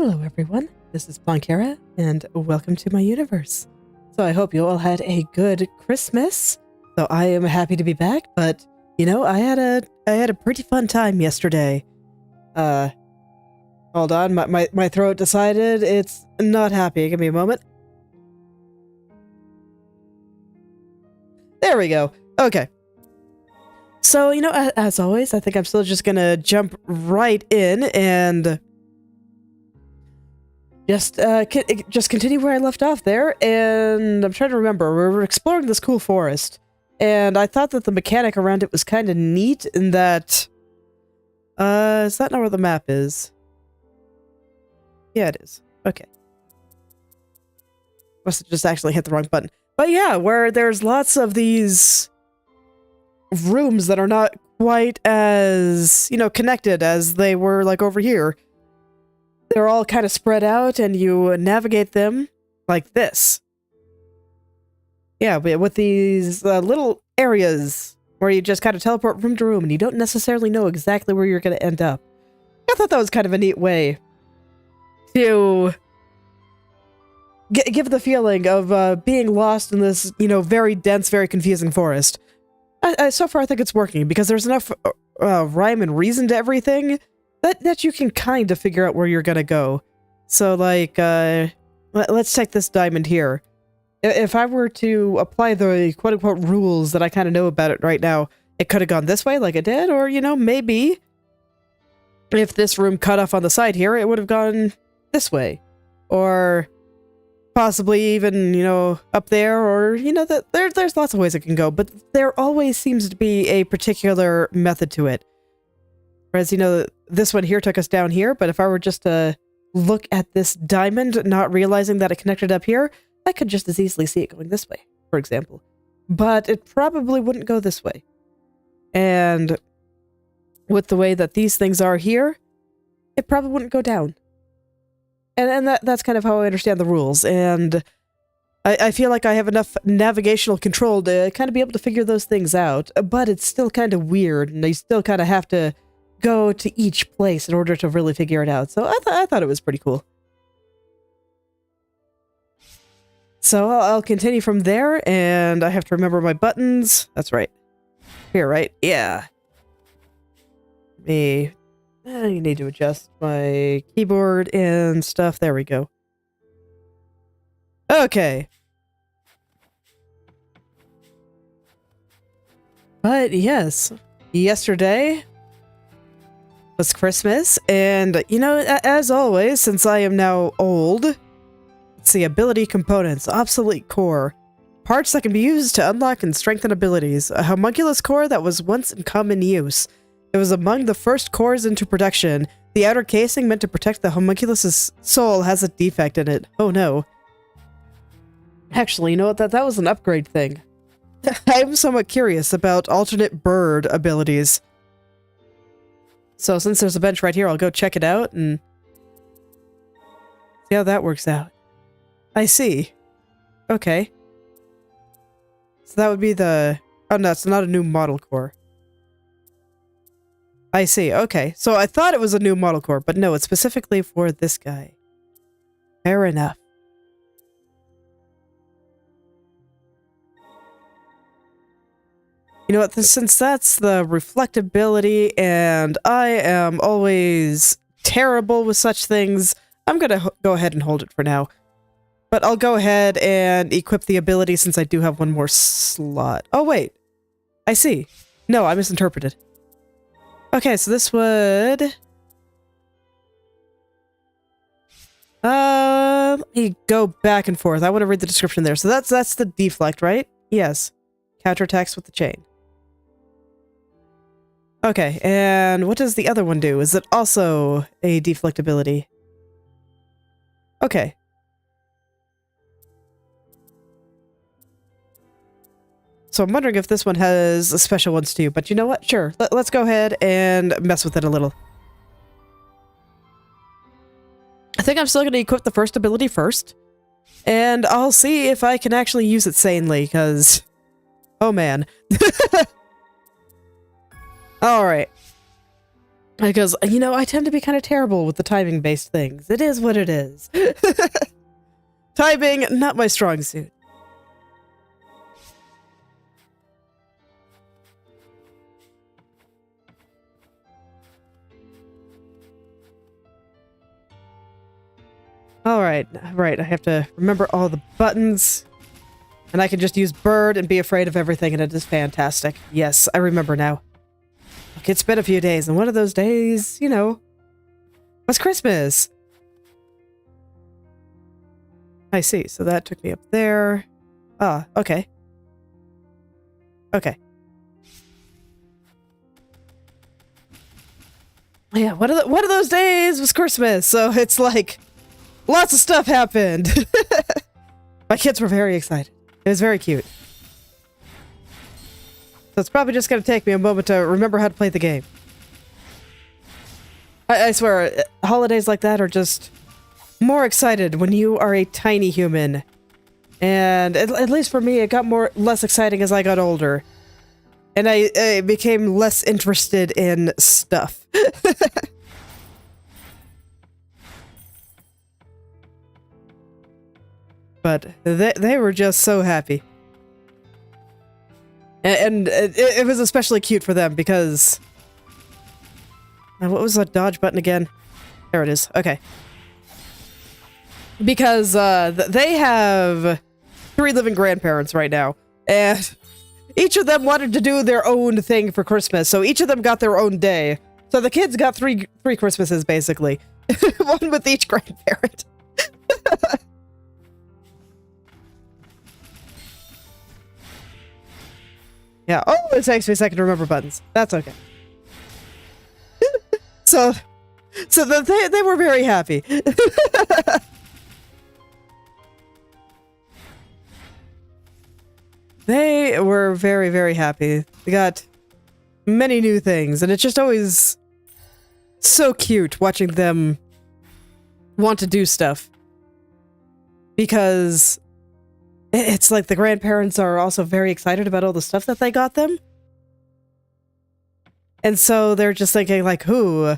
Hello everyone, this is Planckera, and welcome to my universe. So I hope you all had a good Christmas. So I am happy to be back, but you know, I had a pretty fun time yesterday. Hold on, my throat decided it's not happy. Give me a moment. There we go. Okay. So, you know, as always, I think I'm still just gonna jump right in and just continue where I left off there. And I'm trying to remember, we were exploring this cool forest, and I thought that the mechanic around it was kind of neat in that, is that not where the map is? Yeah, it is. Okay. Must have just actually hit the wrong button. But yeah, where there's lots of these rooms that are not quite as, you know, connected as they were like over here. They're all kind of spread out, and you navigate them like this. Yeah, but with these little areas where you just kind of teleport room to room, and you don't necessarily know exactly where you're going to end up. I thought that was kind of a neat way to give the feeling of being lost in this, you know, very dense, very confusing forest. So far, I think it's working, because there's enough rhyme and reason to everything that you can kind of figure out where you're gonna go. So, like, let's take this diamond here. If I were to apply the quote-unquote rules that I kind of know about it right now, it could have gone this way like it did, or, you know, maybe if this room cut off on the side here, it would have gone this way. Or possibly even, you know, up there, or, you know, there's lots of ways it can go, but there always seems to be a particular method to it. Whereas, you know, this one here took us down here, but if I were just to look at this diamond, not realizing that it connected up here, I could just as easily see it going this way, for example. But it probably wouldn't go this way. And with the way that these things are here, it probably wouldn't go down. And that's kind of how I understand the rules, and I feel like I have enough navigational control to kind of be able to figure those things out, but it's still kind of weird, and you still kind of have to go to each place in order to really figure it out. So I thought it was pretty cool. So I'll continue from there, and I have to remember my buttons. That's right. Here, right? Yeah. You need to adjust my keyboard and stuff. There we go. Okay. But yes, yesterday was Christmas, and, you know, as always, since I am now old, let's see, ability components, obsolete core, parts that can be used to unlock and strengthen abilities, a homunculus core that was once in common use. It was among the first cores into production. The outer casing meant to protect the homunculus's soul has a defect in it. Oh no. Actually, you know what, that was an upgrade thing. I'm somewhat curious about alternate bird abilities. So since there's a bench right here, I'll go check it out and see how that works out. I see. Okay. So that would be the... Oh no, it's not a new model core. I see, okay. So I thought it was a new model core, but no, it's specifically for this guy. Fair enough. You know what, since that's the reflectability, and I am always terrible with such things, I'm gonna go ahead and hold it for now. But I'll go ahead and equip the ability since I do have one more slot. Oh wait, I see. No, I misinterpreted. Okay, so this would... let me go back and forth. I want to read the description there. So that's the deflect, right? Yes. Counterattacks with the chain. Okay, and what does the other one do? Is it also a deflect ability? Okay. So I'm wondering if this one has special ones too, but you know what? Sure, let's go ahead and mess with it a little. I think I'm still going to equip the first ability first, and I'll see if I can actually use it sanely, because... Oh man. Alright. Because, you know, I tend to be kind of terrible with the timing-based things. It is what it is. Timing, not my strong suit. Alright, right, I have to remember all the buttons. And I can just use bird and be afraid of everything, and it is fantastic. Yes, I remember now. Look, it's been a few days, and one of those days, you know, was Christmas. I see, so that took me up there. Ah, okay. Okay. Yeah, one of those days was Christmas, so it's like, lots of stuff happened. My kids were very excited. It was very cute. So it's probably just going to take me a moment to remember how to play the game. I swear, holidays like that are just more excited when you are a tiny human. And at least for me, it got less exciting as I got older. And I became less interested in stuff. But they were just so happy. And it was especially cute for them because... What was the dodge button again? There it is. Okay. Because they have 3 living grandparents right now. And each of them wanted to do their own thing for Christmas. So each of them got their own day. So the kids got three Christmases, basically. One with each grandparent. Yeah, oh, it takes me a second to remember buttons. That's okay. So they were very happy. They were very, very happy. They got many new things, and it's just always so cute watching them want to do stuff. Because it's like the grandparents are also very excited about all the stuff that they got them. And so they're just thinking like, ooh,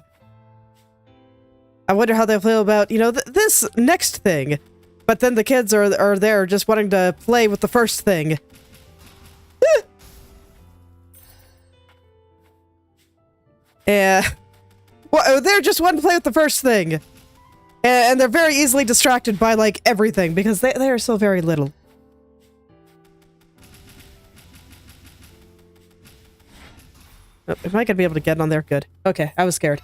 I wonder how they'll feel about, you know, this next thing. But then the kids are there just wanting to play with the first thing. Yeah. Well, they're just wanting to play with the first thing. And they're very easily distracted by, like, everything because they are still very little. Oh, am I gonna be able to get on there? Good. Okay, I was scared.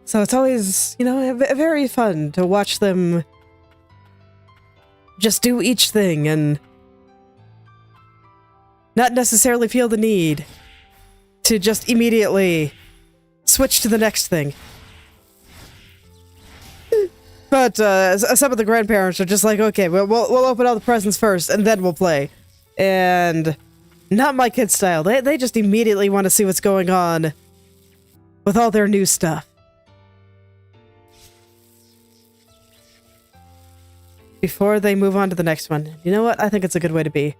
So it's always, you know, very fun to watch them just do each thing and not necessarily feel the need to just immediately switch to the next thing. But some of the grandparents are just like, okay, we'll open all the presents first, and then we'll play. And not my kids' style. They just immediately want to see what's going on with all their new stuff. Before they move on to the next one. You know what? I think it's a good way to be.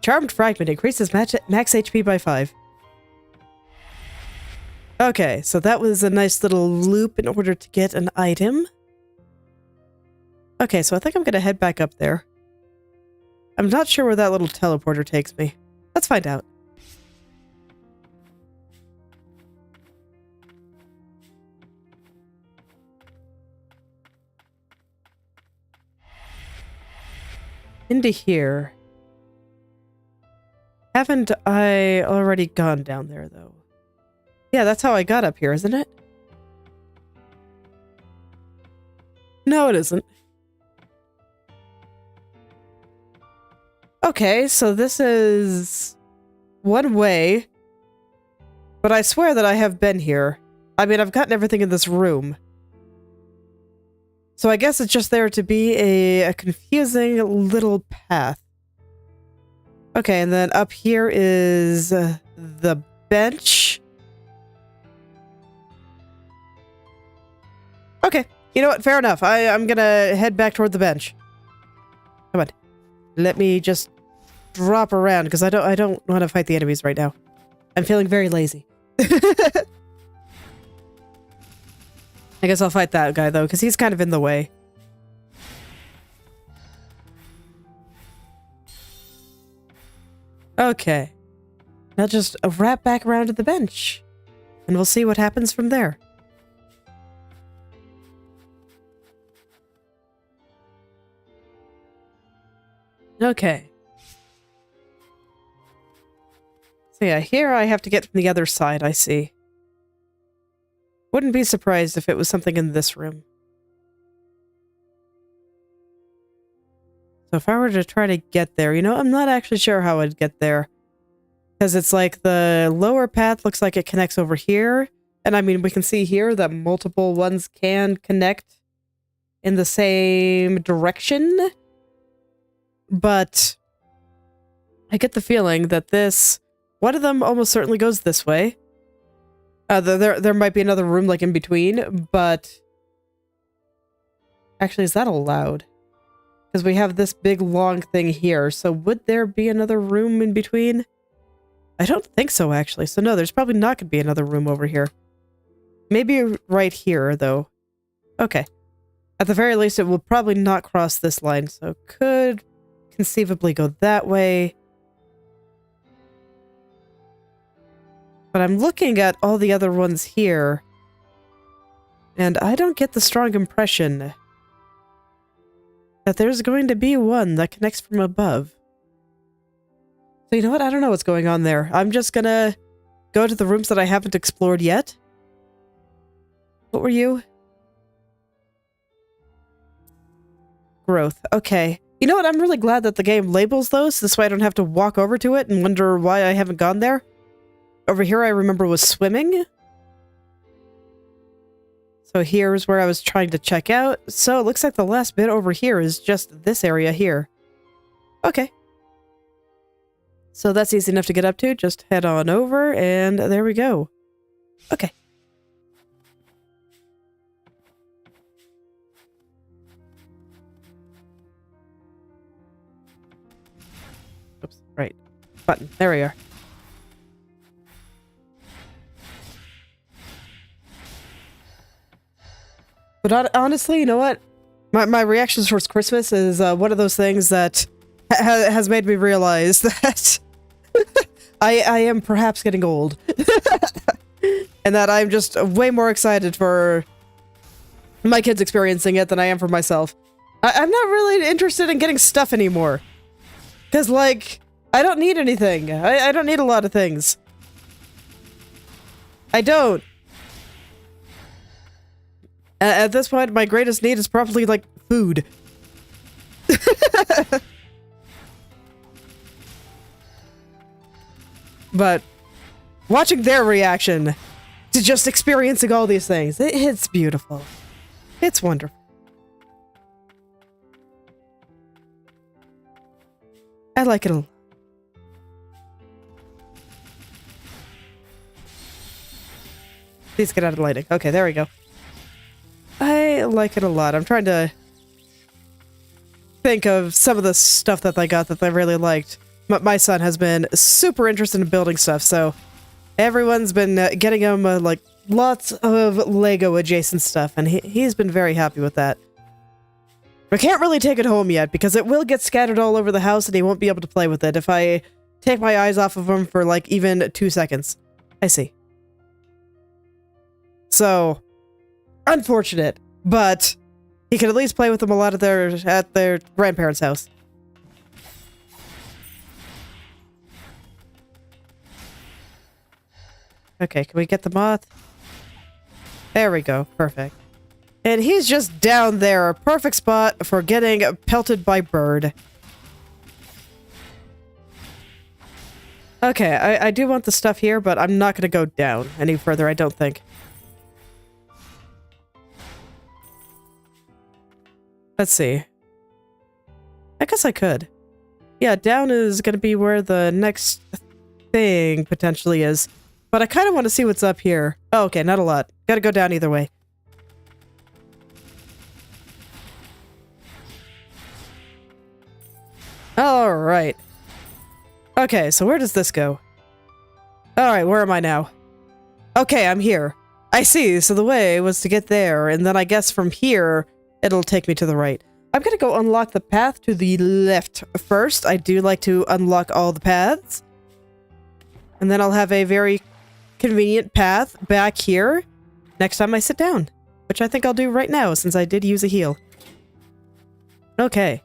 Charmed Fragment increases max HP by 5. Okay, so that was a nice little loop in order to get an item. Okay, so I think I'm gonna head back up there. I'm not sure where that little teleporter takes me. Let's find out. Into here. Haven't I already gone down there, though? Yeah, that's how I got up here, isn't it? No, it isn't. Okay, so this is one way, but I swear that I have been here. I mean, I've gotten everything in this room. So I guess it's just there to be a confusing little path. Okay, and then up here is the bench. Okay, you know what? Fair enough. I'm gonna head back toward the bench. Come on. Let me just drop around because I don't want to fight the enemies right now. I'm feeling very lazy. I guess I'll fight that guy though, because he's kind of in the way. Okay. Now just wrap back around to the bench. And we'll see what happens from there. Okay. So yeah, here I have to get from the other side, I see. Wouldn't be surprised if it was something in this room. So if I were to try to get there, you know, I'm not actually sure how I'd get there. Because it's like the lower path looks like it connects over here. And I mean, we can see here that multiple ones can connect in the same direction. But I get the feeling that one of them almost certainly goes this way. There might be another room like in between, but actually, is that allowed? Because we have this big long thing here, so would there be another room in between? I don't think so, actually. So no, there's probably not going to be another room over here. Maybe right here, though. Okay. At the very least, it will probably not cross this line, so could conceivably go that way. But I'm looking at all the other ones here, and I don't get the strong impression that there's going to be one that connects from above. So you know what? I don't know what's going on there. I'm just gonna go to the rooms that I haven't explored yet. What were you? Growth. Okay. You know what? I'm really glad that the game labels those. This way I don't have to walk over to it and wonder why I haven't gone there. Over here I remember was swimming. So here's where I was trying to check out. So it looks like the last bit over here is just this area here. Okay. So that's easy enough to get up to. Just head on over and there we go. Okay. Oops, right. Button. There we are. But honestly, you know what? My reaction towards Christmas is one of those things that has made me realize that I am perhaps getting old. And that I'm just way more excited for my kids experiencing it than I am for myself. I'm not really interested in getting stuff anymore. Because, like, I don't need anything. I don't need a lot of things. I don't. At this point, my greatest need is probably, like, food. But watching their reaction to just experiencing all these things, it's beautiful. It's wonderful. I like it a lot. Please get out of the lighting. Okay, there we go. I like it a lot. I'm trying to think of some of the stuff that I got that I really liked. My son has been super interested in building stuff, so everyone's been getting him like lots of Lego adjacent stuff, and he's been very happy with that. I can't really take it home yet because it will get scattered all over the house and he won't be able to play with it if I take my eyes off of him for like even 2 seconds. I see. So, unfortunate, but he can at least play with them a lot at their grandparents' house. Okay, can we get the moth? There we go, perfect. And he's just down there, a perfect spot for getting pelted by bird. Okay, I do want the stuff here, but I'm not going to go down any further, I don't think. Let's see. I guess I could. Yeah, down is going to be where the next thing potentially is. But I kind of want to see what's up here. Oh, okay, not a lot. Gotta go down either way. Alright. Okay, so where does this go? Alright, where am I now? Okay, I'm here. I see, so the way was to get there, and then I guess from here, it'll take me to the right. I'm gonna go unlock the path to the left first. I do like to unlock all the paths. And then I'll have a very convenient path back here next time I sit down. Which I think I'll do right now, since I did use a heal. Okay.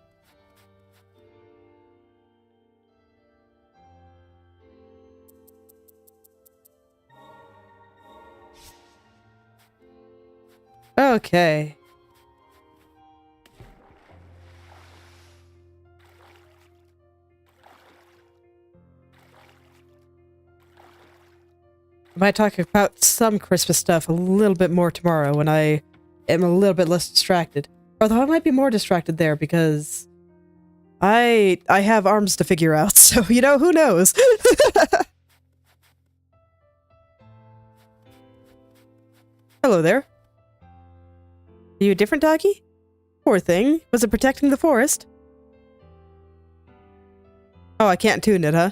Okay. I might talk about some Christmas stuff a little bit more tomorrow when I am a little bit less distracted. Although I might be more distracted there because I have arms to figure out, so, you know, who knows? Hello there. Are you a different doggy? Poor thing. Was it protecting the forest? Oh, I can't tune it, huh?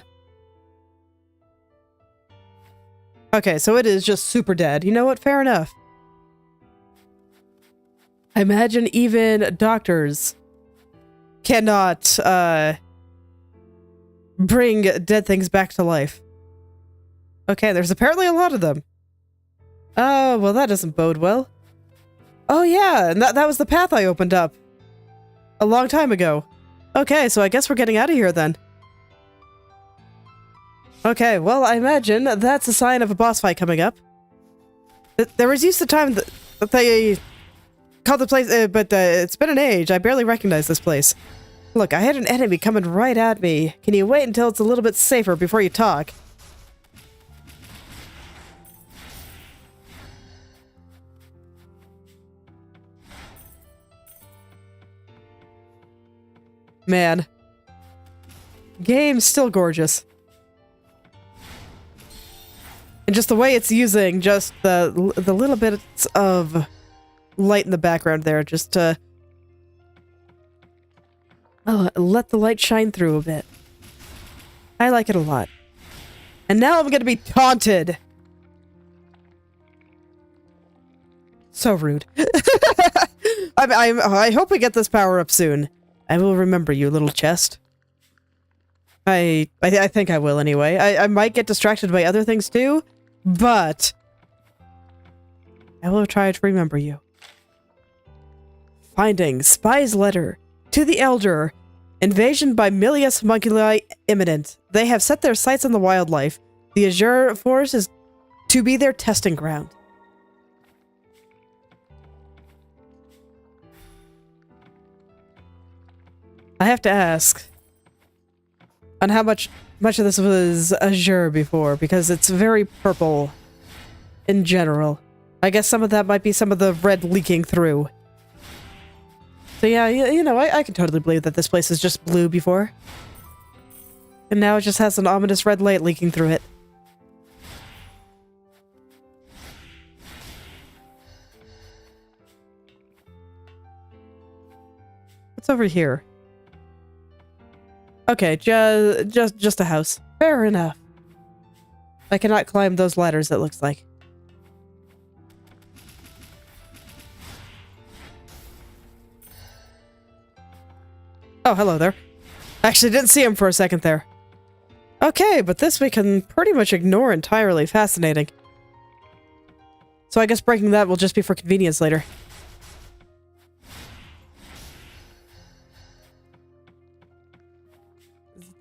Okay, so it is just super dead. You know what? Fair enough. I imagine even doctors cannot, bring dead things back to life. Okay, there's apparently a lot of them. Oh, well, that doesn't bode well. Oh, yeah, and that was the path I opened up a long time ago. Okay, so I guess we're getting out of here then. Okay, well, I imagine that's a sign of a boss fight coming up. There was used to time that they called the place, but it's been an age. I barely recognize this place. Look, I had an enemy coming right at me. Can you wait until it's a little bit safer before you talk? Man. Game's still gorgeous. And just the way it's using just the little bits of light in the background there, just to let the light shine through a bit. I like it a lot. And now I'm gonna be taunted! So rude. I hope we get this power up soon. I will remember you, little chest. I think I will anyway. I might get distracted by other things too, but I will try to remember you. Finding spy's letter to the elder. Invasion by Milius homunculi imminent. They have set their sights on the wildlife. The Azure Forest is to be their testing ground. I have to ask on how much of this was azure before, because it's very purple in general. I guess some of that might be some of the red leaking through. So yeah, you know, I can totally believe that this place is just blue before. And now it just has an ominous red light leaking through it. What's over here? Okay, just a house. Fair enough. I cannot climb those ladders, it looks like. Oh, hello there. Actually, didn't see him for a second there. Okay, but this we can pretty much ignore entirely. Fascinating. So I guess breaking that will just be for convenience later.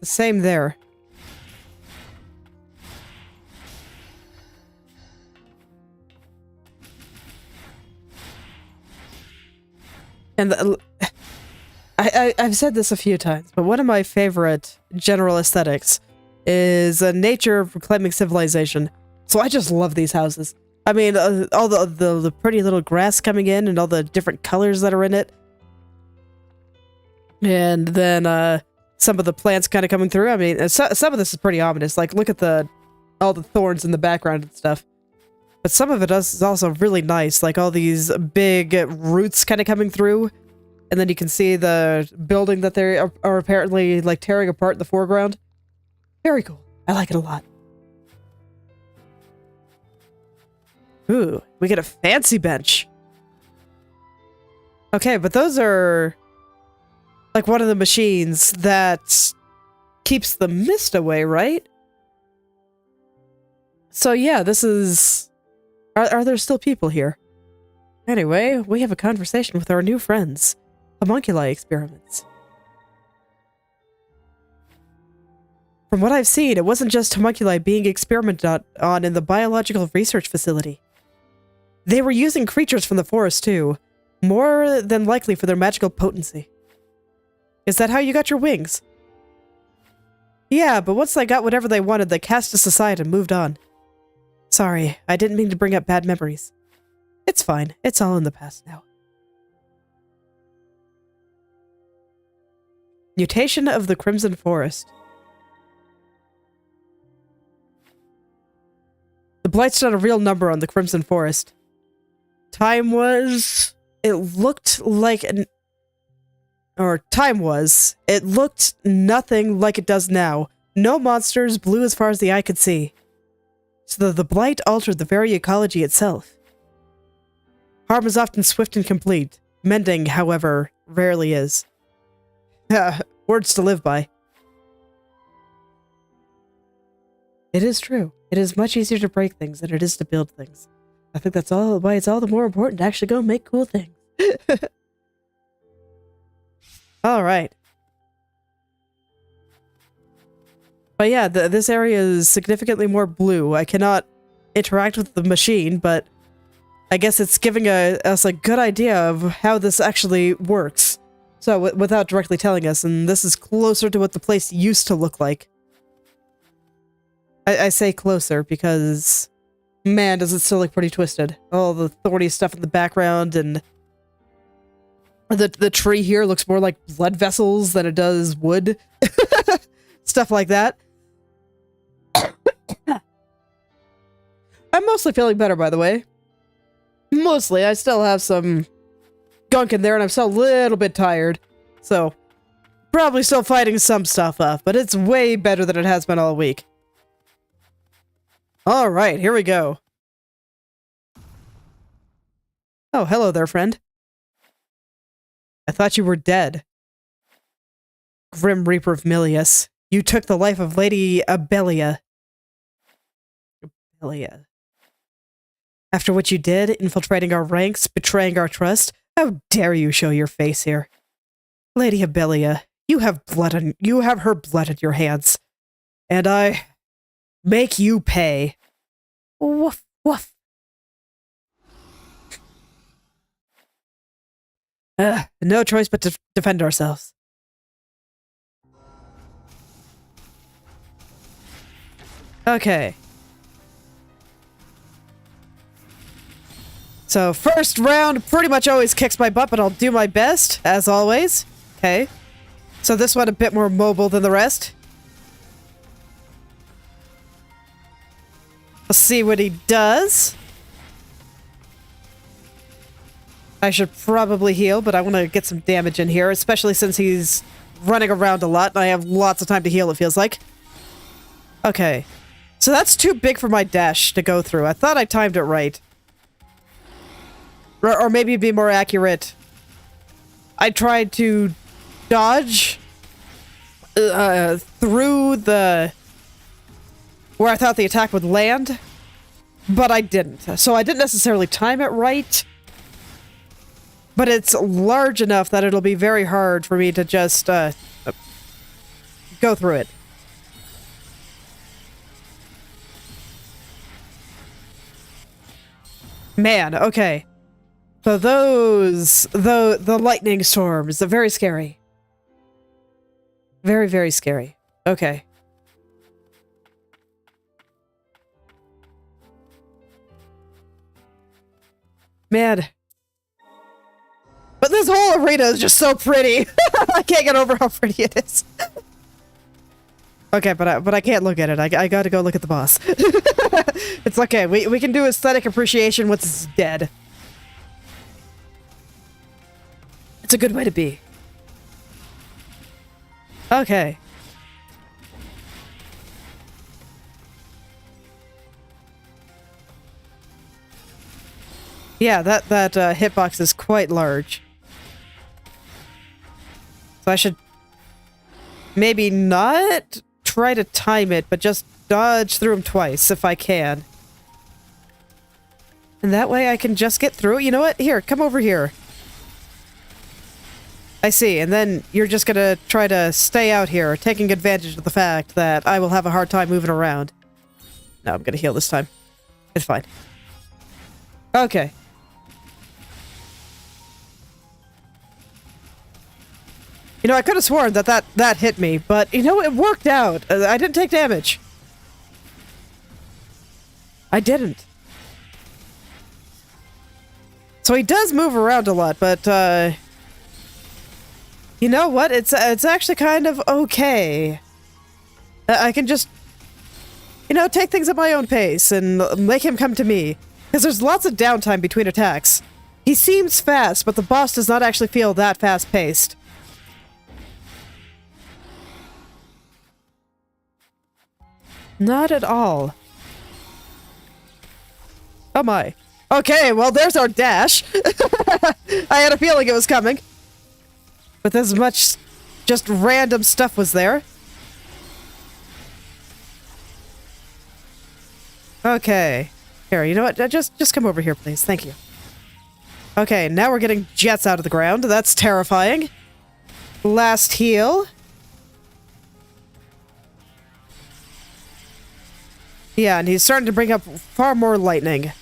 The same there. And I've said this a few times, but one of my favorite general aesthetics is nature proclaiming civilization. So I just love these houses. I mean, all the pretty little grass coming in and all the different colors that are in it. And then some of the plants kind of coming through. I mean, some of this is pretty ominous. Like, look at all the thorns in the background and stuff. But some of it is also really nice, like all these big roots kind of coming through. And then you can see the building that they are apparently, like, tearing apart in the foreground. Very cool. I like it a lot. Ooh, we get a fancy bench. Okay, but those are like one of the machines that keeps the mist away, right? So yeah, this is... Are there still people here? Anyway, we have a conversation with our new friends. Homunculi experiments. From what I've seen, it wasn't just homunculi being experimented on in the biological research facility. They were using creatures from the forest too, more than likely for their magical potency. Is that how you got your wings? Yeah, but once they got whatever they wanted, they cast us aside and moved on. Sorry, I didn't mean to bring up bad memories. It's fine, it's all in the past now. Mutation of the Crimson Forest. The Blight's not a real number on the Crimson Forest. Time was... It looked like an... Time was. It looked nothing like it does now. No monsters, blue as far as the eye could see. So the Blight altered the very ecology itself. Harm is often swift and complete. Mending, however, rarely is. Words to live by. It is true. It is much easier to break things than it is to build things. I think that's all why it's all the more important to actually go make cool things. Alright. But yeah, this area is significantly more blue. I cannot interact with the machine, but I guess it's giving us a good idea of how this actually works. So, without directly telling us, and this is closer to what the place used to look like. I say closer because, man, does it still look pretty twisted. All the thorny stuff in the background, and the tree here looks more like blood vessels than it does wood. Stuff like that. I'm mostly feeling better, by the way. Mostly. I still have some gunk in there, and I'm still a little bit tired. So, probably still fighting some stuff off, but it's way better than it has been all week. Alright, here we go. Oh, hello there, friend. I thought you were dead. Grim Reaper of Milius. You took the life of Lady Abelia. Abelia. After what you did, infiltrating our ranks, betraying our trust, how dare you show your face here? Lady Abelia, you have her blood in your hands. And I make you pay. Woof, woof. No choice but to defend ourselves. Okay. So, first round pretty much always kicks my butt, but I'll do my best, as always. Okay. So this one a bit more mobile than the rest. Let's see what he does. I should probably heal, but I want to get some damage in here, especially since he's running around a lot, and I have lots of time to heal, it feels like. Okay. So that's too big for my dash to go through. I thought I timed it right. Or maybe be more accurate. I tried to dodge through the... where I thought the attack would land, but I didn't. So I didn't necessarily time it right, but it's large enough that it'll be very hard for me to just go through it. Man, okay. So the lightning storms, are very scary. Very, very scary. Okay. Man. But this whole arena is just so pretty. I can't get over how pretty it is. Okay, but I can't look at it. I gotta go look at the boss. It's okay. We can do aesthetic appreciation once it's dead. It's a good way to be. Yeah, that hitbox is quite large. So I should maybe not try to time it, but just dodge through him twice if I can. And that way I can just get through. You know what? Here, come over here. I see, and then you're just gonna try to stay out here, taking advantage of the fact that I will have a hard time moving around. No, I'm gonna heal this time. It's fine. Okay. You know, I could have sworn that hit me, but, you know, it worked out. I didn't take damage. I didn't. So he does move around a lot, but, you know what? It's actually kind of okay. I can just, you know, take things at my own pace and make him come to me. Because there's lots of downtime between attacks. He seems fast, but the boss does not actually feel that fast-paced. Not at all. Oh my. Okay, well there's our dash. I had a feeling it was coming. With as much just random stuff was there. Okay. Here, you know what? Just come over here, please. Thank you. Okay, now we're getting jets out of the ground. That's terrifying. Last heal. Yeah, and he's starting to bring up far more lightning.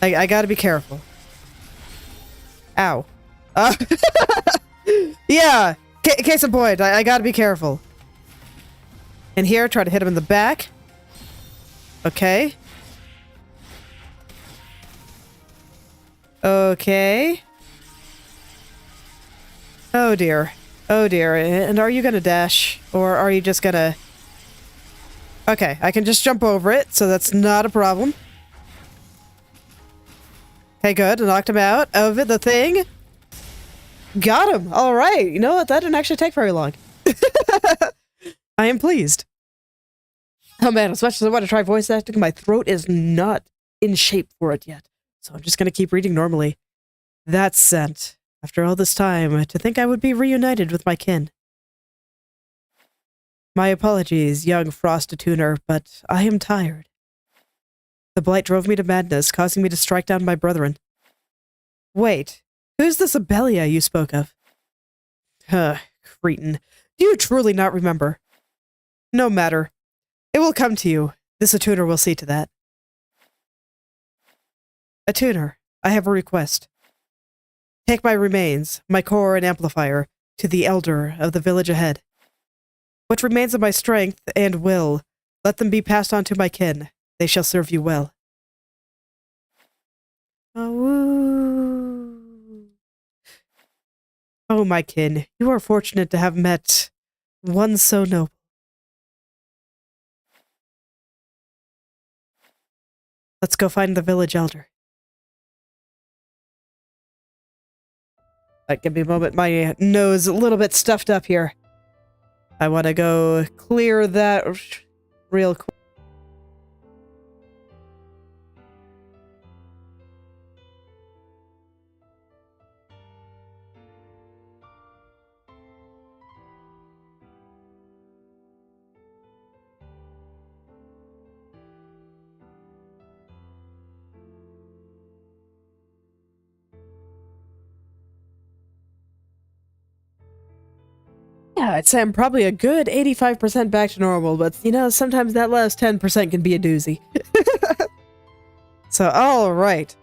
I gotta be careful. Ow. Yeah! Case in point, I gotta be careful. And here, try to hit him in the back. Okay. Okay. Oh dear. Oh dear. And are you gonna dash? Or are you just gonna... Okay, I can just jump over it, so that's not a problem. Okay, good. I knocked him out of the thing. Got him! Alright, you know what? That didn't actually take very long. I am pleased. Oh man, as much as I want to try voice acting, my throat is not in shape for it yet. So I'm just gonna keep reading normally. That's sent. After all this time, to think I would be reunited with my kin. My apologies, young Frost-a-Tuner, but I am tired. The blight drove me to madness, causing me to strike down my brethren. Wait, who's this Abelia you spoke of? Cretin. Do you truly not remember? No matter. It will come to you. This Attuner will see to that. Attuner, I have a request. Take my remains, my core and amplifier, to the Elder of the village ahead. What remains of my strength and will, let them be passed on to my kin. They shall serve you well. Oh, my kin, you are fortunate to have met one so noble. Let's go find the village elder. Give me a moment. My nose a little bit stuffed up here. I want to go clear that real quick. Yeah, I'd say I'm probably a good 85% back to normal, but, you know, sometimes that last 10% can be a doozy. So, alright.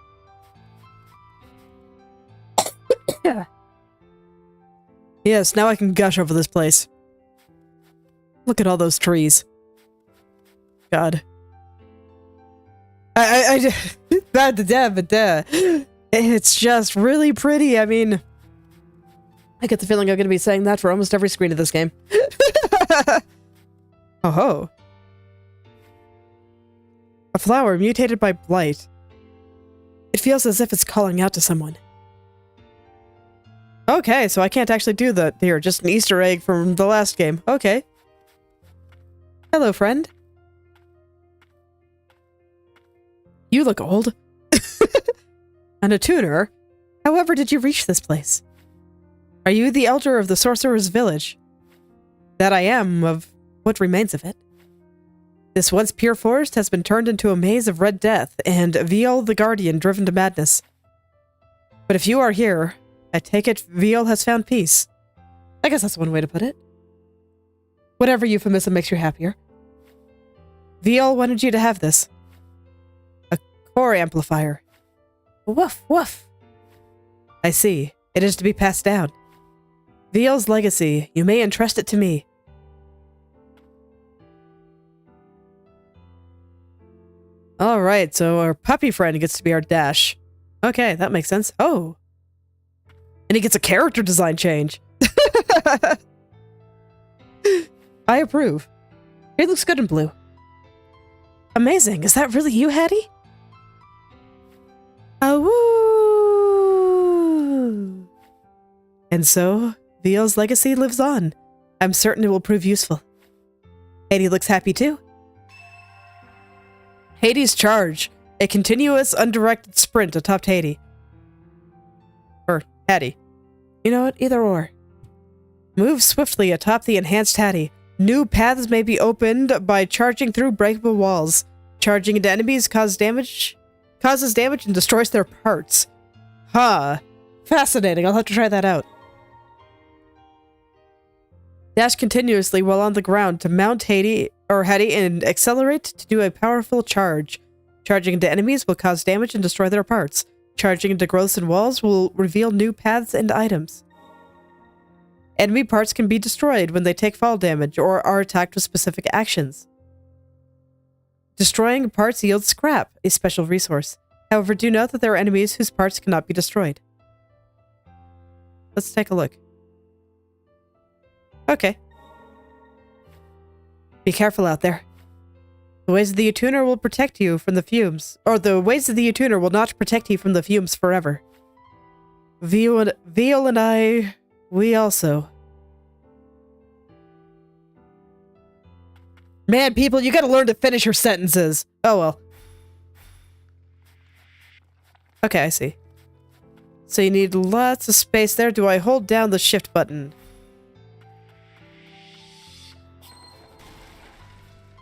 Yes, now I can gush over this place. Look at all those trees. God. It's just really pretty, I mean... I get the feeling I'm going to be saying that for almost every screen of this game. Oh ho. A flower mutated by blight. It feels as if it's calling out to someone. Okay, so I can't actually do that here. Just an Easter egg from the last game. Okay. Hello, friend. You look old. On a tuner? However did you reach this place? Are you the elder of the sorcerer's village? That I am, of what remains of it. This once pure forest has been turned into a maze of red death, and Viol the Guardian driven to madness. But if you are here, I take it Viol has found peace. I guess that's one way to put it. Whatever euphemism makes you happier. Viol wanted you to have this. A core amplifier. Woof, woof. I see. It is to be passed down. Viol's legacy. You may entrust it to me. Alright, so our puppy friend gets to be our Dash. Okay, that makes sense. Oh. And he gets a character design change. I approve. He looks good in blue. Amazing. Is that really you, Hattie? Oh, woo! And so, Viol's legacy lives on. I'm certain it will prove useful. Hattie looks happy too. Hattie's charge. A continuous, undirected sprint atop Hattie. Or Hattie. You know what? Either or. Move swiftly atop the enhanced Hattie. New paths may be opened by charging through breakable walls. Charging into enemies causes damage and destroys their parts. Huh. Fascinating. I'll have to try that out. Dash continuously while on the ground to mount Hattie and accelerate to do a powerful charge. Charging into enemies will cause damage and destroy their parts. Charging into growths and walls will reveal new paths and items. Enemy parts can be destroyed when they take fall damage or are attacked with specific actions. Destroying parts yields scrap, a special resource. However, do note that there are enemies whose parts cannot be destroyed. Let's take a look. Okay. Be careful out there. The ways of the tuner will protect you from the fumes, or the ways of the tuner will not protect you from the fumes forever. Viol and I, we also. Man, people, you gotta learn to finish your sentences. Oh well. Okay, I see. So you need lots of space there. Do I hold down the shift button?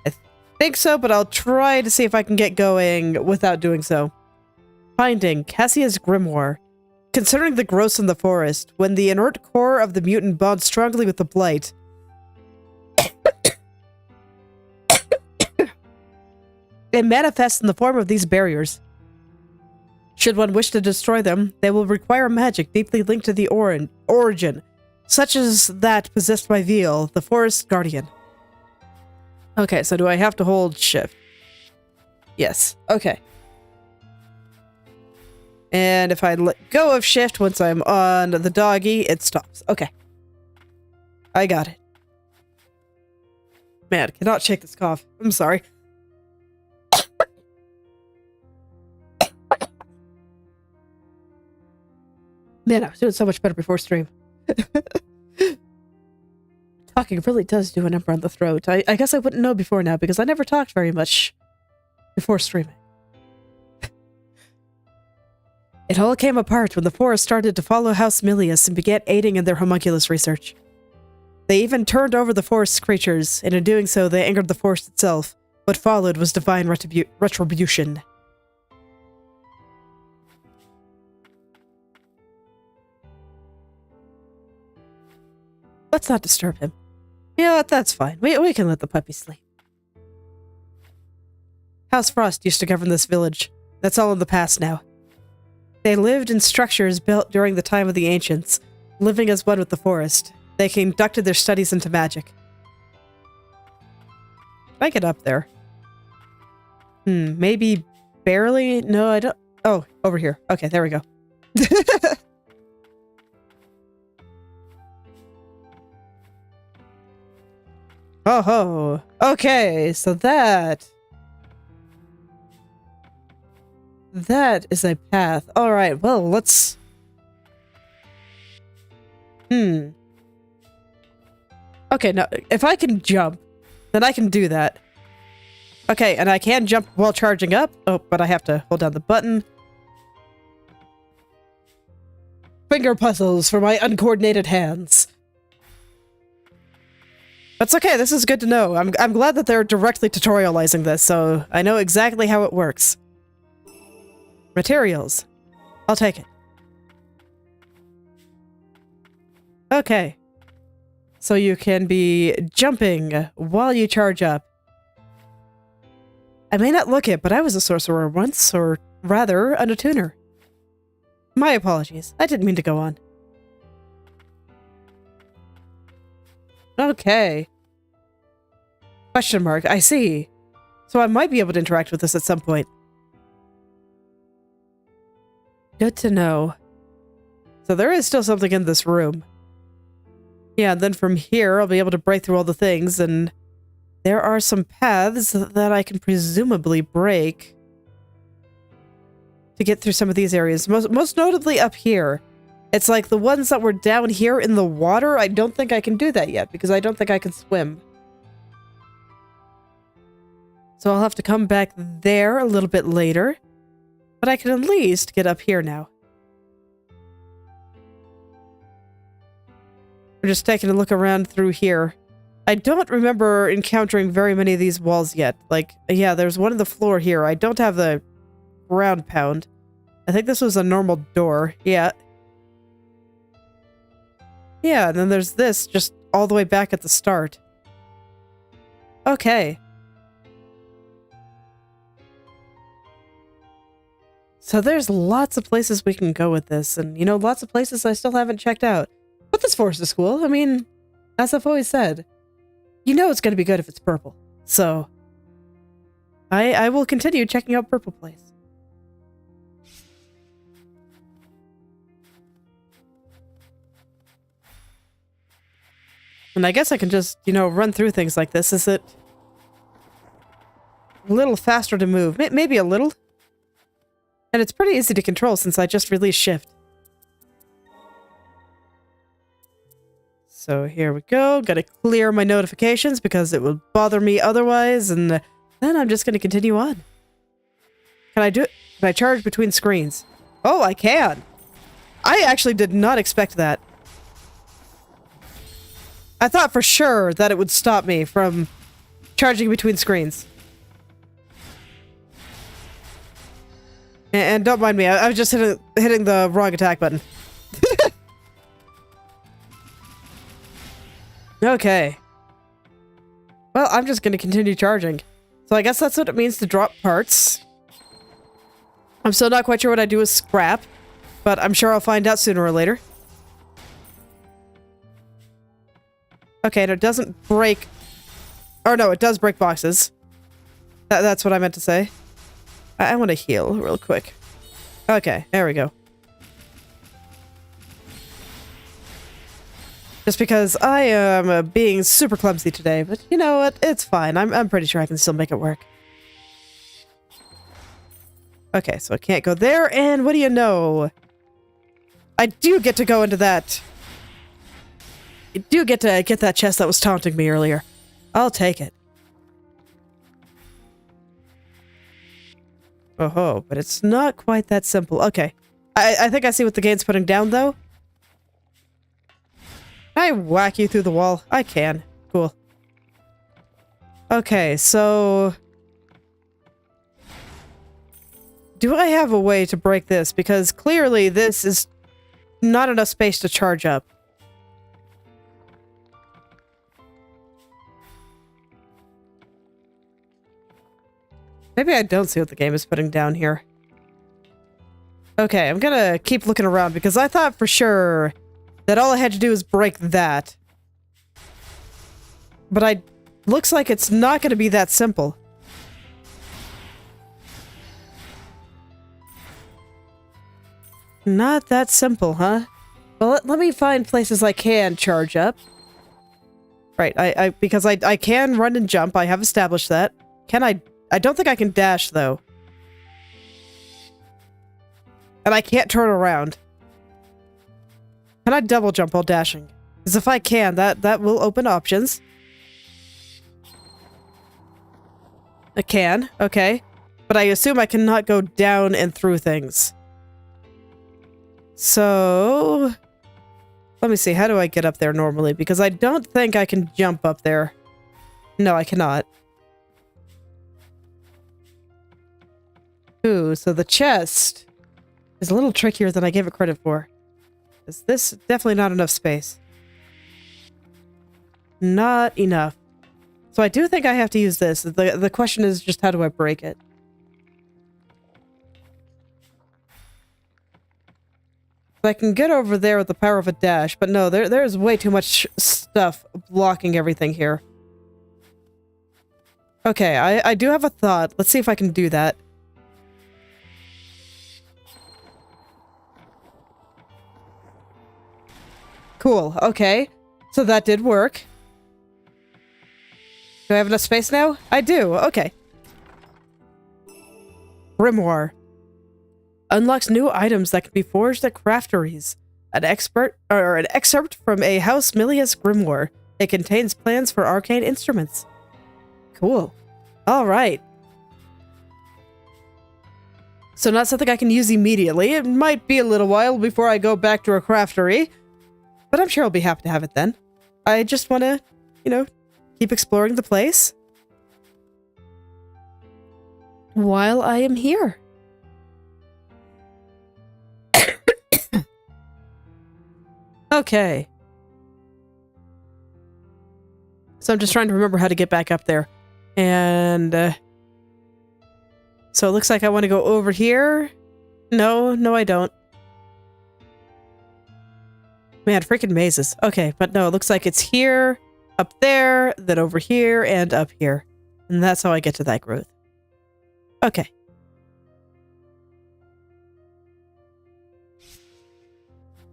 I think so, but I'll try to see if I can get going without doing so. Finding Cassia's grimoire. Considering the growths in the forest, when the inert core of the mutant bonds strongly with the blight, it manifests in the form of these barriers. Should one wish to destroy them, they will require magic deeply linked to the origin, such as that possessed by Viol, the forest guardian. Okay, so do I have to hold shift? Yes. Okay. And if I let go of shift once I'm on the doggy, it stops. Okay. I got it. Man, cannot shake this cough. I'm sorry. Man, I was doing so much better before stream. Talking really does do a number on the throat. I guess I wouldn't know before now because I never talked very much before streaming. It all came apart when the forest started to follow House Milius and began aiding in their homunculus research. They even turned over the forest's creatures, and in doing so they angered the forest itself. What followed was divine retribution. Let's not disturb him. Yeah, that's fine. We can let the puppy sleep. House Frost used to govern this village. That's all in the past now. They lived in structures built during the time of the ancients, living as one with the forest. They conducted their studies into magic. Can I get up there? Maybe barely? No, I don't. Oh, over here. Okay, there we go. Oh ho. Okay, so that is a path. All right. Well, let's Okay, now if I can jump, then I can do that. Okay, and I can jump while charging up. Oh, but I have to hold down the button. finger puzzles for my uncoordinated hands. That's okay, this is good to know. I'm glad that they're directly tutorializing this, so I know exactly how it works. Materials. I'll take it. Okay. So you can be jumping while you charge up. I may not look it, but I was a sorcerer once, or rather, an attuner. My apologies. I didn't mean to go on. Okay. Question mark. I see. So I might be able to interact with this at some point. Good to know. So there is still something in this room. Yeah, and then from here, I'll be able to break through all the things, and there are some paths that I can presumably break to get through some of these areas. Most notably up here. It's like the ones that were down here in the water, I don't think I can do that yet, because I don't think I can swim. So I'll have to come back there a little bit later, but I can at least get up here now. We're just taking a look around through here. I don't remember encountering very many of these walls yet. Like, yeah, there's one on the floor here. I don't have the ground pound. I think this was a normal door. Yeah. Yeah, and then there's this just all the way back at the start. Okay. So there's lots of places we can go with this, and, you know, lots of places I still haven't checked out. But this forest is cool. I mean, as I've always said, you know it's going to be good if it's purple. So, I will continue checking out Purple Place. And I guess I can just, you know, run through things like this. Is it a little faster to move? Maybe a little. And it's pretty easy to control since I just released Shift. So here we go. Gotta clear my notifications because it would bother me otherwise, and then I'm just gonna continue on. Can I do it? Can I charge between screens? Oh, I can! I actually did not expect that. I thought for sure that it would stop me from charging between screens. And don't mind me, I was just hitting the wrong attack button. Okay. Well, I'm just gonna continue charging. So I guess that's what it means to drop parts. I'm still not quite sure what I do with scrap, but I'm sure I'll find out sooner or later. Okay, and it doesn't break... Or no, it does break boxes. That's what I meant to say. I want to heal real quick. Okay, there we go. Just because I am being super clumsy today, but you know what? It's fine. I'm pretty sure I can still make it work. Okay, so I can't go there, and what do you know? I do get to go into that. I do get to get that chest that was taunting me earlier. I'll take it. Oh, but it's not quite that simple. Okay. I think I see what the game's putting down, though. Can I whack you through the wall? I can. Cool. Okay, so... do I have a way to break this? Because clearly this is not enough space to charge up. Maybe I don't see what the game is putting down here. Okay, I'm gonna keep looking around because I thought for sure that all I had to do is break that. But looks like it's not gonna be that simple. Not that simple, huh? Well, let me find places I can charge up. Right, because I can run and jump, I have established that. Can I don't think I can dash, though. And I can't turn around. Can I double jump while dashing? Because if I can, that will open options. I can, okay. But I assume I cannot go down and through things. So, let me see. How do I get up there normally? Because I don't think I can jump up there. No, I cannot. Ooh, so the chest is a little trickier than I gave it credit for. Is this definitely not enough space? Not enough. So I do think I have to use this. The question is just how do I break it? I can get over there with the power of a dash, but no, there's way too much stuff blocking everything here. Okay, I do have a thought. Let's see if I can do that. Cool, okay. So that did work. Do I have enough space now? I do, okay. Grimoire. Unlocks new items that can be forged at crafteries. An excerpt from a House Milius grimoire. It contains plans for arcane instruments. Cool. Alright. So not something I can use immediately. It might be a little while before I go back to a craftery. But I'm sure I'll be happy to have it then. I just want to, you know, keep exploring the place while I am here. Okay. So I'm just trying to remember how to get back up there. And, so it looks like I want to go over here. No, I don't. Man, freaking mazes. Okay, but no, it looks like it's here, up there, then over here, and up here. And that's how I get to that growth. Okay.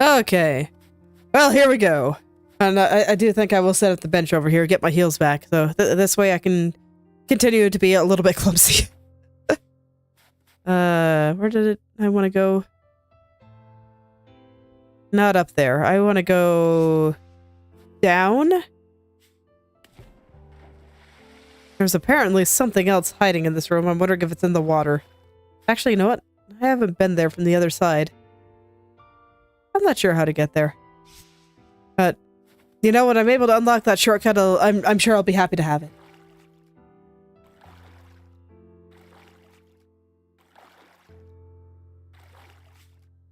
Okay. Well, here we go. And I do think I will set up the bench over here, get my heels back. So this way I can continue to be a little bit clumsy. Where did I want to go? Not up there. I want to go down. There's apparently something else hiding in this room. I'm wondering if it's in the water. Actually, you know what? I haven't been there from the other side. I'm not sure how to get there. But, you know, when I'm able to unlock that shortcut, I'm sure I'll be happy to have it.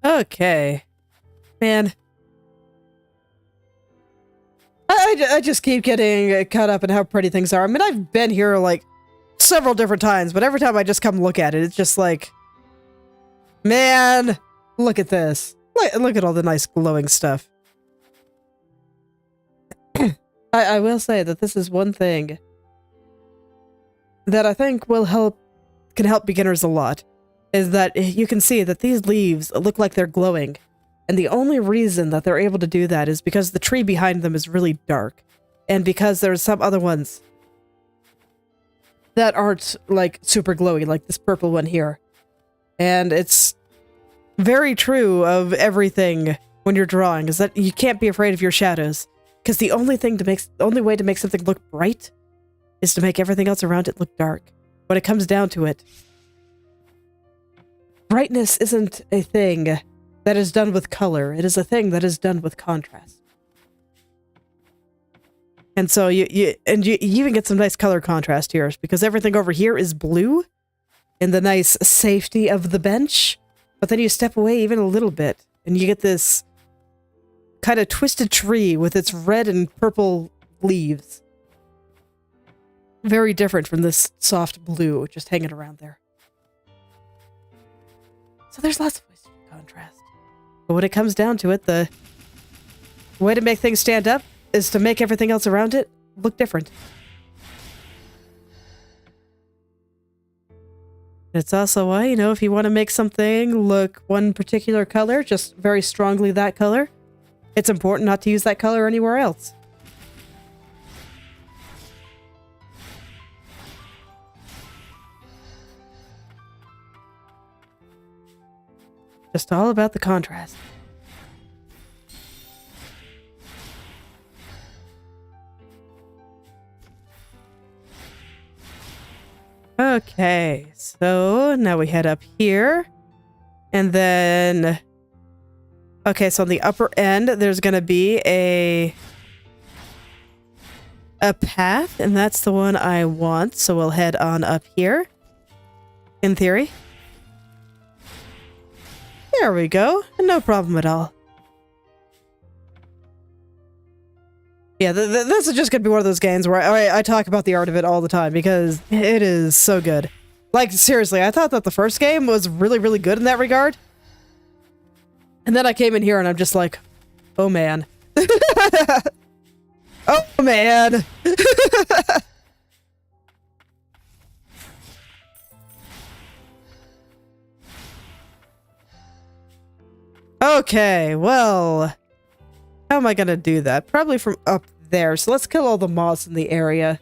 Okay. Man. I just keep getting caught up in how pretty things are. I mean, I've been here, like, several different times, but every time I just come look at it, it's just like... Man! Look at this. Look at all the nice glowing stuff. I will say that this is one thing that I think can help beginners a lot, is that you can see that these leaves look like they're glowing. And the only reason that they're able to do that is because the tree behind them is really dark. And because there's some other ones that aren't, like, super glowy, like this purple one here. And it's very true of everything when you're drawing, is that you can't be afraid of your shadows. Because the only way to make something look bright is to make everything else around it look dark. When it comes down to it, brightness isn't a thing that is done with color. It is a thing that is done with contrast. And so you even get some nice color contrast here, because everything over here is blue in the nice safety of the bench. But then you step away even a little bit, and you get this kind of twisted tree with its red and purple leaves. Very different from this soft blue just hanging around there. So there's lots of ways to do contrast. But when it comes down to it, the way to make things stand up is to make everything else around it look different. It's also why, you know, if you want to make something look one particular color, just very strongly that color, it's important not to use that color anywhere else. Just all about the contrast. Okay, so now we head up here, and then Okay, so on the upper end, there's gonna be a path, and that's the one I want, so we'll head on up here. In theory. There we go. No problem at all. Yeah, this is just gonna be one of those games where I talk about the art of it all the time, because it is so good. Like, seriously, I thought that the first game was really, really good in that regard. And then I came in here and I'm just like, oh man. Oh man. Okay, well, how am I gonna do that? Probably from up there. So let's kill all the moths in the area.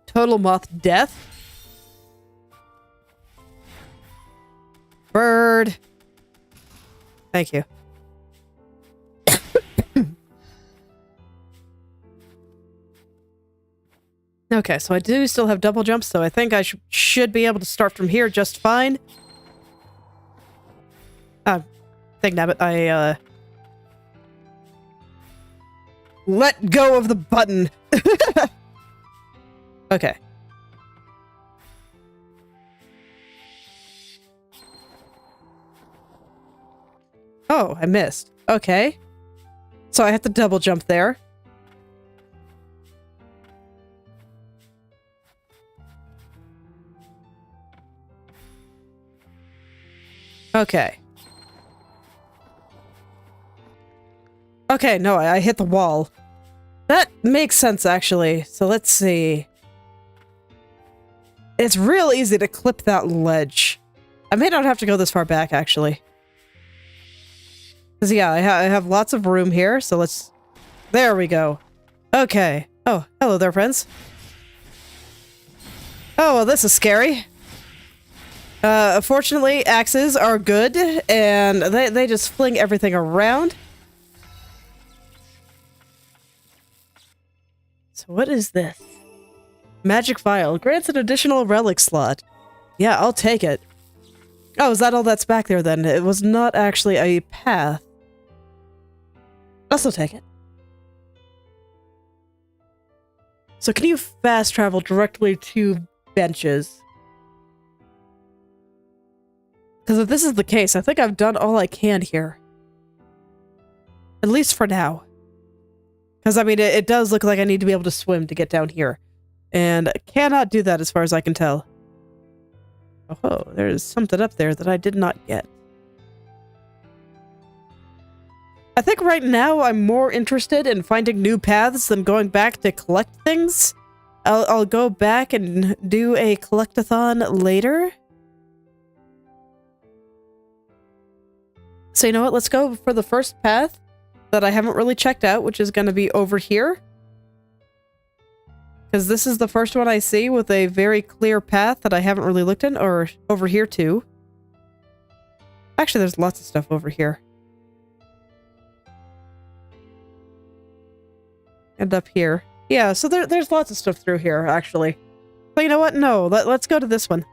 Total moth death. Bird. Thank you. Okay, so I do still have double jumps, so I think I should be able to start from here just fine. Nabbit, I, let go of the button! Okay. Oh, I missed. Okay. So I have to double jump there. Okay. Okay, no, I hit the wall. That makes sense, actually. So let's see. It's real easy to clip that ledge. I may not have to go this far back, actually. Because, yeah, I have lots of room here, so let's... There we go. Okay. Oh, hello there, friends. Oh, well, this is scary. Fortunately, axes are good, and they just fling everything around. So what is this? Magic vial. Grants an additional relic slot. Yeah, I'll take it. Oh, is that all that's back there then? It was not actually a path. I'll still take it. So can you fast travel directly to benches? Because if this is the case, I think I've done all I can here. At least for now. Because, I mean, it does look like I need to be able to swim to get down here. And I cannot do that as far as I can tell. Oh, there's something up there that I did not get. I think right now I'm more interested in finding new paths than going back to collect things. I'll go back and do a collect-a-thon later. So you know what? Let's go for the first path that I haven't really checked out, which is going to be over here. Because this is the first one I see with a very clear path that I haven't really looked in, or over here too. Actually, there's lots of stuff over here. And up here. Yeah, so there's lots of stuff through here, actually. But you know what? No, let's go to this one.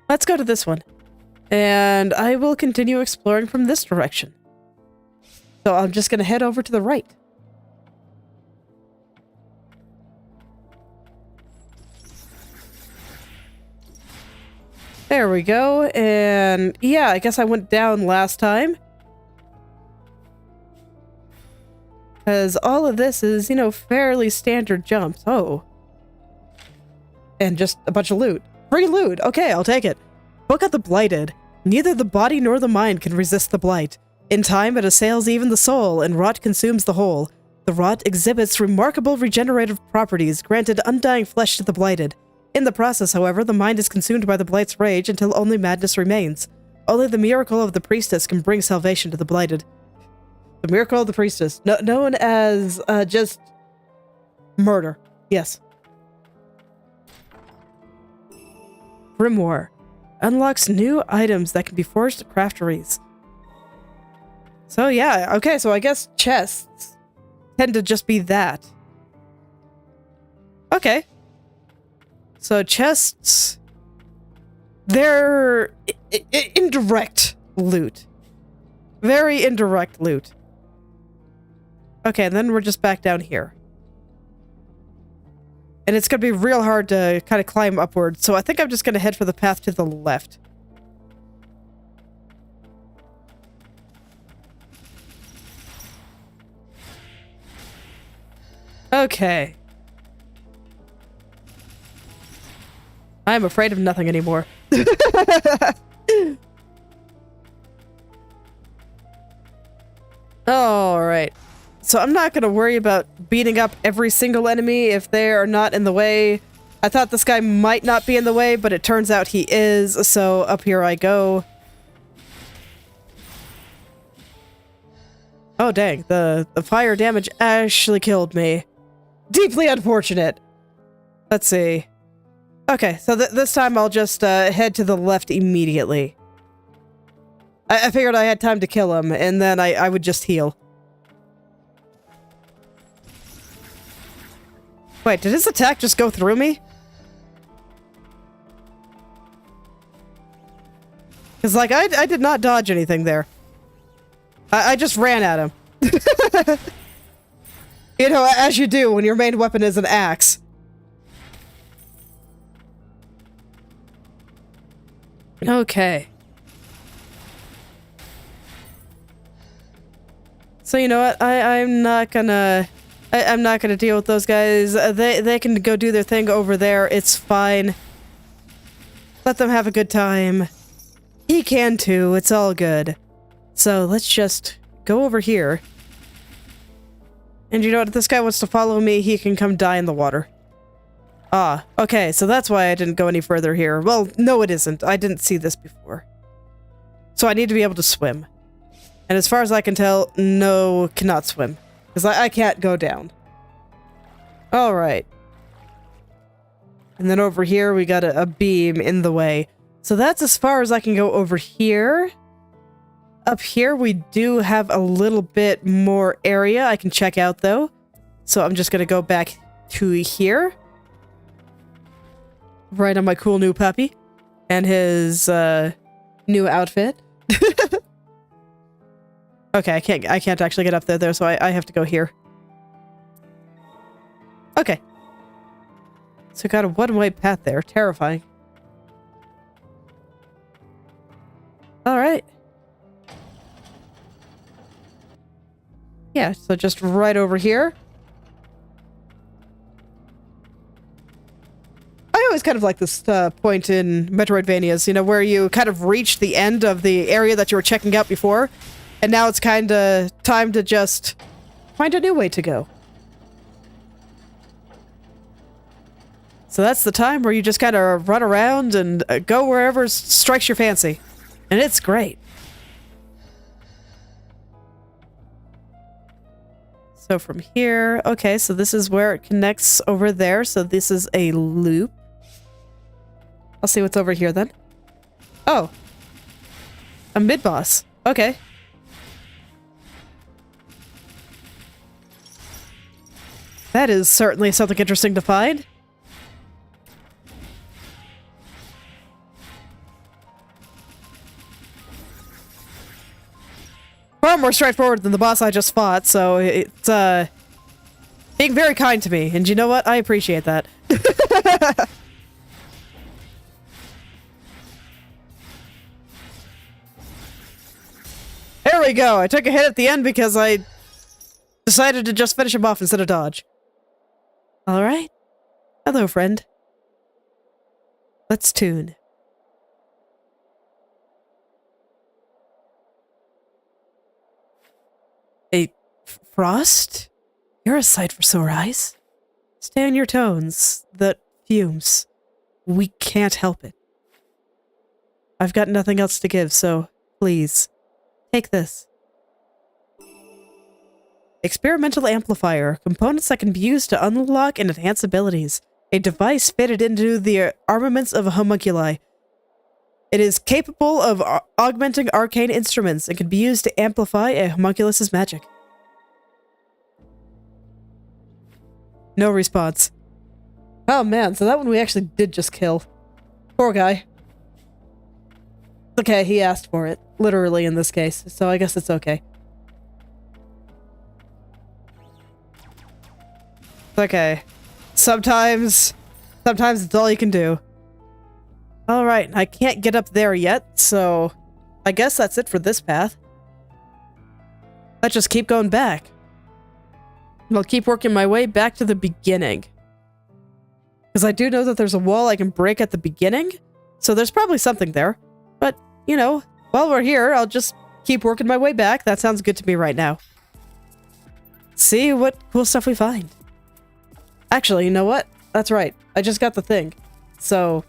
Let's go to this one. And I will continue exploring from this direction. So I'm just going to head over to the right. There we go. And yeah, I guess I went down last time. Because all of this is, you know, fairly standard jumps. Oh. And just a bunch of loot. Free loot! Okay, I'll take it. Book of the Blighted. Neither the body nor the mind can resist the blight. In time, it assails even the soul, and rot consumes the whole. The rot exhibits remarkable regenerative properties, granted undying flesh to the blighted. In the process, however, the mind is consumed by the blight's rage until only madness remains. Only the miracle of the priestess can bring salvation to the blighted. The miracle of the priestess, known as just murder. Yes. Grimoire. Unlocks new items that can be forged at crafteries. So yeah, okay, so I guess chests tend to just be that. Okay. So chests They're indirect loot. Very indirect loot. Okay, and then we're just back down here. And it's gonna be real hard to kind of climb upward, so I think I'm just gonna head for the path to the left. Okay. I'm afraid of nothing anymore. Alright. So I'm not gonna worry about beating up every single enemy if they are not in the way. I thought this guy might not be in the way, but it turns out he is, so up here I go. Oh dang, the fire damage actually killed me. Deeply unfortunate. Let's see. Okay, so this time I'll just head to the left immediately. I figured I had time to kill him, and then I would just heal. Wait, did his attack just go through me? Because, like, I did not dodge anything there. I just ran at him. You know, as you do when your main weapon is an axe. Okay. So you know what? I'm not gonna deal with those guys. They can go do their thing over there. It's fine. Let them have a good time. He can too. It's all good. So let's just go over here. And you know what? If this guy wants to follow me, he can come die in the water. Ah, okay, so that's why I didn't go any further here. Well, no it isn't. I didn't see this before. So I need to be able to swim. And as far as I can tell, no, cannot swim. Because I can't go down. Alright. And then over here, we got a beam in the way. So that's as far as I can go over here. Up here, we do have a little bit more area I can check out, though. So I'm just going to go back to here. Right on my cool new puppy. And his new outfit. Okay, I can't actually get up there, so I have to go here. Okay. So got a one-way path there. Terrifying. Alright. Yeah, so just right over here. I always kind of like this point in Metroidvanias, you know, where you kind of reach the end of the area that you were checking out before, and now it's kind of time to just find a new way to go. So that's the time where you just kind of run around and go wherever strikes your fancy. And it's great. So from here, okay, so this is where it connects over there. So this is a loop. I'll see what's over here then. Oh. A mid-boss. Okay. That is certainly something interesting to find. Far more straightforward than the boss I just fought, so it's, being very kind to me, and you know what? I appreciate that. There we go! I took a hit at the end because I decided to just finish him off instead of dodge. Alright. Hello, friend. Let's tune. Frost? You're a sight for sore eyes. Stay on your tones. The fumes. We can't help it. I've got nothing else to give, so please, take this. Experimental amplifier. Components that can be used to unlock and enhance abilities. A device fitted into the armaments of a homunculi. It is capable of augmenting arcane instruments and can be used to amplify a homunculus's magic. No response. Oh man, so that one we actually did just kill. Poor guy. Okay, he asked for it. Literally in this case. So I guess it's okay. Okay. Sometimes it's all you can do. Alright, I can't get up there yet, so I guess that's it for this path. Let's just keep going back. And I'll keep working my way back to the beginning. Because I do know that there's a wall I can break at the beginning, so there's probably something there. But, you know, while we're here, I'll just keep working my way back. That sounds good to me right now. See what cool stuff we find. Actually, you know what? That's right. I just got the thing. So,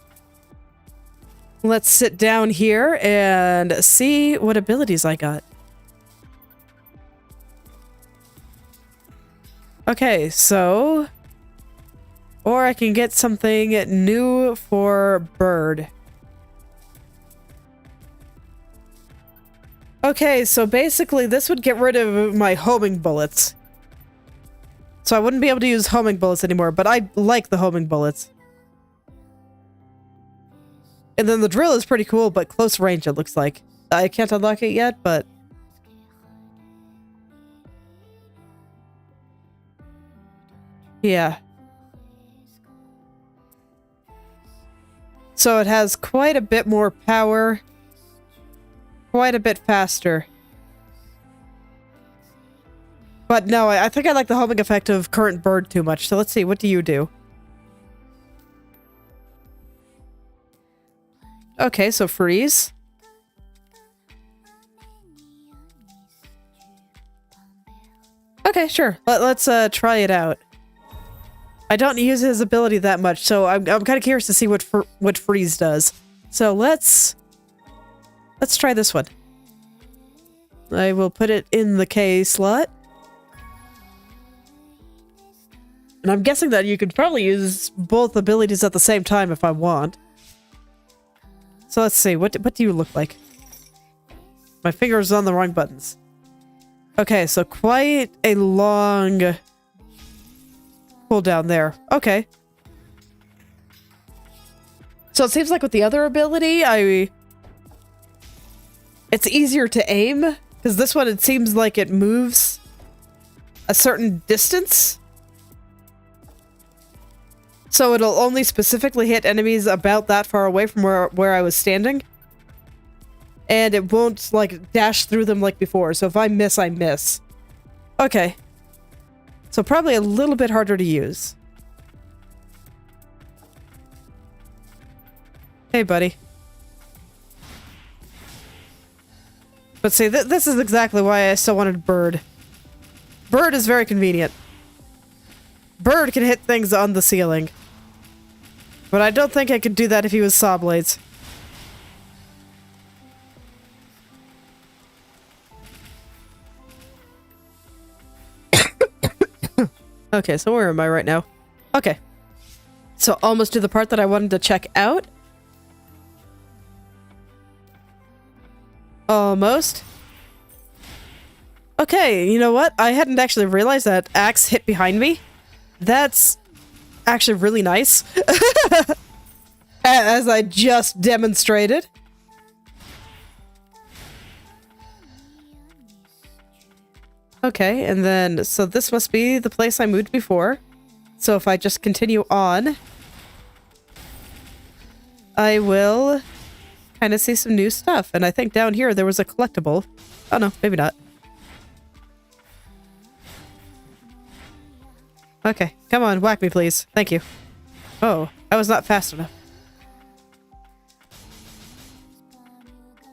let's sit down here and see what abilities I got. Okay, so... Or I can get something new for bird. Okay, so basically this would get rid of my homing bullets. So I wouldn't be able to use homing bullets anymore, but I like the homing bullets. And then the drill is pretty cool, but close range it looks like. I can't unlock it yet, but... yeah. So it has quite a bit more power. Quite a bit faster. But no, I think I like the homing effect of current bird too much. So let's see, what do you do? Okay, so freeze. Okay, sure. Let's try it out. I don't use his ability that much, so I'm kind of curious to see what freeze does. So let's try this one. I will put it in the K slot. And I'm guessing that you could probably use both abilities at the same time if I want. So let's see, what do you look like? My finger's on the wrong buttons. Okay, so quite a long cooldown there. Okay. So it seems like with the other ability, it's easier to aim, because this one it seems like it moves a certain distance. So it'll only specifically hit enemies about that far away from where I was standing. And it won't, like, dash through them like before. So if I miss, I miss. Okay. So probably a little bit harder to use. Hey, buddy. But see, this is exactly why I still wanted bird. Bird is very convenient. Bird can hit things on the ceiling. But I don't think I could do that if he was saw blades. Okay, so where am I right now? Okay. So almost to the part that I wanted to check out. Almost. Okay, you know what? I hadn't actually realized that axe hit behind me. That's actually really nice. As I just demonstrated. Okay, and then, so this must be the place I moved before. So if I just continue on, I will kind of see some new stuff. And I think down here there was a collectible. Oh no, maybe not. Okay, come on, whack me please. Thank you. Oh, I was not fast enough.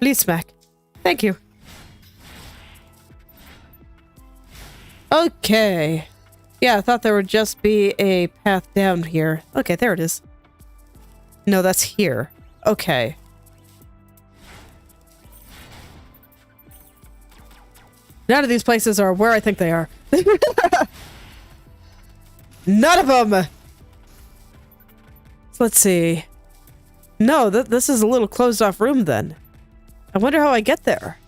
Please smack. Thank you. Okay. Yeah, I thought there would just be a path down here. Okay, there it is. No, that's here. Okay. None of these places are where I think they are. None of them! So let's see. No, this is a little closed off room then. I wonder how I get there.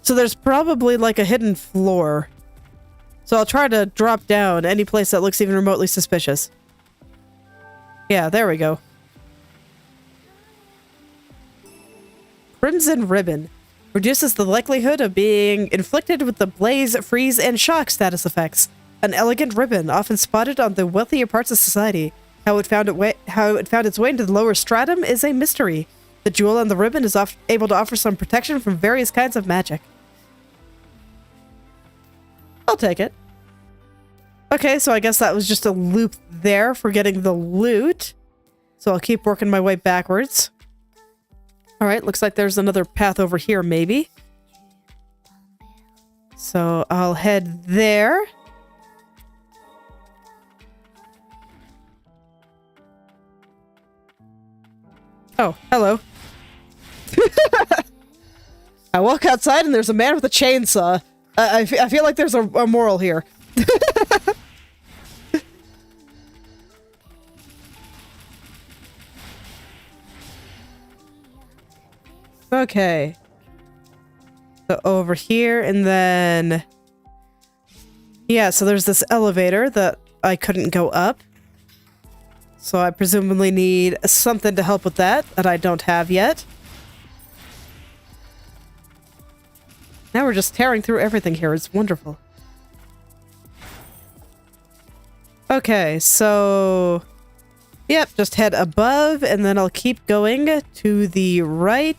So there's probably like a hidden floor. So I'll try to drop down any place that looks even remotely suspicious. Yeah, there we go. Crimson Ribbon. Reduces the likelihood of being inflicted with the blaze, freeze, and shock status effects. An elegant ribbon, often spotted on the wealthier parts of society. How it found its way into the lower stratum is a mystery. The jewel on the ribbon is able to offer some protection from various kinds of magic. I'll take it. Okay, so I guess that was just a loop there for getting the loot. So I'll keep working my way backwards. Alright, looks like there's another path over here, maybe. So I'll head there. Oh, hello. I walk outside and there's a man with a chainsaw. I feel like there's a moral here. Okay. So over here and then... Yeah, so there's this elevator that I couldn't go up. So I presumably need something to help with that I don't have yet. Now we're just tearing through everything here. It's wonderful. Okay, so... Yep, just head above, and then I'll keep going to the right.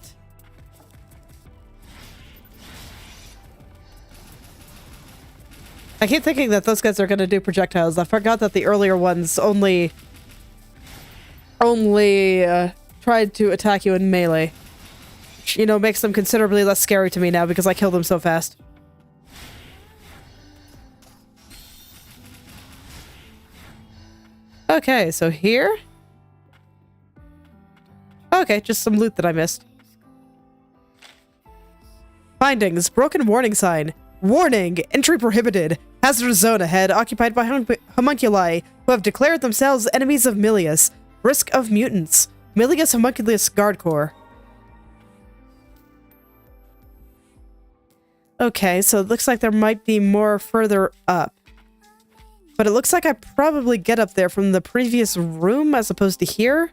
I keep thinking that those guys are going to do projectiles. I forgot that the earlier ones only tried to attack you in melee. Which, you know, makes them considerably less scary to me now because I kill them so fast. Okay, so here? Okay, just some loot that I missed. Findings. Broken warning sign. Warning! Entry prohibited. Hazardous zone ahead, occupied by homunculi, who have declared themselves enemies of Milius. Risk of mutants. Milius Homunculus Guard Corps. Okay, so it looks like there might be more further up. But it looks like I probably get up there from the previous room as opposed to here.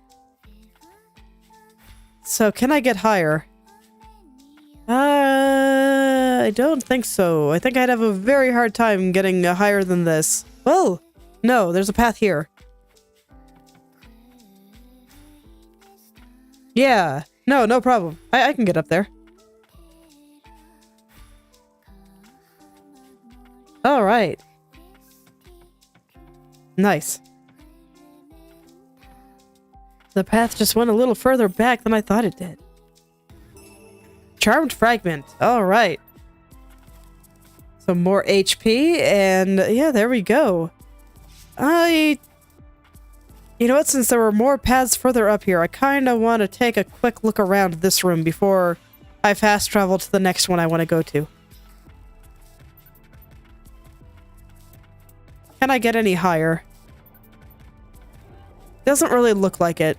So can I get higher? I don't think so. I think I'd have a very hard time getting higher than this. Well, no, there's a path here. Yeah, no problem. I can get up there. All right. Nice. The path just went a little further back than I thought it did. Charmed fragment. All right. Some more HP, and yeah, there we go. You know what? Since there were more paths further up here, I kind of want to take a quick look around this room before I fast travel to the next one I want to go to. Can I get any higher? Doesn't really look like it.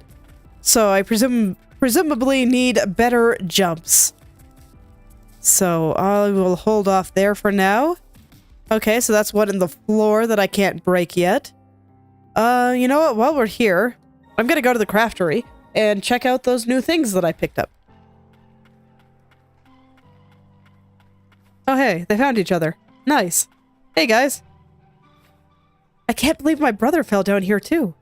So I presumably need better jumps. So I will hold off there for now. Okay, so that's one in the floor that I can't break yet. You know what? While we're here, I'm gonna go to the craftery and check out those new things that I picked up. Oh hey, they found each other. Nice. Hey guys. I can't believe my brother fell down here too.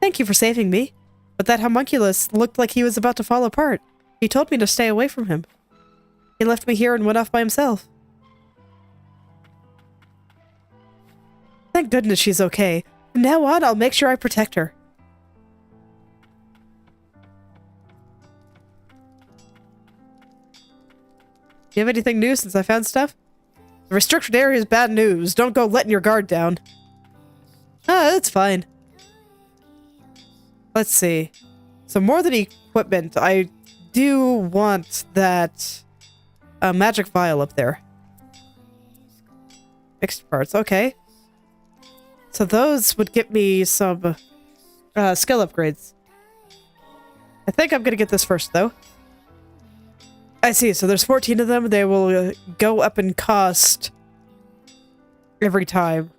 Thank you for saving me. But that homunculus looked like he was about to fall apart. He told me to stay away from him. He left me here and went off by himself. Thank goodness she's okay. From now on, I'll make sure I protect her. You have anything new since I found stuff? The restricted area is bad news. Don't go letting your guard down. Ah, that's fine. Let's see. So more than equipment, I do want that magic vial up there. Fixed parts, okay. So those would get me some skill upgrades. I think I'm gonna get this first, though. I see, so there's 14 of them. They will go up in cost every time.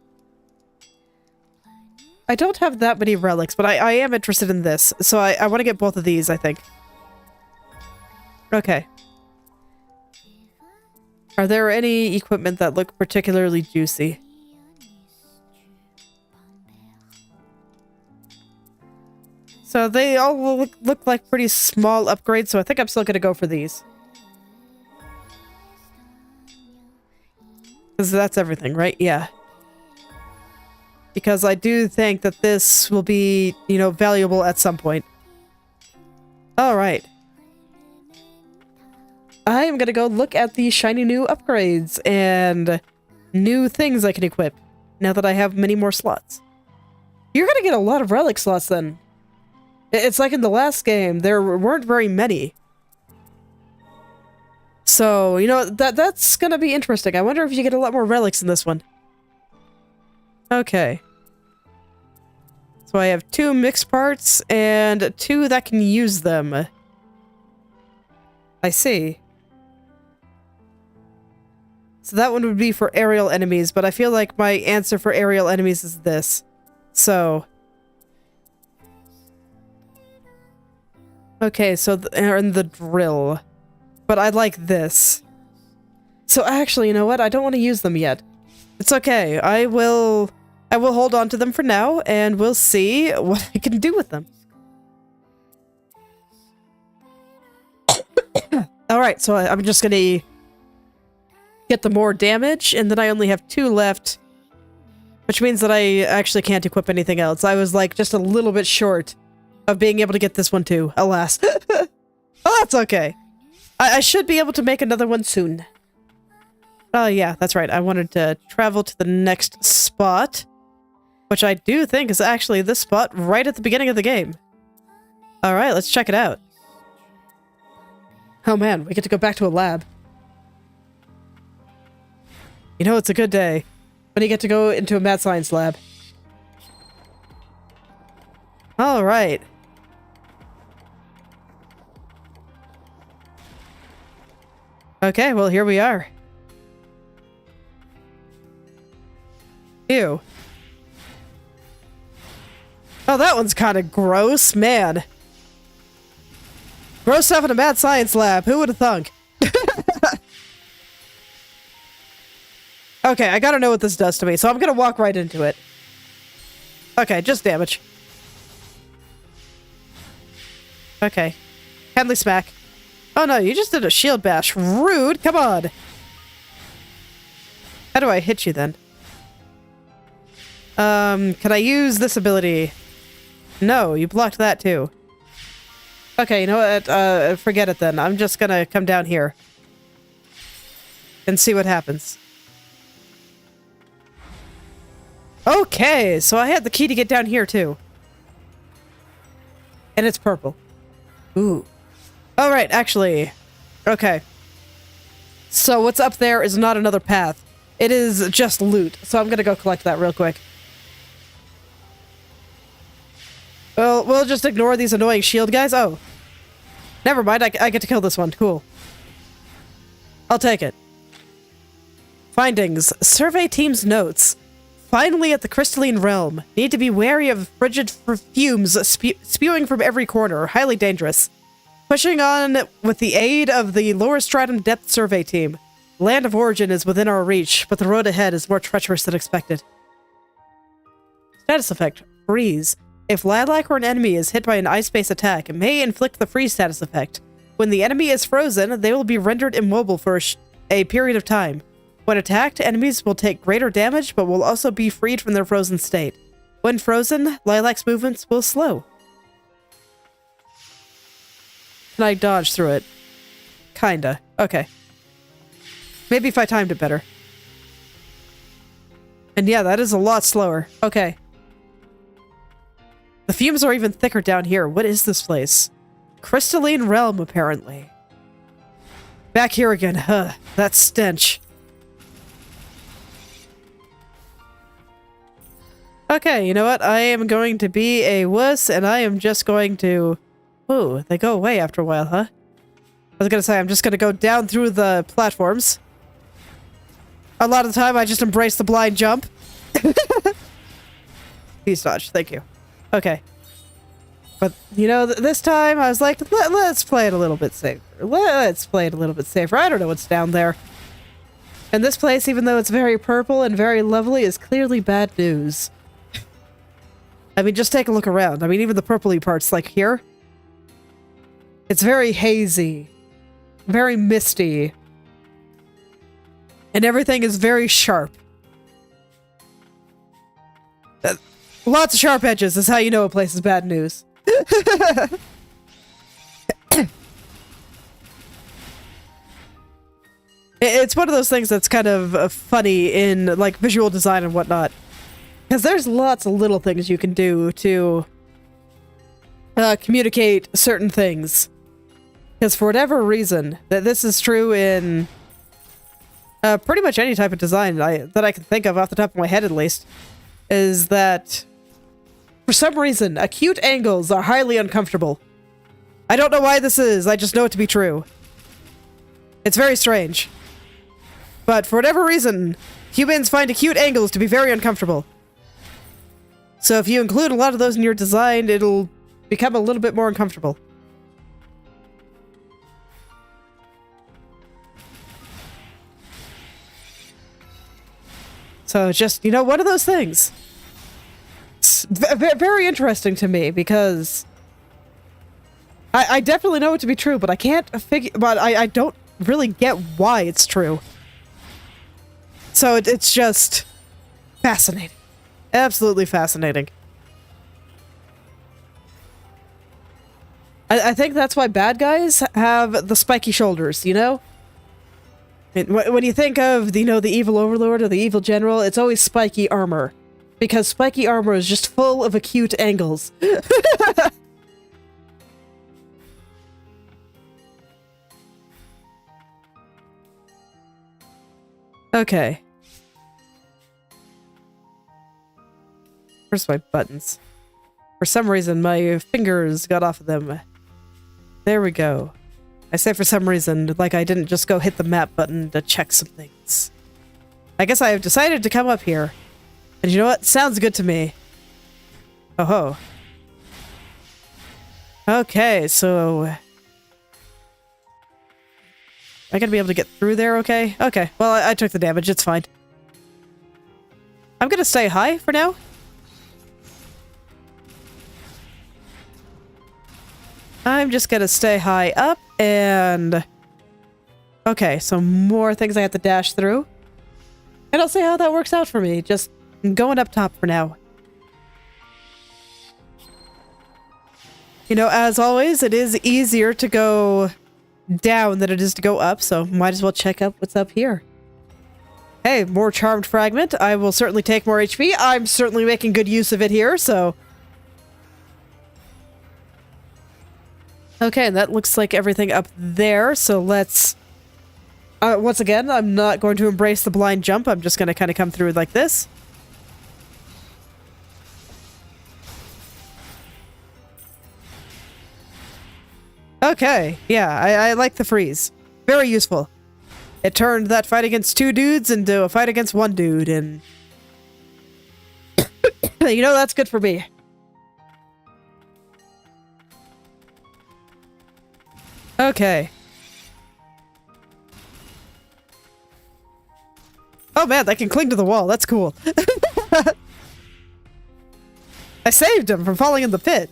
I don't have that many relics, but I am interested in this. So I want to get both of these, I think. Okay. Are there any equipment that look particularly juicy? So they all look like pretty small upgrades, so I think I'm still gonna go for these. Because that's everything, right? Yeah. Because I do think that this will be, you know, valuable at some point. Alright. I am gonna go look at the shiny new upgrades and new things I can equip now that I have many more slots. You're gonna get a lot of relic slots then. It's like in the last game, there weren't very many. So, you know, that's gonna be interesting. I wonder if you get a lot more relics in this one. Okay. So I have 2 mixed parts and 2 that can use them. I see. So that one would be for aerial enemies, but I feel like my answer for aerial enemies is this. So... okay, so and the drill. But I like this. So actually, you know what? I don't want to use them yet. It's okay. I will hold on to them for now, and we'll see what I can do with them. Alright, so I'm just gonna get the more damage, and then I only have 2 left. Which means that I actually can't equip anything else. I was like just a little bit short of being able to get this one too, alas. Oh, that's okay. I should be able to make another one soon. Oh yeah, that's right. I wanted to travel to the next spot, which I do think is actually this spot right at the beginning of the game. Alright, let's check it out. Oh man, we get to go back to a lab. You know, it's a good day when you get to go into a mad science lab. Alright. Okay, well, here we are. Ew. Oh, that one's kind of gross, man. Gross stuff in a mad science lab. Who would have thunk? Okay, I gotta know what this does to me, so I'm gonna walk right into it. Okay, just damage. Okay. Henley smack. Oh no, you just did a shield bash. Rude! Come on! How do I hit you then? Can I use this ability? No, you blocked that too. Okay, you know what? Forget it then. I'm just gonna come down here. And see what happens. Okay, so I had the key to get down here too. And it's purple. Ooh. Alright, actually. Okay. So what's up there is not another path. It is just loot. So I'm gonna go collect that real quick. Well, we'll just ignore these annoying shield guys. Oh. Never mind, I get to kill this one. Cool. I'll take it. Findings. Survey team's notes. Finally at the crystalline realm. Need to be wary of frigid fumes spewing from every corner. Highly dangerous. Pushing on with the aid of the lower stratum depth survey team. Land of origin is within our reach, but the road ahead is more treacherous than expected. Status effect. Freeze. If Lilac or an enemy is hit by an ice-based attack, it may inflict the freeze status effect. When the enemy is frozen, they will be rendered immobile for a period of time. When attacked, enemies will take greater damage, but will also be freed from their frozen state. When frozen, Lilac's movements will slow. Can I dodge through it? Kinda. Okay. Maybe if I timed it better. And yeah, that is a lot slower. Okay. The fumes are even thicker down here. What is this place? Crystalline Realm, apparently. Back here again. Huh. That stench. Okay, you know what? I am going to be a wuss, and I am just going to... Ooh, they go away after a while, huh? I was gonna say, I'm just gonna go down through the platforms. A lot of the time, I just embrace the blind jump. Peace dodge, thank you. Okay. But, you know, this time, I was like, let's play it a little bit safer. Let's play it a little bit safer. I don't know what's down there. And this place, even though it's very purple and very lovely, is clearly bad news. I mean, just take a look around. I mean, even the purpley parts, like here. It's very hazy. Very misty. And everything is very sharp. Lots of sharp edges is how you know a place is bad news. It's one of those things that's kind of funny in like visual design and whatnot. Because there's lots of little things you can do to communicate certain things. Because for whatever reason, that this is true in pretty much any type of design that I can think of off the top of my head at least, is that for some reason, acute angles are highly uncomfortable. I don't know why this is, I just know it to be true. It's very strange. But for whatever reason, humans find acute angles to be very uncomfortable. So if you include a lot of those in your design, it'll become a little bit more uncomfortable. So just, you know, one of those things. It's very interesting to me because I definitely know it to be true, but I can't figure, but I don't really get why it's true. So it's just fascinating. Absolutely fascinating. I think that's why bad guys have the spiky shoulders, you know? When you think of, you know, the evil overlord or the evil general, it's always spiky armor. Because spiky armor is just full of acute angles. Okay. Where's my buttons? For some reason, my fingers got off of them. There we go. I say for some reason, like I didn't just go hit the map button to check some things. I guess I have decided to come up here. And you know what? Sounds good to me. Oh ho. Okay, so... Am I gonna be able to get through there okay? Okay, well, I took the damage, it's fine. I'm gonna stay high for now. I'm just gonna stay high up, and... Okay, so more things I have to dash through. And I'll see how that works out for me, just going up top for now. You know, as always, it is easier to go down than it is to go up, so might as well check out what's up here. Hey, more charmed fragment. I will certainly take more HP. I'm certainly making good use of it here, so... Okay, and that looks like everything up there, so let's... once again, I'm not going to embrace the blind jump. I'm just going to kind of come through like this. Okay, yeah, I like the freeze. Very useful. It turned that fight against two dudes into a fight against one dude, and... you know, that's good for me. Okay. Oh man, I can cling to the wall. That's cool. I saved him from falling in the pit.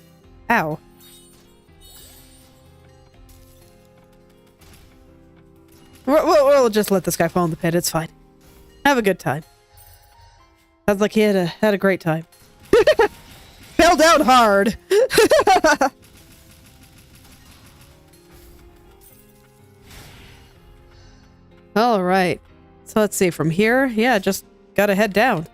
Ow. We'll just let this guy fall in the pit. It's fine. Have a good time. Sounds like he had a great time. Fell down hard. All right. So let's see, from here, yeah, just gotta head down.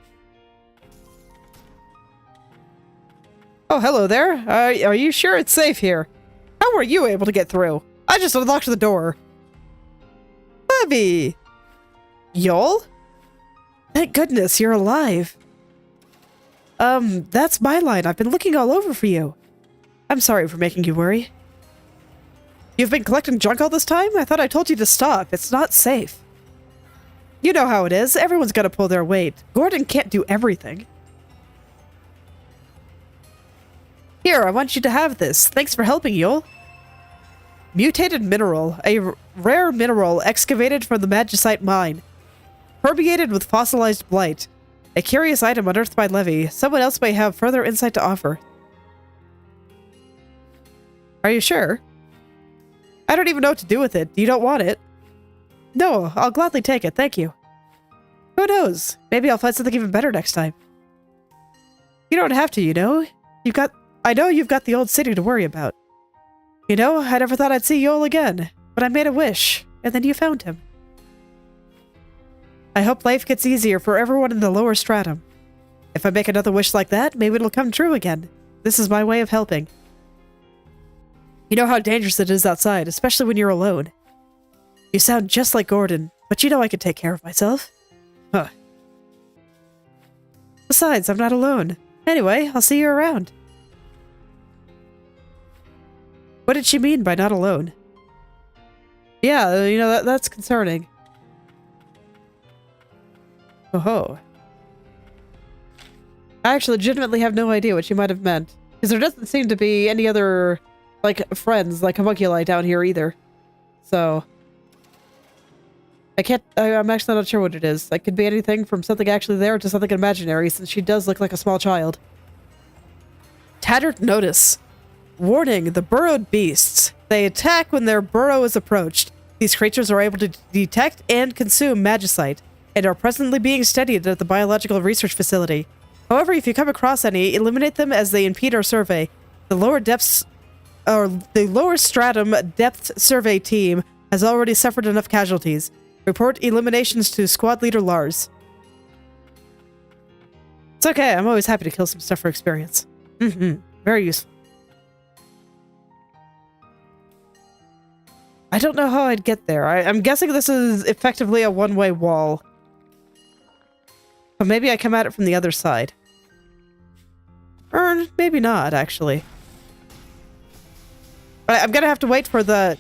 Oh, hello there. Are you sure it's safe here? How were you able to get through? I just unlocked the door. Abby! Yol? Thank goodness you're alive. That's my line. I've been looking all over for you. I'm sorry for making you worry. You've been collecting junk all this time? I thought I told you to stop. It's not safe. You know how it is. Everyone's got to pull their weight. Gordon can't do everything. Here, I want you to have this. Thanks for helping, Yul. Mutated mineral. A rare mineral excavated from the magnesite mine. Permeated with fossilized blight. A curious item unearthed by Levy. Someone else may have further insight to offer. Are you sure? I don't even know what to do with it. You don't want it? No, I'll gladly take it. Thank you. Who knows? Maybe I'll find something even better next time. You don't have to, you know? I know you've got the old city to worry about. You know, I never thought I'd see Yoel again, but I made a wish, and then you found him. I hope life gets easier for everyone in the lower stratum. If I make another wish like that, maybe it'll come true again. This is my way of helping. You know how dangerous it is outside, especially when you're alone. You sound just like Gordon, but you know I can take care of myself. Huh. Besides, I'm not alone. Anyway, I'll see you around. What did she mean by not alone? Yeah, you know, that's concerning. Oh-ho. I actually legitimately have no idea what she might have meant. Because there doesn't seem to be any other, like, friends, like homunculi down here either. So... I'm actually not sure what it is. It could be anything from something actually there to something imaginary, since she does look like a small child. Tattered notice. Warning, the burrowed beasts. They attack when their burrow is approached. These creatures are able to detect and consume magnesite, and are presently being studied at the biological research facility. However, if you come across any, eliminate them as they impede our survey. The lower stratum depth survey team has already suffered enough casualties. Report eliminations to squad leader Lars. It's okay, I'm always happy to kill some stuff for experience. Very useful. I don't know how I'd get there. I'm guessing this is effectively a one-way wall. But maybe I come at it from the other side. Or maybe not, actually. I'm gonna have to wait for the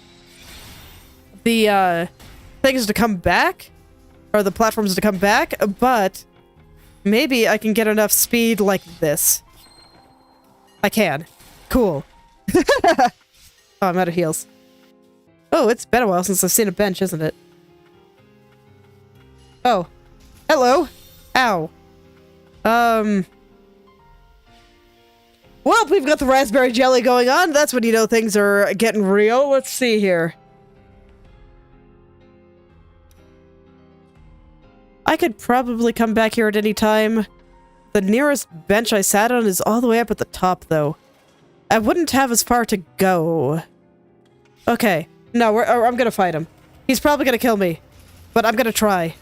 things to come back, or the platforms to come back, but maybe I can get enough speed like this. I can. Cool. Oh, I'm out of heals. Oh, it's been a while since I've seen a bench, isn't it? Oh. Hello. Ow. Well, we've got the raspberry jelly going on. That's when you know things are getting real. Let's see here. I could probably come back here at any time. The nearest bench I sat on is all the way up at the top, though. I wouldn't have as far to go. Okay. No, I'm gonna fight him. He's probably gonna kill me. But I'm gonna try.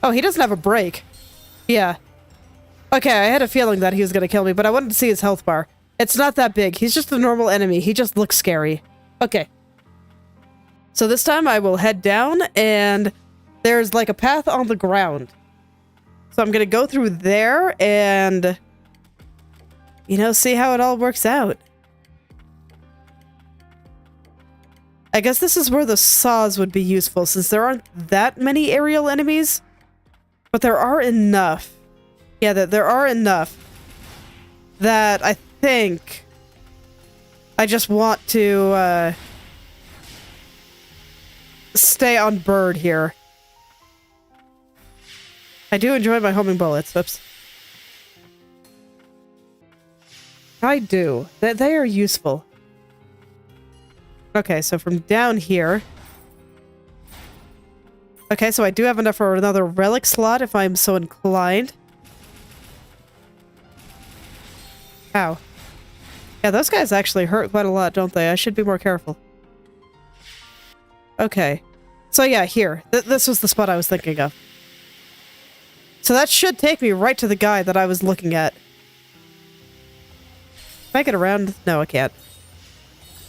Oh, he doesn't have a break. Yeah. Okay, I had a feeling that he was gonna kill me, but I wanted to see his health bar. It's not that big. He's just a normal enemy. He just looks scary. Okay. So this time I will head down, and there's like a path on the ground. So I'm gonna go through there and, you know, see how it all works out. I guess this is where the saws would be useful, since there aren't that many aerial enemies. But there are enough. Yeah, there are enough that I think I just want to stay on bird here. I do enjoy my homing bullets. Oops. I do. They are useful. Okay, so from down here... Okay, so I do have enough for another relic slot if I'm so inclined. Ow. Yeah, those guys actually hurt quite a lot, don't they? I should be more careful. Okay. So yeah, here. This was the spot I was thinking of. So that should take me right to the guy that I was looking at. Can I get around? No, I can't.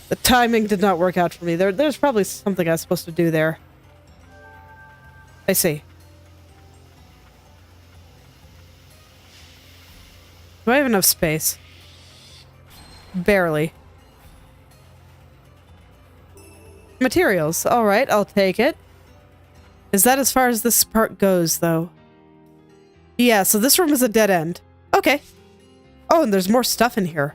The timing did not work out for me. There's probably something I was supposed to do there. I see. Do I have enough space? Barely. Materials. Alright, I'll take it. Is that as far as this part goes, though? Yeah, so this room is a dead end. Okay. Oh, and there's more stuff in here.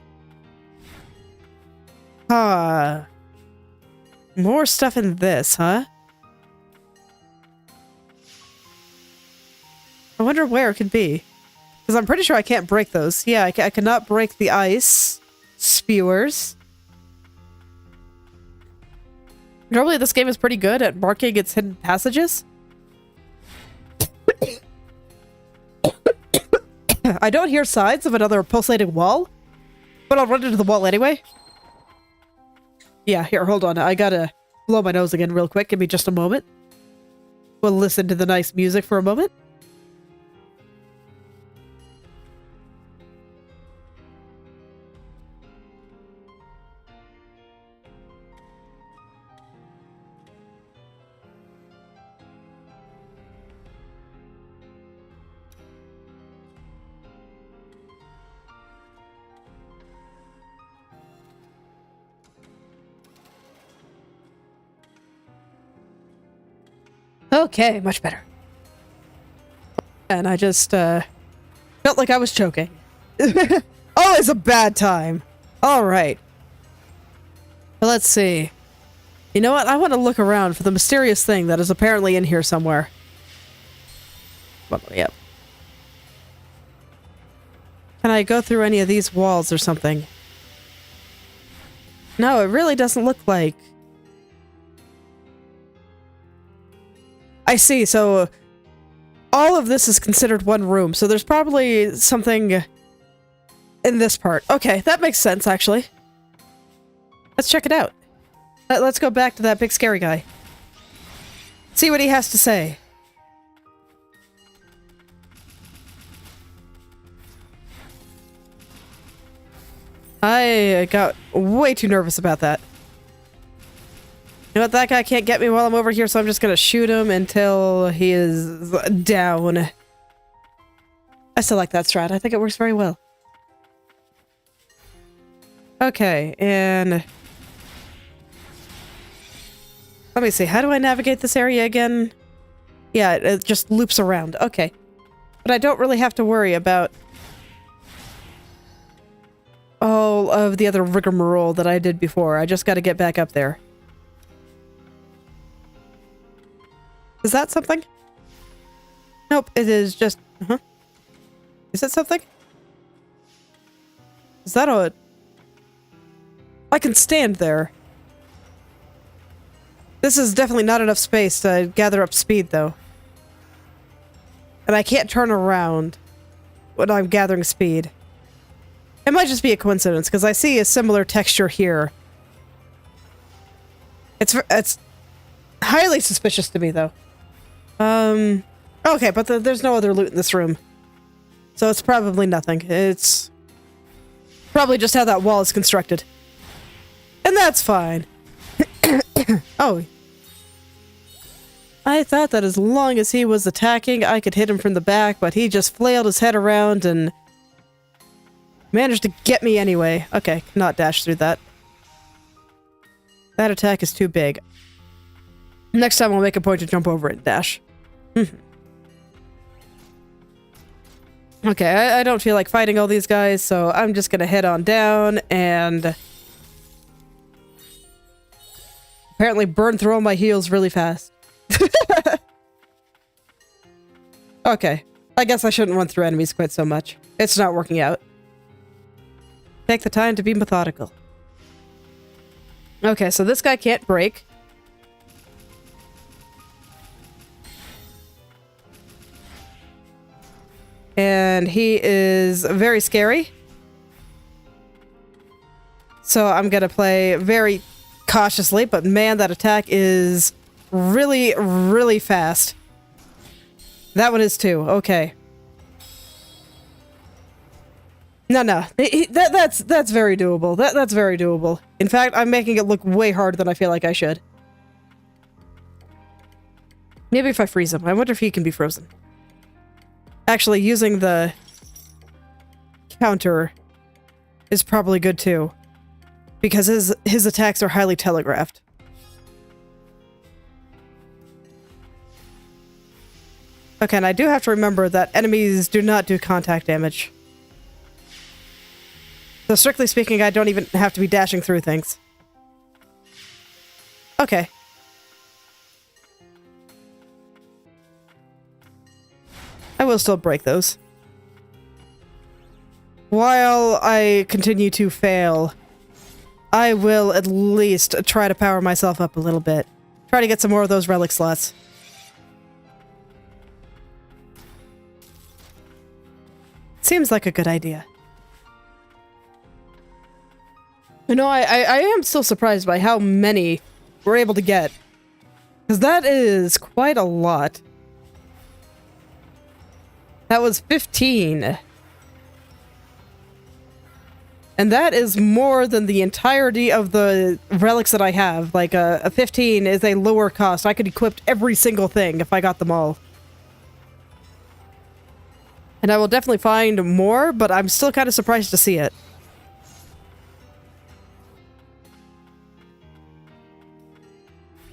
More stuff in this, huh? I wonder where it could be. Because I'm pretty sure I can't break those. Yeah, I cannot break the ice spewers. Normally this game is pretty good at marking its hidden passages. I don't hear signs of another pulsating wall, but I'll run into the wall anyway. Yeah, here, hold on. I gotta blow my nose again real quick. Give me just a moment. We'll listen to the nice music for a moment. Okay, much better. And I just, felt like I was choking. Always a bad time. Alright. Well, let's see. You know what? I want to look around for the mysterious thing that is apparently in here somewhere. Yep. Can I go through any of these walls or something? No, it really doesn't look like... I see, so all of this is considered one room, so there's probably something in this part. Okay, that makes sense, actually. Let's check it out. Let's go back to that big scary guy. See what he has to say. I got way too nervous about that. You know what, that guy can't get me while I'm over here, so I'm just gonna shoot him until he is down. I still like that strat. I think it works very well. Okay, and... let me see, how do I navigate this area again? Yeah, it just loops around. Okay. But I don't really have to worry about all of the other rigmarole that I did before. I just gotta get back up there. Is that something? Nope, it is just... huh? Is that something? Is that a... I can stand there. This is definitely not enough space to gather up speed, though. And I can't turn around when I'm gathering speed. It might just be a coincidence, because I see a similar texture here. It's highly suspicious to me, though. Okay, but there's no other loot in this room. So it's probably nothing. It's probably just how that wall is constructed. And that's fine. Oh. I thought that as long as he was attacking, I could hit him from the back, but he just flailed his head around and managed to get me anyway. Okay, not dash through that. That attack is too big. Next time I'll make a point to jump over it and dash. Okay, I don't feel like fighting all these guys, so I'm just gonna head on down and... apparently burn through all my heals really fast. Okay, I guess I shouldn't run through enemies quite so much. It's not working out. Take the time to be methodical. Okay, so this guy can't break. And he is very scary. So I'm gonna play very cautiously, but man, that attack is really, really fast. That one is too. Okay. No. That's very doable. That's very doable. In fact, I'm making it look way harder than I feel like I should. Maybe if I freeze him. I wonder if he can be frozen. Actually, using the counter is probably good too, because his attacks are highly telegraphed. Okay, and I do have to remember that enemies do not do contact damage. So strictly speaking, I don't even have to be dashing through things. Okay. I will still break those. While I continue to fail, I will at least try to power myself up a little bit. Try to get some more of those relic slots. Seems like a good idea. You know, I am still surprised by how many we're able to get. Because that is quite a lot. That was 15. And that is more than the entirety of the relics that I have. Like, a 15 is a lower cost. I could equip every single thing if I got them all. And I will definitely find more, but I'm still kind of surprised to see it.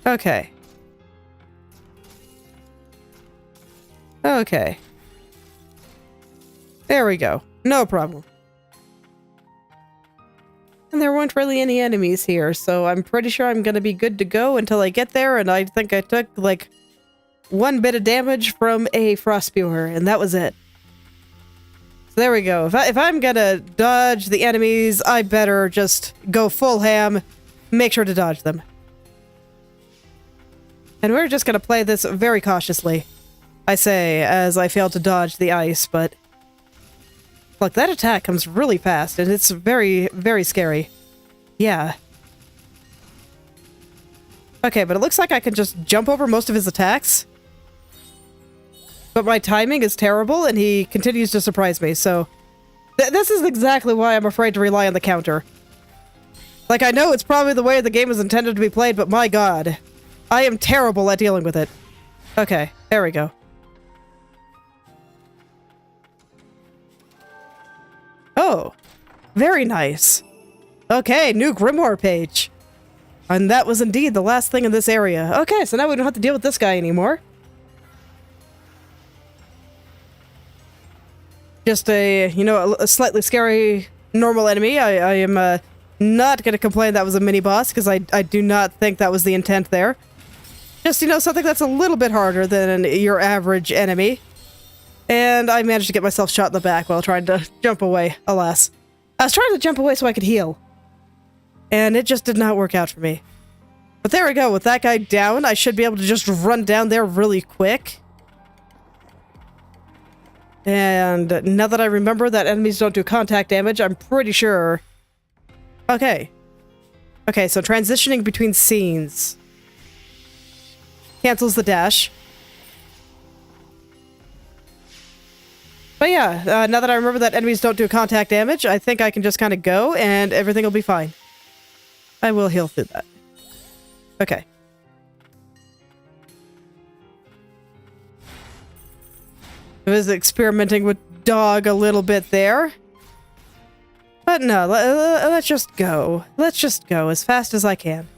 Okay. Okay. There we go. No problem. And there weren't really any enemies here, so I'm pretty sure I'm gonna be good to go until I get there, and I think I took, like, 1 bit of damage from a frost spewer, and that was it. So there we go. If I'm gonna dodge the enemies, I better just go full ham, make sure to dodge them. And we're just gonna play this very cautiously, I say, as I fail to dodge the ice, but... Look, that attack comes really fast, and it's very, very scary. Yeah. Okay, but it looks like I can just jump over most of his attacks. But my timing is terrible, and he continues to surprise me, so... this is exactly why I'm afraid to rely on the counter. Like, I know it's probably the way the game is intended to be played, but my god. I am terrible at dealing with it. Okay, there we go. Oh, very nice. Okay, new Grimoire page. And that was indeed the last thing in this area. Okay, so now we don't have to deal with this guy anymore. Just a, you know, a slightly scary normal enemy. I am not going to complain that was a mini-boss, because I do not think that was the intent there. Just, you know, something that's a little bit harder than your average enemy. And I managed to get myself shot in the back while trying to jump away, alas. I was trying to jump away so I could heal. And it just did not work out for me. But there we go, with that guy down, I should be able to just run down there really quick. And now that I remember that enemies don't do contact damage, I'm pretty sure... Okay. Okay, so transitioning between scenes. Cancels the dash. But yeah, now that I remember that enemies don't do contact damage, I think I can just kind of go, and everything will be fine. I will heal through that. Okay. I was experimenting with dog a little bit there. But no, let's just go. Let's just go as fast as I can.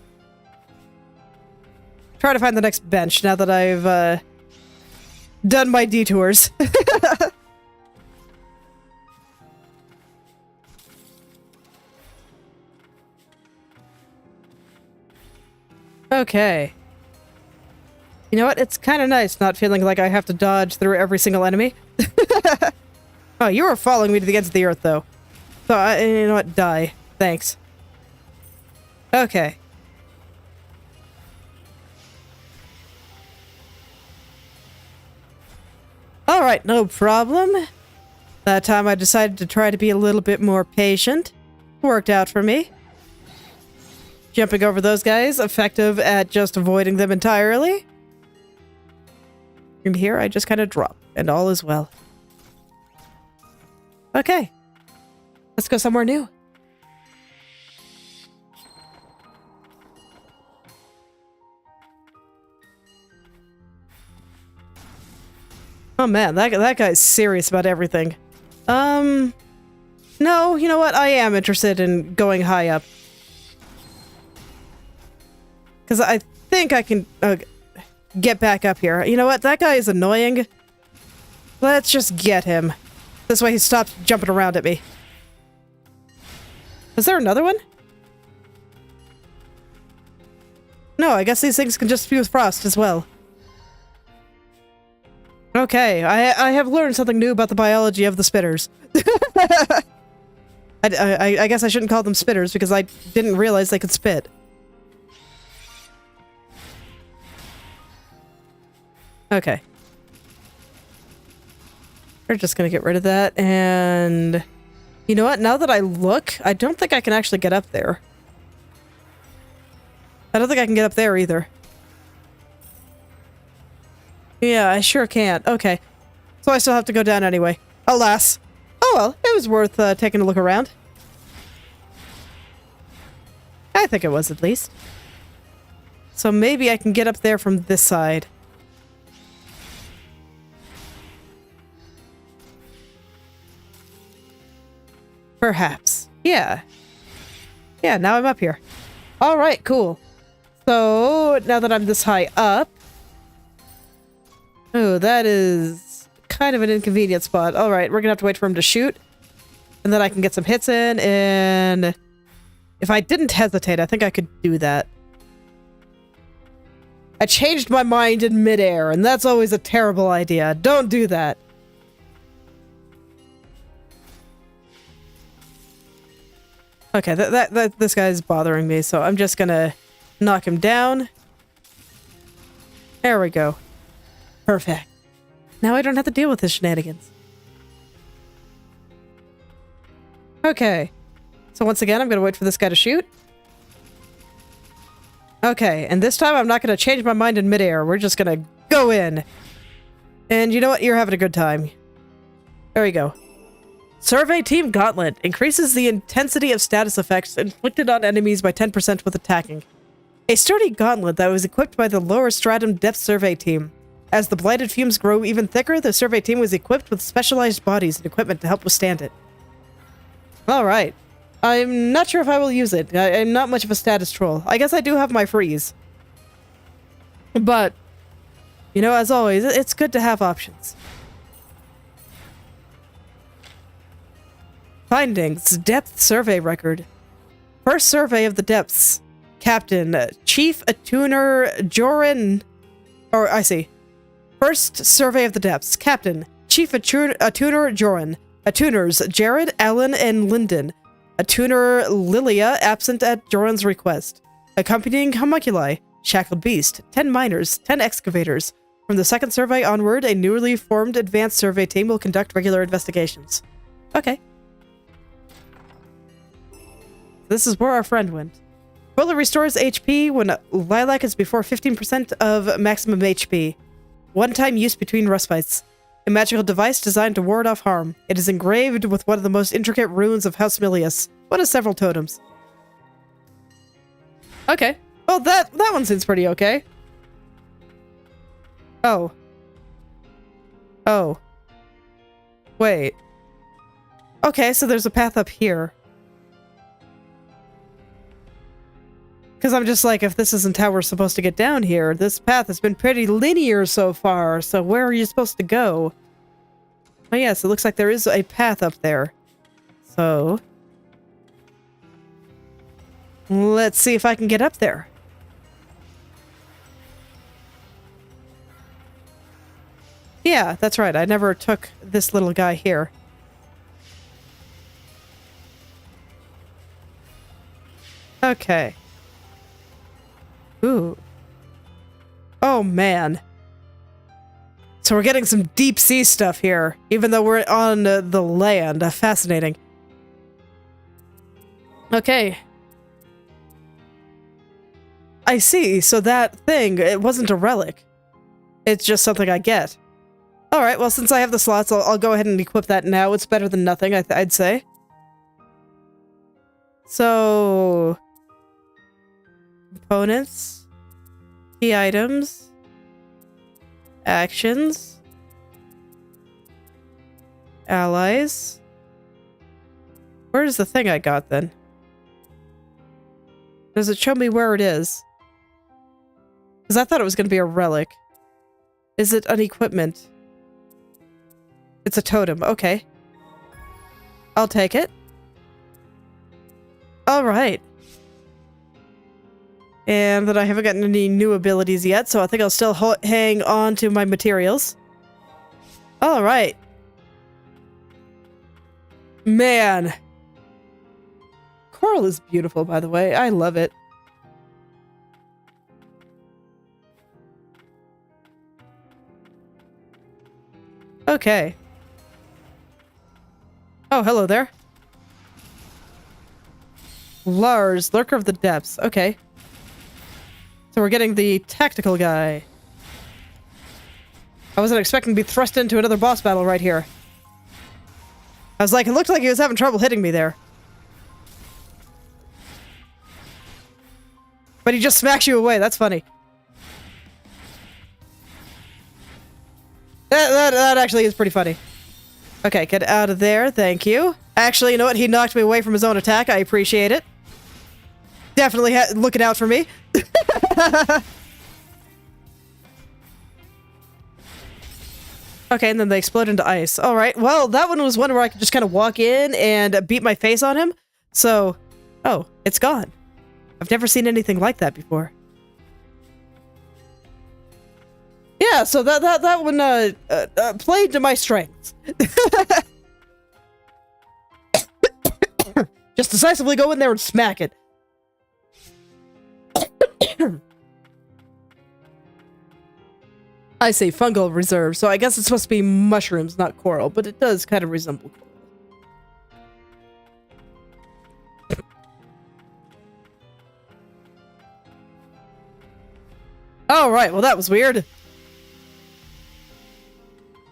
Try to find the next bench now that I've done my detours. Okay. You know what? It's kind of nice not feeling like I have to dodge through every single enemy. Oh, you were following me to the ends of the earth, though. So, you know what? Die. Thanks. Okay. Alright, no problem. That time I decided to try to be a little bit more patient. Worked out for me. Jumping over those guys, effective at just avoiding them entirely. From here, I just kind of drop, and all is well. Okay. Let's go somewhere new. Oh man, that guy's serious about everything. No, you know what? I am interested in going high up. Because I think I can get back up here. You know what? That guy is annoying. Let's just get him. This way he stops jumping around at me. Is there another one? No, I guess these things can just fuse frost as well. Okay, I have learned something new about the biology of the spitters. I guess I shouldn't call them spitters because I didn't realize they could spit. Okay. We're just gonna get rid of that, and... You know what? Now that I look, I don't think I can actually get up there. I don't think I can get up there either. Yeah, I sure can't. Okay. So I still have to go down anyway. Alas. Oh well, it was worth taking a look around. I think it was, at least. So maybe I can get up there from this side. Perhaps. Yeah. Yeah, now I'm up here. Alright, cool. So, now that I'm this high up... Oh, that is kind of an inconvenient spot. Alright, we're gonna have to wait for him to shoot. And then I can get some hits in, and... If I didn't hesitate, I think I could do that. I changed my mind in midair, and that's always a terrible idea. Don't do that. Okay, this guy's bothering me, so I'm just gonna knock him down. There we go. Perfect. Now I don't have to deal with his shenanigans. Okay. So once again, I'm gonna wait for this guy to shoot. Okay, and this time I'm not gonna change my mind in midair. We're just gonna go in. And you know what? You're having a good time. There we go. Survey Team Gauntlet increases the intensity of status effects inflicted on enemies by 10% with attacking. A sturdy gauntlet that was equipped by the lower stratum depth survey team. As the blighted fumes grow even thicker, the survey team was equipped with specialized bodies and equipment to help withstand it. Alright. I'm not sure if I will use it. I'm not much of a status troll. I guess I do have my freeze. But, you know, as always, it's good to have options. Findings. Depth survey record. First survey of the depths. Captain, Chief Attuner Joran... Or, I see. First survey of the depths. Captain, Chief Attuner Joran. Attuners, Jared, Allen, and Lyndon. Attuner Lilia, absent at Joran's request. Accompanying homunculi. Shackled Beast. 10 miners. 10 excavators. From the second survey onward, a newly formed advanced survey team will conduct regular investigations. Okay. This is where our friend went. Fully restores HP when Lilac is before 15% of maximum HP. One-time use between respites. A magical device designed to ward off harm. It is engraved with one of the most intricate runes of House Milius. One of several totems. Okay. Well, that one seems pretty okay. Oh. Oh. Wait. Okay, so there's a path up here. Because I'm just like, if this isn't how we're supposed to get down here, this path has been pretty linear so far, so where are you supposed to go? Oh yes, it looks like there is a path up there. So... let's see if I can get up there. Yeah, that's right, I never took this little guy here. Okay. Ooh. Oh, man. So we're getting some deep sea stuff here, even though we're on the land. Fascinating. Okay. I see. So that thing, it wasn't a relic. It's just something I get. Alright, well, since I have the slots, I'll go ahead and equip that now. It's better than nothing, I'd say. So... components, key items, actions, allies. Where's the thing I got then? Does it show me where it is? Because I thought it was going to be a relic. Is it an equipment? It's a totem. Okay. I'll take it. All right. And that I haven't gotten any new abilities yet, so I think I'll still hang on to my materials. Alright. Man. Coral is beautiful, by the way. I love it. Okay. Oh, hello there. Lars, Lurker of the Depths. Okay. So we're getting the tactical guy. I wasn't expecting to be thrust into another boss battle right here. I was like, it looked like he was having trouble hitting me there. But he just smacks you away. That's funny. That actually is pretty funny. Okay, get out of there. Thank you. Actually, you know what? He knocked me away from his own attack. I appreciate it. Definitely looking out for me. Okay, and then they explode into ice. Alright, well, that one was one where I could just kind of walk in and beat my face on him. So, oh, it's gone. I've never seen anything like that before. Yeah, so that one played to my strengths. Just decisively go in there and smack it. I say fungal reserve, so I guess it's supposed to be mushrooms, not coral, but it does kind of resemble coral. Oh, right, well that was weird.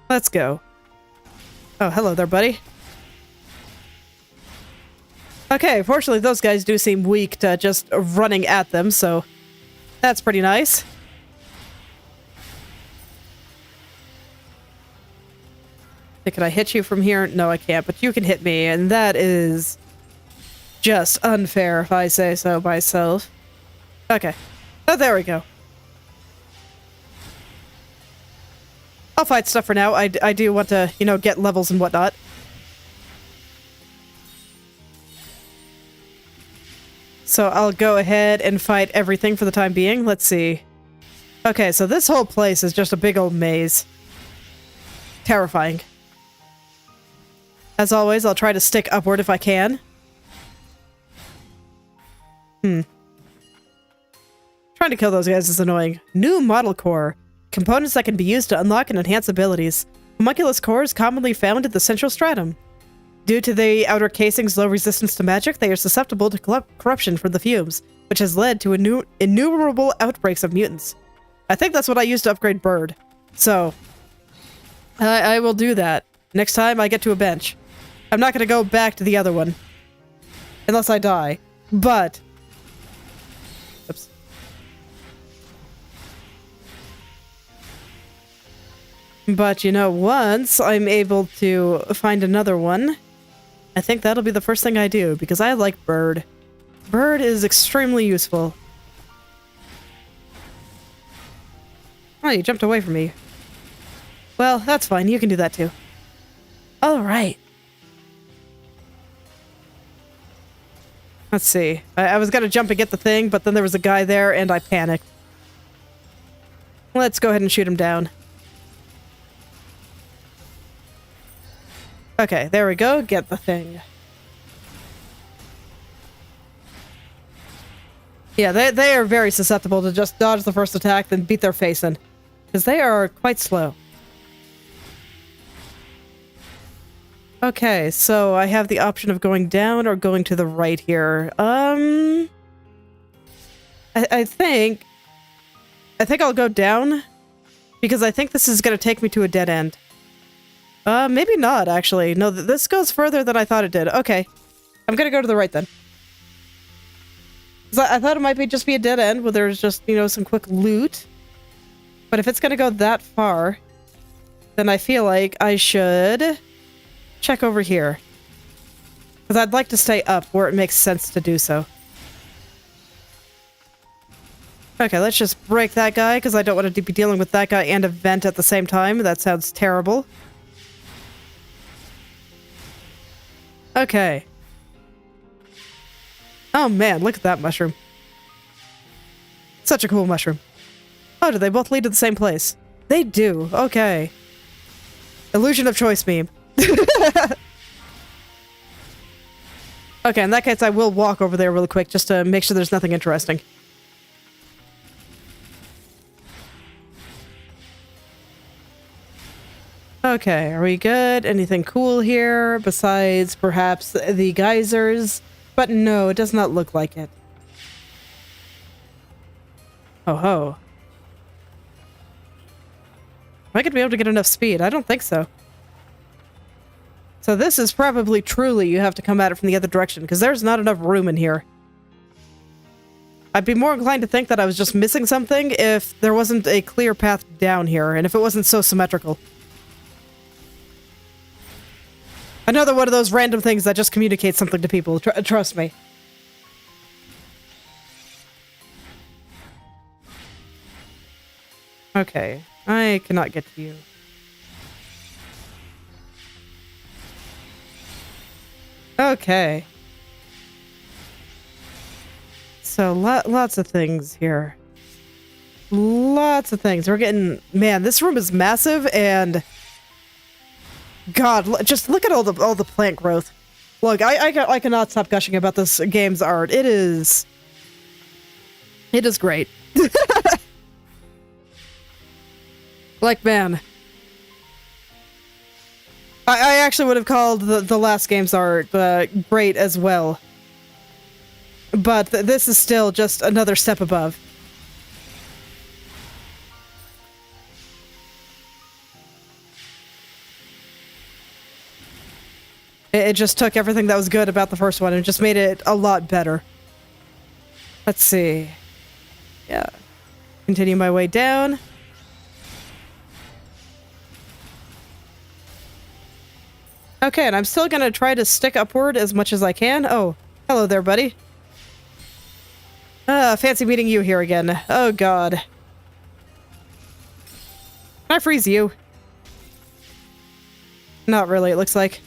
Let's go. Oh, hello there, buddy. Okay, fortunately those guys do seem weak to just running at them, so that's pretty nice. Can I hit you from here? No, I can't, but you can hit me, and that is just unfair, if I say so myself. Okay. Oh, there we go. I'll fight stuff for now. I do want to, you know, get levels and whatnot. So I'll go ahead and fight everything for the time being. Let's see. Okay, so this whole place is just a big old maze. Terrifying. As always, I'll try to stick upward if I can. Trying to kill those guys is annoying. New model core. Components that can be used to unlock and enhance abilities. Homunculus core is commonly found in the central stratum. Due to the outer casing's low resistance to magic, they are susceptible to corruption from the fumes, which has led to innumerable outbreaks of mutants. I think that's what I used to upgrade Bird. So, I will do that next time I get to a bench. I'm not going to go back to the other one. Unless I die. But... Oops. But, you know, once I'm able to find another one, I think that'll be the first thing I do, because I like Bird. Bird is extremely useful. Oh, you jumped away from me. Well, that's fine. You can do that too. Alright. Let's see. I was gonna jump and get the thing, but then there was a guy there and I panicked. Let's go ahead and shoot him down. Okay, there we go. Get the thing. Yeah, they are very susceptible to just dodge the first attack, then beat their face in. Because they are quite slow. Okay, so I have the option of going down or going to the right here. I think I'll go down. Because I think this is going to take me to a dead end. Maybe not, actually. No, this goes further than I thought it did. Okay. I'm gonna go to the right, then. 'Cause I thought it might just be a dead end, where there's just, you know, some quick loot. But if it's gonna go that far, then I feel like I should check over here. Because I'd like to stay up, where it makes sense to do so. Okay, let's just break that guy, because I don't want to be dealing with that guy and a vent at the same time. That sounds terrible. Okay. Oh man, look at that mushroom. Such a cool mushroom. Oh, do they both lead to the same place? They do. Okay. Illusion of choice meme. Okay, in that case, I will walk over there really quick just to make sure there's nothing interesting. Okay, are we good? Anything cool here besides perhaps the geysers? But no, it does not look like it. Oh ho. Am I gonna be able to get enough speed? I don't think so. So this is probably truly you have to come at it from the other direction, because there's not enough room in here. I'd be more inclined to think that I was just missing something if there wasn't a clear path down here, and if it wasn't so symmetrical. Another one of those random things that just communicates something to people, trust me. Okay, I cannot get to you. Okay. So, lots of things here. Lots of things. We're getting... Man, this room is massive, and... God, just look at all the plant growth. Look, I cannot stop gushing about this game's art. It is great. Like, man. I actually would have called the last game's art great as well. But this is still just another step above. It just took everything that was good about the first one and just made it a lot better. Let's see. Yeah. Continue my way down. Okay, and I'm still gonna try to stick upward as much as I can. Oh, hello there, buddy. Fancy meeting you here again. Oh, God. Can I freeze you? Not really, it looks like.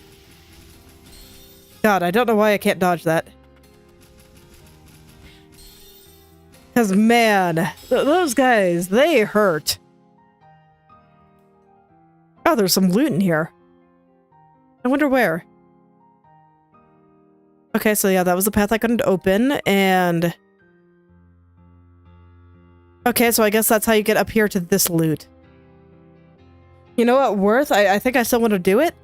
God, I don't know why I can't dodge that. Because, man, those guys, they hurt. Oh, there's some loot in here. I wonder where. Okay, so yeah, that was the path I couldn't open, and... Okay, so I guess that's how you get up here to this loot. You know what, Worth? I think I still want to do it.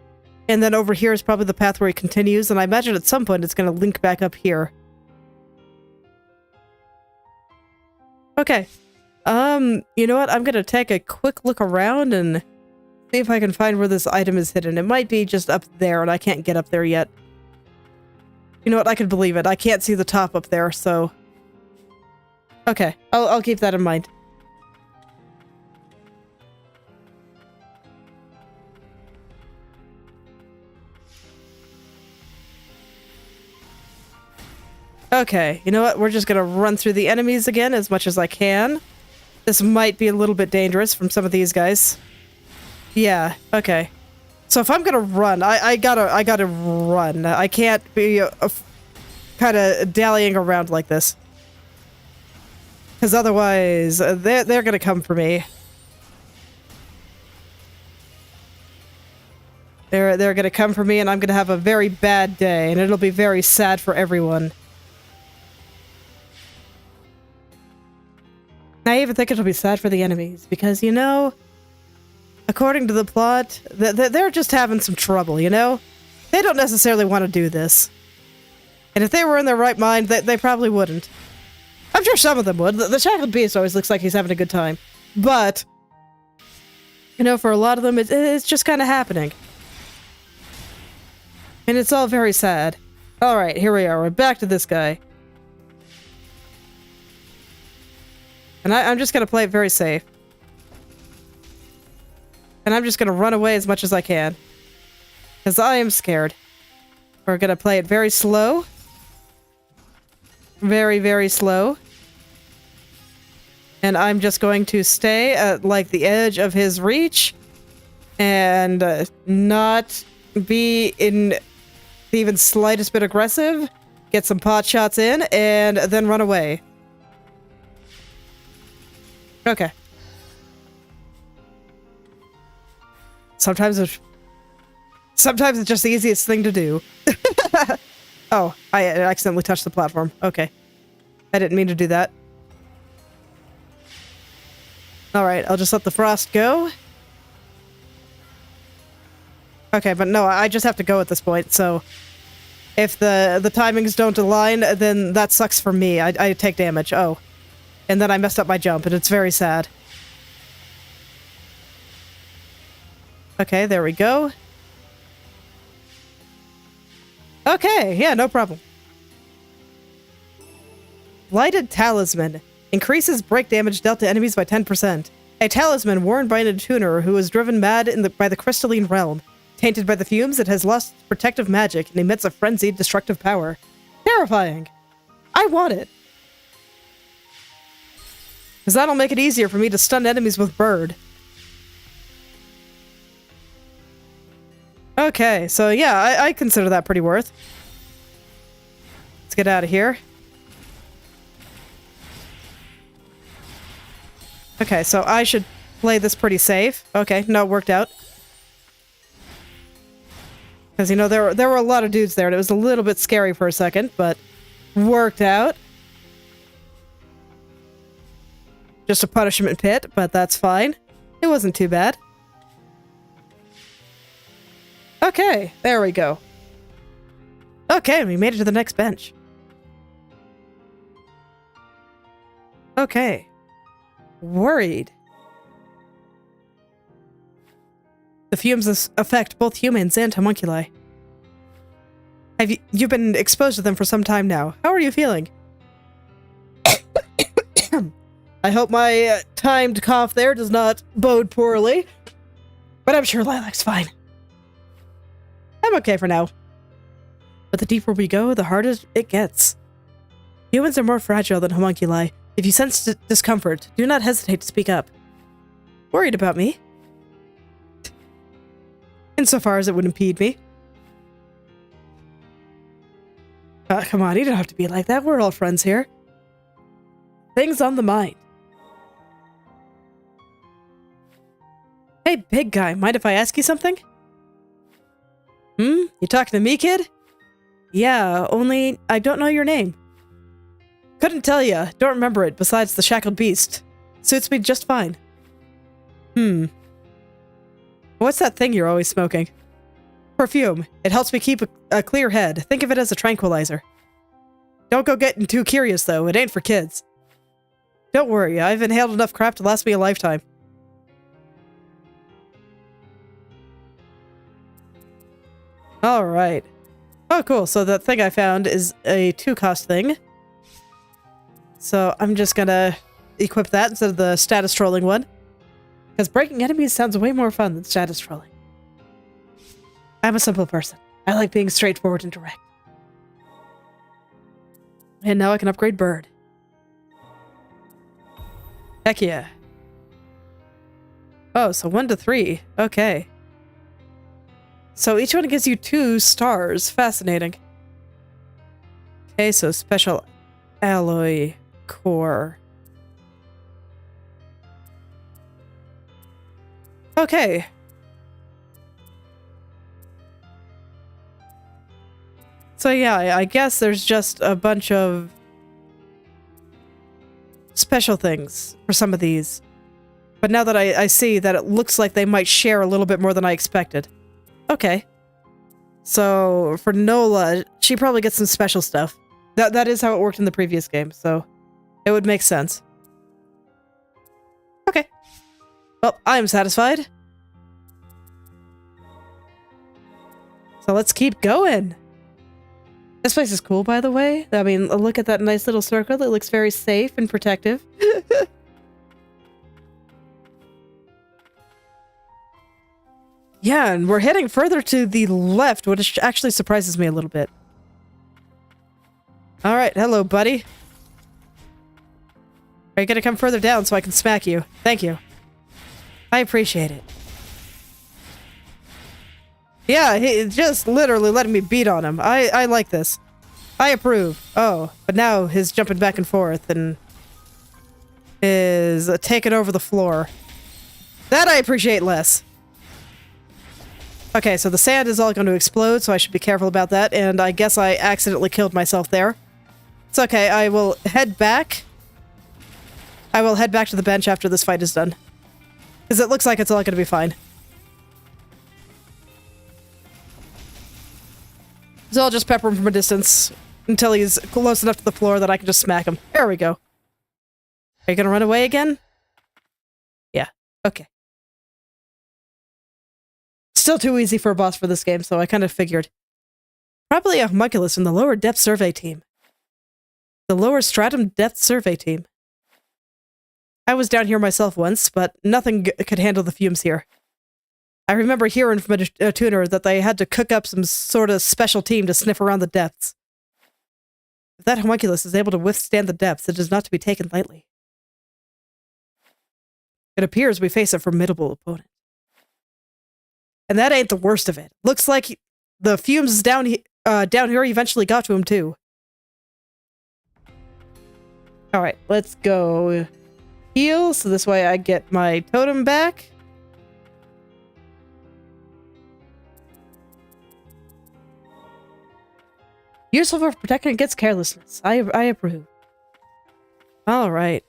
And then over here is probably the path where he continues, and I imagine at some point it's going to link back up here. Okay. You know what? I'm going to take a quick look around and see if I can find where this item is hidden. It might be just up there, and I can't get up there yet. You know what? I can believe it. I can't see the top up there, so... Okay, I'll keep that in mind. Okay, you know what? We're just gonna run through the enemies again as much as I can. This might be a little bit dangerous from some of these guys. Yeah, okay. So if I'm gonna run, I gotta run. I can't be kind of dallying around like this. Because otherwise, they're gonna come for me. They're gonna come for me, and I'm gonna have a very bad day, and it'll be very sad for everyone. I even think it'll be sad for the enemies, because, you know, according to the plot, they're just having some trouble, you know? They don't necessarily want to do this. And if they were in their right mind, they probably wouldn't. I'm sure some of them would. The Shackled Beast always looks like he's having a good time. But, you know, for a lot of them, it's just kind of happening. And it's all very sad. Alright, here we are. We're back to this guy. And I'm just going to play it very safe. And I'm just going to run away as much as I can. Because I am scared. We're going to play it very slow. Very, very slow. And I'm just going to stay at, like, the edge of his reach. And not be in the even slightest bit aggressive. Get some pot shots in, and then run away. Okay. Sometimes it's just the easiest thing to do. Oh, I accidentally touched the platform. Okay. I didn't mean to do that. Alright, I'll just let the frost go. Okay, but no, I just have to go at this point, so... If the timings don't align, then that sucks for me. I take damage. Oh. And then I messed up my jump, and it's very sad. Okay, there we go. Okay, yeah, no problem. Lighted Talisman. Increases break damage dealt to enemies by 10%. A talisman worn by an attuner who is driven mad by the crystalline realm. Tainted by the fumes, it has lost its protective magic and emits a frenzied, destructive power. Terrifying. I want it. Because that'll make it easier for me to stun enemies with bird. Okay, so yeah, I consider that pretty worth. Let's get out of here. Okay, so I should play this pretty safe. Okay, no, it worked out. Because, you know, there were a lot of dudes there, and it was a little bit scary for a second, but worked out. Just a punishment pit, but that's fine. It wasn't too bad. Okay, there we go. Okay, we made it to the next bench. Okay. Worried. The fumes affect both humans and homunculi. You've been exposed to them for some time now. How are you feeling? I hope my timed cough there does not bode poorly. But I'm sure Lilac's fine. I'm okay for now. But the deeper we go, the harder it gets. Humans are more fragile than homunculi. If you sense discomfort, do not hesitate to speak up. Worried about me? Insofar as it would impede me. Come on, you don't have to be like that. We're all friends here. Things on the mind. Hey, big guy, mind if I ask you something? You talking to me, kid? Yeah, only I don't know your name. Couldn't tell ya. Don't remember it, besides the shackled beast. Suits me just fine. What's that thing you're always smoking? Perfume. It helps me keep a clear head. Think of it as a tranquilizer. Don't go getting too curious, though. It ain't for kids. Don't worry. I've inhaled enough crap to last me a lifetime. Alright. Oh, cool. So the thing I found is a 2-cost thing. So I'm just gonna equip that instead of the status trolling one. Because breaking enemies sounds way more fun than status trolling. I'm a simple person. I like being straightforward and direct. And now I can upgrade Bird. Heck yeah. Oh, so 1 to 3. Okay. So each one gives you 2 stars. Fascinating. Okay, so special alloy core. Okay. So yeah, I guess there's just a bunch of special things for some of these. But now that I see that it looks like they might share a little bit more than I expected. Okay. So for Nola, she probably gets some special stuff. That is how it worked in the previous game, so it would make sense. Okay. Well, I am satisfied. So let's keep going. This place is cool, by the way. I mean, look at that nice little circle. It looks very safe and protective. Yeah, and we're heading further to the left, which actually surprises me a little bit. Alright, hello, buddy. Are you gonna come further down so I can smack you? Thank you. I appreciate it. Yeah, he just literally letting me beat on him. I like this. I approve. Oh, but now his jumping back and forth and... is taking over the floor. That I appreciate less. Okay, so the sand is all going to explode, so I should be careful about that, and I guess I accidentally killed myself there. It's okay, I will head back. I will head back to the bench after this fight is done. Because it looks like it's all going to be fine. So I'll just pepper him from a distance until he's close enough to the floor that I can just smack him. There we go. Are you going to run away again? Yeah, okay. Still too easy for a boss for this game, so I kind of figured. Probably a homunculus from the lower depth survey team. The lower stratum depth survey team. I was down here myself once, but nothing could handle the fumes here. I remember hearing from a tuner that they had to cook up some sort of special team to sniff around the depths. If that homunculus is able to withstand the depths, it is not to be taken lightly. It appears we face a formidable opponent. And that ain't the worst of it. Looks like the fumes down here eventually got to him too. Alright, let's go heal, so this way I get my totem back. Useful for protecting against carelessness. I approve. Alright.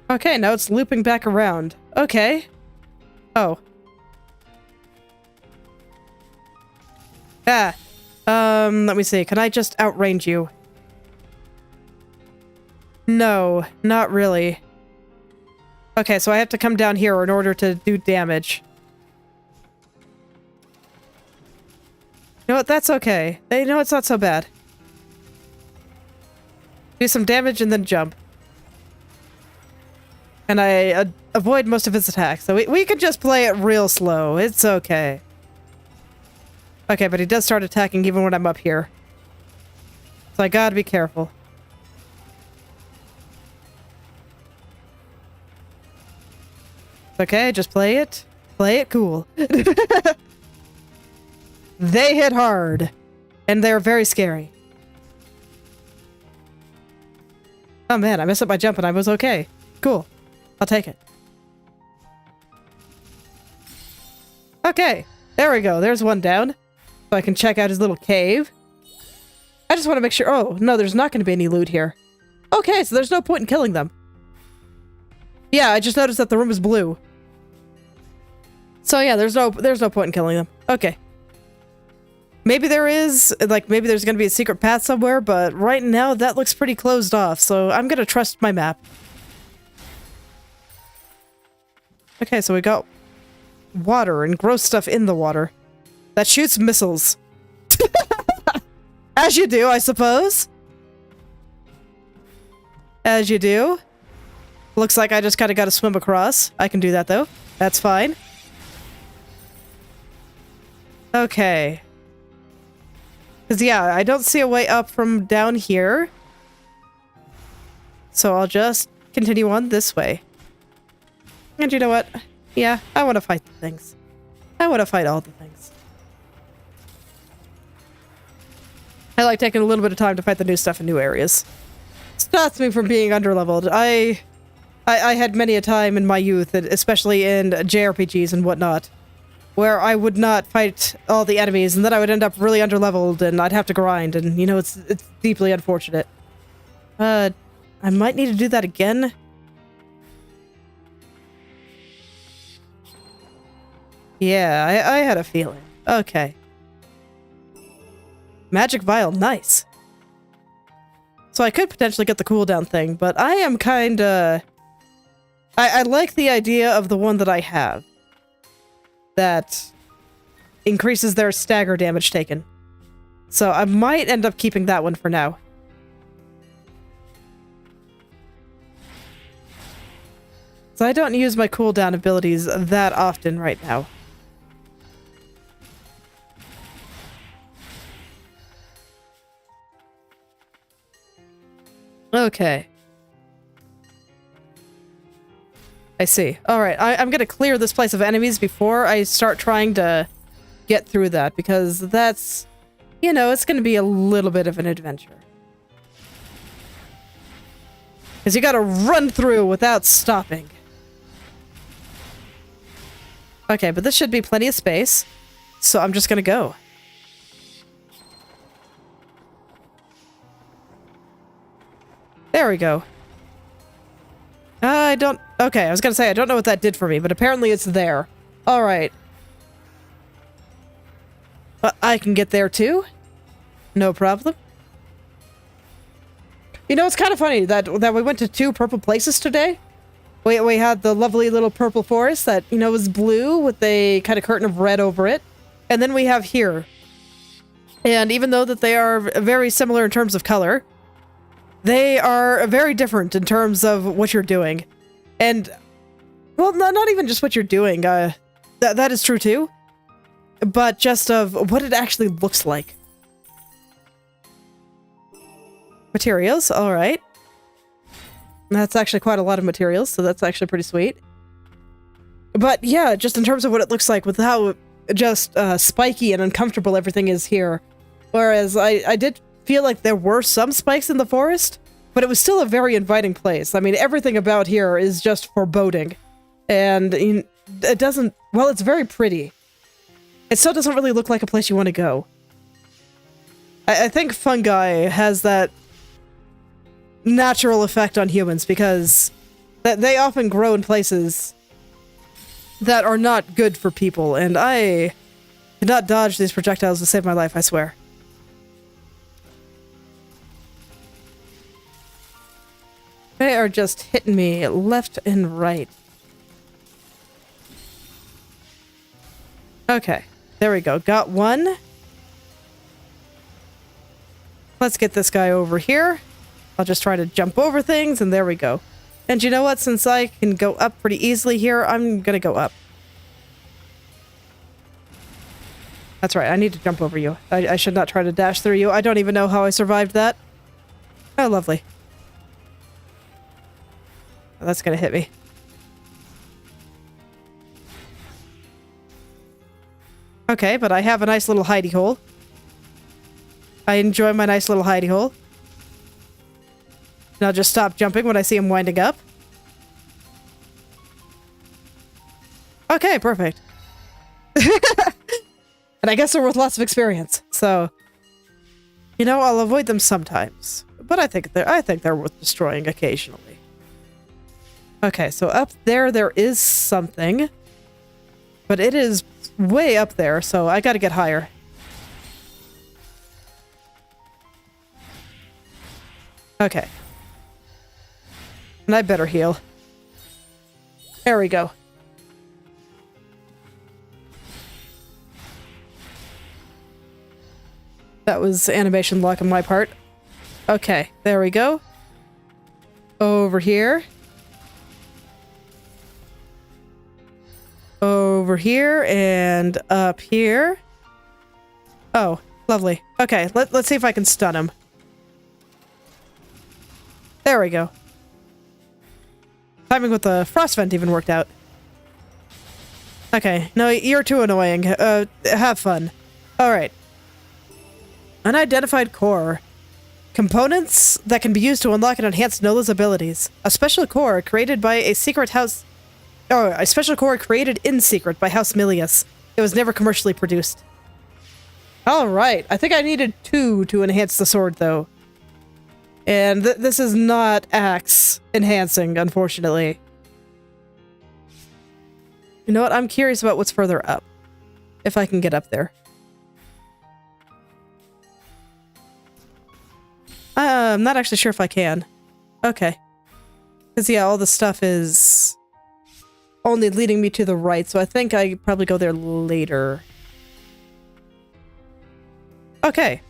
Okay, now it's looping back around. Okay. Oh. Ah. Let me see. Can I just outrange you? No, not really. Okay, so I have to come down here in order to do damage. You know what? That's okay. They know it's not so bad. Do some damage and then jump. And I avoid most of his attacks. So we could just play it real slow. It's okay. Okay, but he does start attacking even when I'm up here. So I gotta be careful. Okay, just play it. Play it cool. They hit hard. And they're very scary. Oh man, I messed up my jump and I was okay. Cool. I'll take it. Okay, there we go. There's one down. So I can check out his little cave. I just want to make sure... Oh, no, there's not going to be any loot here. Okay, so there's no point in killing them. Yeah, I just noticed that the room is blue. So yeah, there's no point in killing them. Okay. Maybe there is, like, maybe there's going to be a secret path somewhere, but right now that looks pretty closed off, so I'm going to trust my map. Okay, so we got water and gross stuff in the water that shoots missiles. As you do, I suppose. As you do. Looks like I just kind of got to swim across. I can do that, though. That's fine. Okay. Because, yeah, I don't see a way up from down here. So I'll just continue on this way. And you know what? Yeah, I want to fight the things. I want to fight all the things. I like taking a little bit of time to fight the new stuff in new areas. Stops me from being underleveled. I had many a time in my youth, especially in JRPGs and whatnot, where I would not fight all the enemies, and then I would end up really underleveled, and I'd have to grind, and, you know, it's deeply unfortunate. I might need to do that again. Yeah, I had a feeling. Okay. Magic Vial, nice. So I could potentially get the cooldown thing, but I am kinda... I like the idea of the one that I have. That increases their stagger damage taken. So I might end up keeping that one for now. So I don't use my cooldown abilities that often right now. Okay. I see. Alright, I'm gonna clear this place of enemies before I start trying to get through that, because that's you know, it's going to be a little bit of an adventure. Because you got to run through without stopping. Okay, but this should be plenty of space. So I'm just going to go. There we go. Okay, I was going to say, I don't know what that did for me, but apparently it's there. Alright. I can get there too. No problem. You know, it's kind of funny that we went to 2 purple places today. We had the lovely little purple forest that, you know, was blue with a kind of curtain of red over it. And then we have here. And even though that they are very similar in terms of color, they are very different in terms of what you're doing. And, well, not even just what you're doing. That is true too. But just of what it actually looks like. Materials, alright. That's actually quite a lot of materials, so that's actually pretty sweet. But yeah, just in terms of what it looks like with how just spiky and uncomfortable everything is here. Whereas I did feel like there were some spikes in the forest, but it was still a very inviting place. I mean, everything about here is just foreboding. And it doesn't... Well, it's very pretty. It still doesn't really look like a place you want to go. I think fungi has that natural effect on humans because they often grow in places that are not good for people, and I did not dodge these projectiles to save my life, I swear. They are just hitting me left and right. Okay, there we go. Got one. Let's get this guy over here. I'll just try to jump over things, and there we go. And you know what? Since I can go up pretty easily here, I'm gonna go up. That's right, I need to jump over you. I should not try to dash through you. I don't even know how I survived that. Oh, lovely. Oh, that's gonna hit me. Okay, but I have a nice little hidey hole. I enjoy my nice little hidey hole. And I'll just stop jumping when I see him winding up. Okay, perfect. And I guess they're worth lots of experience, so... You know, I'll avoid them sometimes. But I think they're worth destroying occasionally. Okay, so up there is something. But it is way up there, so I gotta get higher. Okay. And I better heal. There we go. That was animation lock on my part. Okay, there we go. Over here. Over here and up here. Oh, lovely. Okay, let's see if I can stun him. There we go. Timing with the frost vent even worked out. Okay, no, you're too annoying. Have fun. Alright. Unidentified core. Components that can be used to unlock and enhance Nola's abilities. A special core created by a secret house... Oh, a special core created in secret by House Milius. It was never commercially produced. Alright, I think I needed 2 to enhance the sword, though. And this is not axe enhancing, unfortunately. You know what? I'm curious about what's further up. If I can get up there. I'm not actually sure if I can. Okay. Because, yeah, all the stuff is only leading me to the right, so I think I probably go there later. Okay.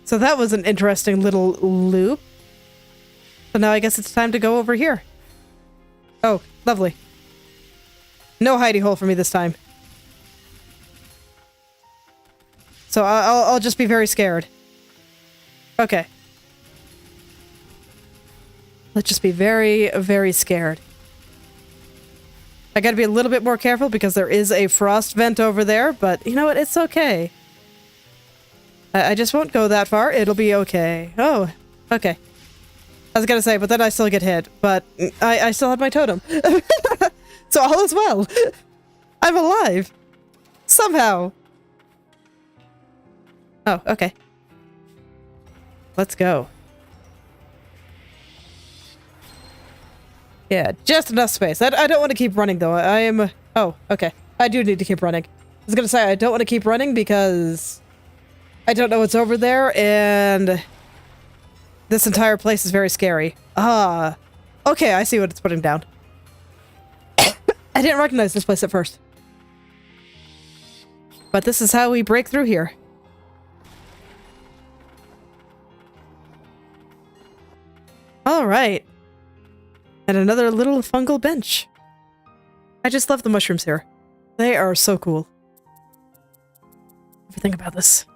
So that was an interesting little loop. So now I guess it's time to go over here. Oh, lovely. No hidey hole for me this time. So I'll just be very scared. Okay. Let's just be very, very scared. I gotta be a little bit more careful because there is a frost vent over there, but you know what? It's okay. I just won't go that far. It'll be okay. Oh, okay. I was gonna say, but then I still get hit. But I still have my totem. So all is well. I'm alive. Somehow. Oh, okay. Let's go. Yeah, just enough space. I don't want to keep running, though. I am... Oh, okay. I do need to keep running. I was gonna say, I don't want to keep running because I don't know what's over there, and this entire place is very scary. Ah. Okay, I see what it's putting down. I didn't recognize this place at first. But this is how we break through here. Alright. And another little fungal bench. I just love the mushrooms here. They are so cool. Everything about this.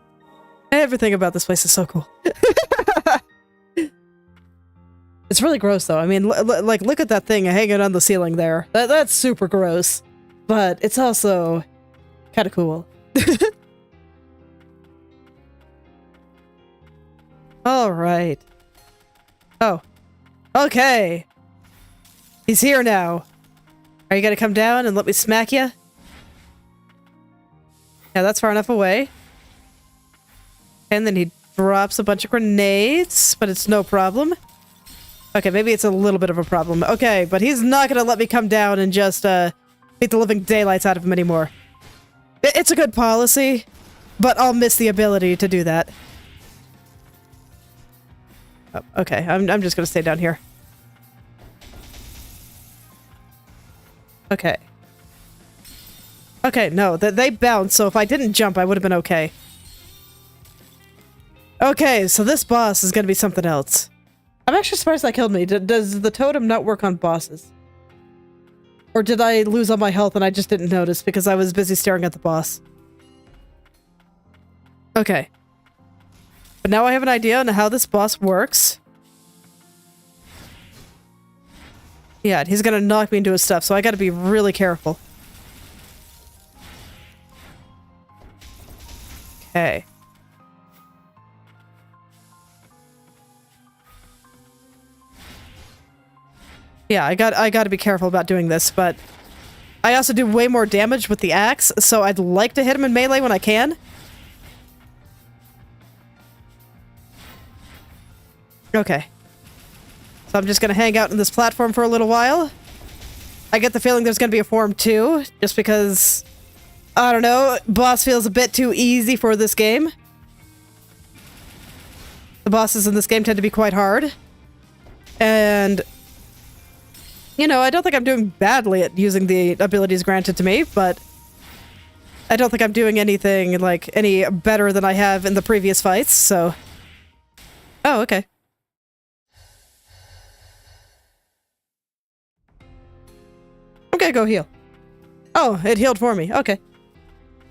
Everything about this place is so cool. It's really gross, though. I mean, like, look at that thing hanging on the ceiling there. That's super gross. But it's also kind of cool. Alright. Oh. Okay. He's here now. Are you gonna come down and let me smack you? Yeah, that's far enough away. And then he drops a bunch of grenades, but it's no problem. Okay, maybe it's a little bit of a problem. Okay, but he's not gonna let me come down and just, beat the living daylights out of him anymore. It's a good policy, but I'll miss the ability to do that. Oh, okay, I'm just gonna stay down here. Okay. Okay, no, they bounced, so if I didn't jump, I would have been okay. Okay, so this boss is gonna be something else. I'm actually surprised that killed me. Does the totem not work on bosses? Or did I lose all my health and I just didn't notice because I was busy staring at the boss? Okay. But now I have an idea on how this boss works. Yeah, and he's gonna knock me into his stuff, so I gotta be really careful. Okay. Yeah, I gotta be careful about doing this, but I also do way more damage with the axe, so I'd like to hit him in melee when I can. Okay. So I'm just gonna hang out in this platform for a little while. I get the feeling there's gonna be a form 2, just because, I don't know, boss feels a bit too easy for this game. The bosses in this game tend to be quite hard. And, you know, I don't think I'm doing badly at using the abilities granted to me, but I don't think I'm doing anything, like, any better than I have in the previous fights, so... Oh, okay. I'm gonna go heal. Oh, it healed for me. Okay.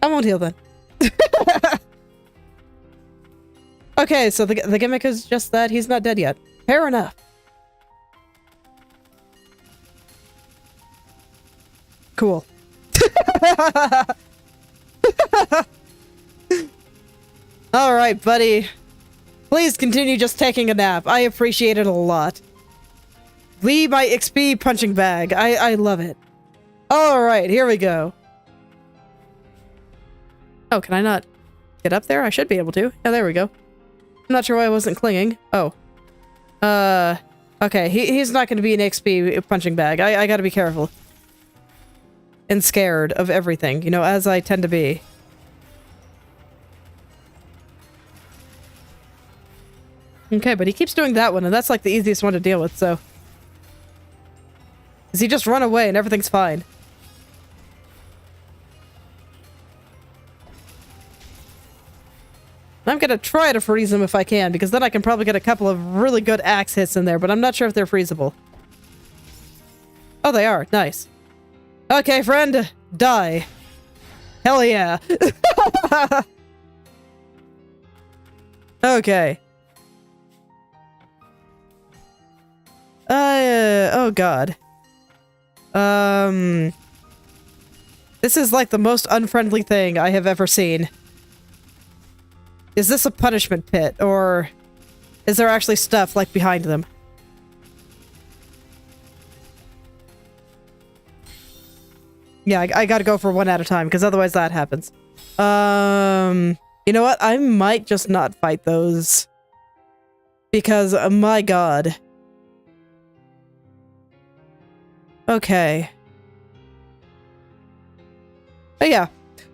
I won't heal then. Okay, so the gimmick is just that he's not dead yet. Fair enough. Cool. Alright, buddy. Please continue just taking a nap. I appreciate it a lot. Leave my XP punching bag. I love it. Alright, here we go. Oh, can I not get up there? I should be able to. Yeah, there we go. I'm not sure why I wasn't clinging. Oh. Okay, he's not going to be an XP punching bag. I gotta be careful. And scared of everything, you know, as I tend to be. Okay, but he keeps doing that one, and that's like the easiest one to deal with, so... Does he just run away and everything's fine? I'm gonna try to freeze him if I can, because then I can probably get a couple of really good axe hits in there, but I'm not sure if they're freezable. Oh, they are. Nice. Okay, friend. Die. Hell yeah. Okay. Oh god. This is like the most unfriendly thing I have ever seen. Is this a punishment pit, or is there actually stuff, like, behind them? Yeah, I gotta go for one at a time, because otherwise that happens. You know what? I might just not fight those. Because, my god. Okay. Oh yeah.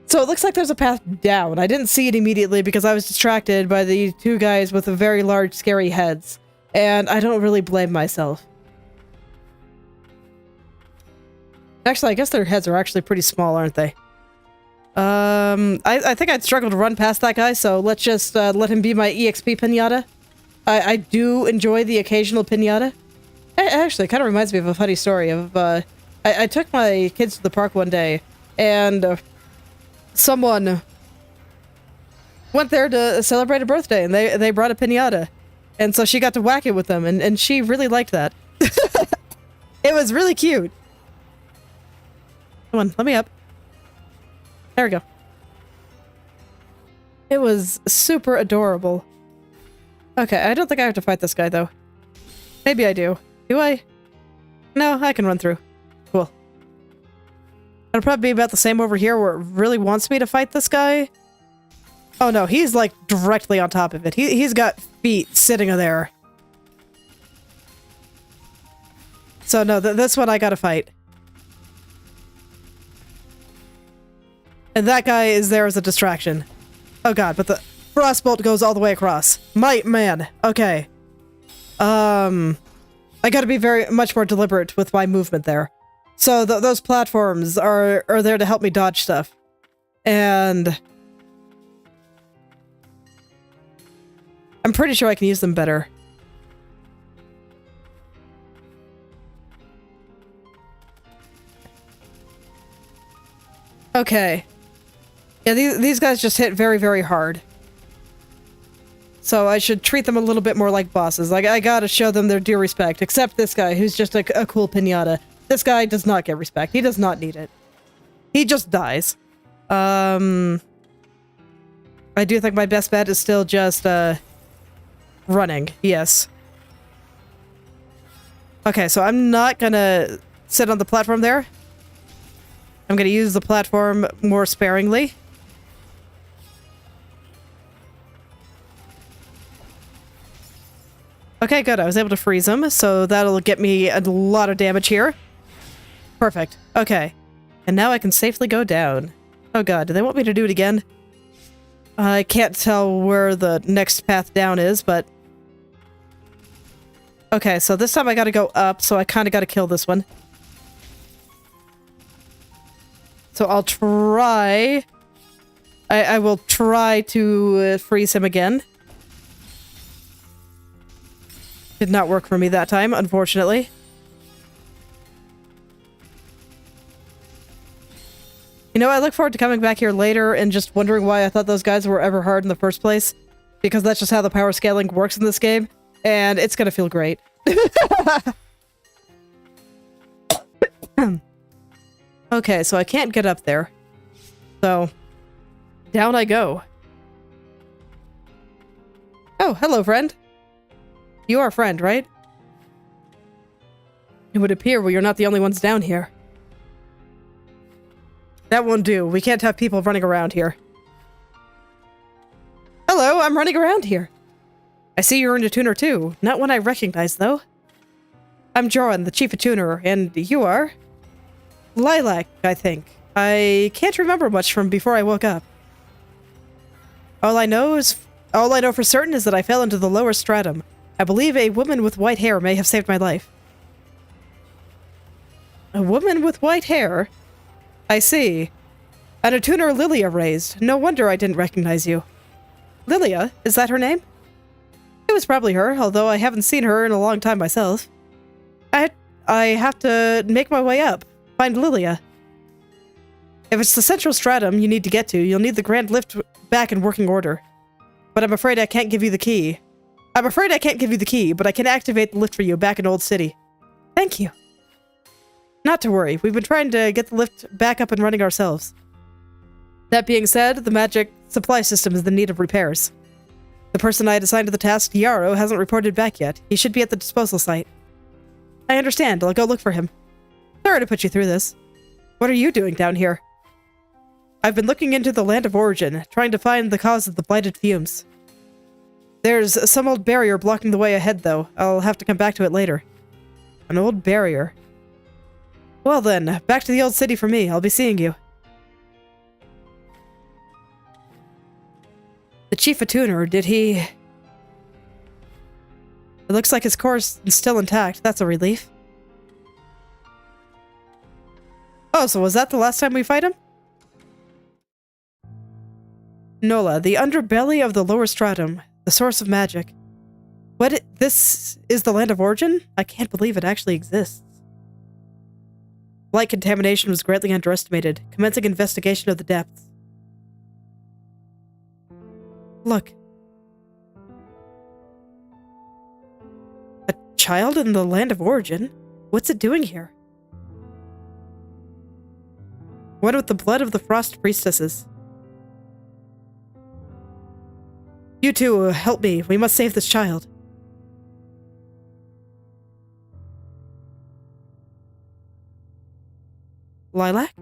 So it looks like there's a path down. I didn't see it immediately because I was distracted by the two guys with the very large, scary heads. And I don't really blame myself. Actually, I guess their heads are actually pretty small, aren't they? I think I'd struggle to run past that guy, so let's just let him be my EXP pinata. I do enjoy the occasional pinata. Actually, it kind of reminds me of a funny story of, I took my kids to the park one day, and someone went there to celebrate a birthday, and they brought a pinata. And so she got to whack it with them, and she really liked that. It was really cute. Come on, let me up. There we go. It was super adorable. Okay, I don't think I have to fight this guy, though. Maybe I do. Do I? No, I can run through. Cool. It'll probably be about the same over here where it really wants me to fight this guy. Oh no, he's like directly on top of it. He's got feet sitting there. So no, this one I gotta fight. And that guy is there as a distraction. Oh god, but the frostbolt goes all the way across. Man, okay. I gotta be very much more deliberate with my movement there. So those platforms are there to help me dodge stuff. And I'm pretty sure I can use them better. Okay. Yeah, these guys just hit very, very hard. So I should treat them a little bit more like bosses. Like, I gotta show them their due respect. Except this guy, who's just a cool pinata. This guy does not get respect. He does not need it. He just dies. I do think my best bet is still just, running. Yes. Okay, so I'm not gonna sit on the platform there. I'm gonna use the platform more sparingly. Okay, good. I was able to freeze him, so that'll get me a lot of damage here. Perfect. Okay. And now I can safely go down. Oh god, do they want me to do it again? I can't tell where the next path down is, but... Okay, so this time I gotta go up, so I kinda gotta kill this one. So I'll try... I will try to freeze him again. Did not work for me that time, unfortunately. You know, I look forward to coming back here later and just wondering why I thought those guys were ever hard in the first place. Because that's just how the power scaling works in this game. And it's gonna feel great. Okay, so I can't get up there. So, down I go. Oh, hello, friend. You are a friend, right? It would appear we are not the only ones down here. That won't do. We can't have people running around here. Hello, I'm running around here. I see you're into tuner too. Not one I recognize, though. I'm Joran, the chief of tuner, and you are? Lilac, I think. I can't remember much from before I woke up. All I know for certain is that I fell into the lower stratum. I believe a woman with white hair may have saved my life. A woman with white hair? I see. And a tuner Lilia raised. No wonder I didn't recognize you. Lilia? Is that her name? It was probably her, although I haven't seen her in a long time myself. I have to make my way up. Find Lilia. If it's the central stratum you need to get to, you'll need the grand lift back in working order. But I'm afraid I can't give you the key. I'm afraid I can't give you the key, but I can activate the lift for you back in Old City. Thank you. Not to worry, we've been trying to get the lift back up and running ourselves. That being said, the magic supply system is in need of repairs. The person I had assigned to the task, Yarrow, hasn't reported back yet. He should be at the disposal site. I understand. I'll go look for him. Sorry to put you through this. What are you doing down here? I've been looking into the land of origin, trying to find the cause of the blighted fumes. There's some old barrier blocking the way ahead, though. I'll have to come back to it later. An old barrier. Well then, back to the old city for me. I'll be seeing you. The Chief Attuner, did he... It looks like his core's still intact. That's a relief. Oh, so was that the last time we fight him? Nola, the underbelly of the lower stratum, the source of magic. This is the land of origin? I can't believe it actually exists. Light contamination was greatly underestimated, commencing investigation of the depths. Look. A child in the land of origin? What's it doing here? One with the blood of the frost priestesses. You two, help me. We must save this child. Lilac?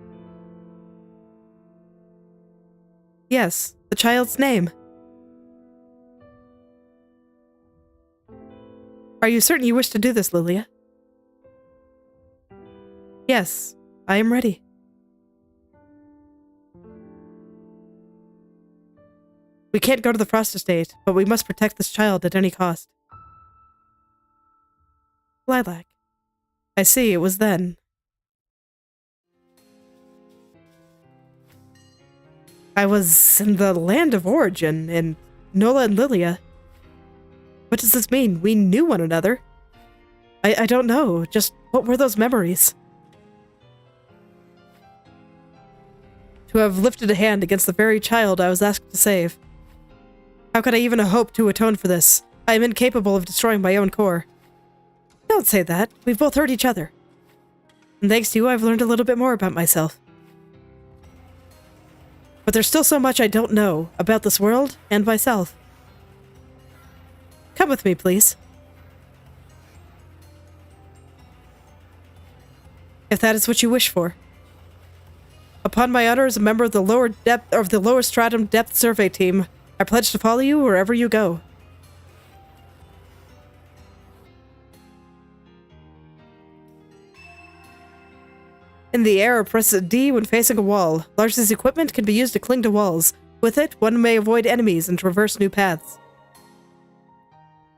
Yes, the child's name. Are you certain you wish to do this, Lilia? Yes, I am ready. We can't go to the Frost Estate, but we must protect this child at any cost. Lilac. I see, it was then. I was in the land of origin, in Nola and Lilia. What does this mean? We knew one another. I don't know. Just, what were those memories? To have lifted a hand against the very child I was asked to save. How could I even hope to atone for this? I am incapable of destroying my own core. Don't say that. We've both hurt each other. And thanks to you, I've learned a little bit more about myself. But there's still so much I don't know about this world and myself. Come with me, please. If that is what you wish for. Upon my honor as a member of the lower stratum depth survey team, I pledge to follow you wherever you go. In the air, press D when facing a wall. Large's equipment can be used to cling to walls. With it, one may avoid enemies and traverse new paths.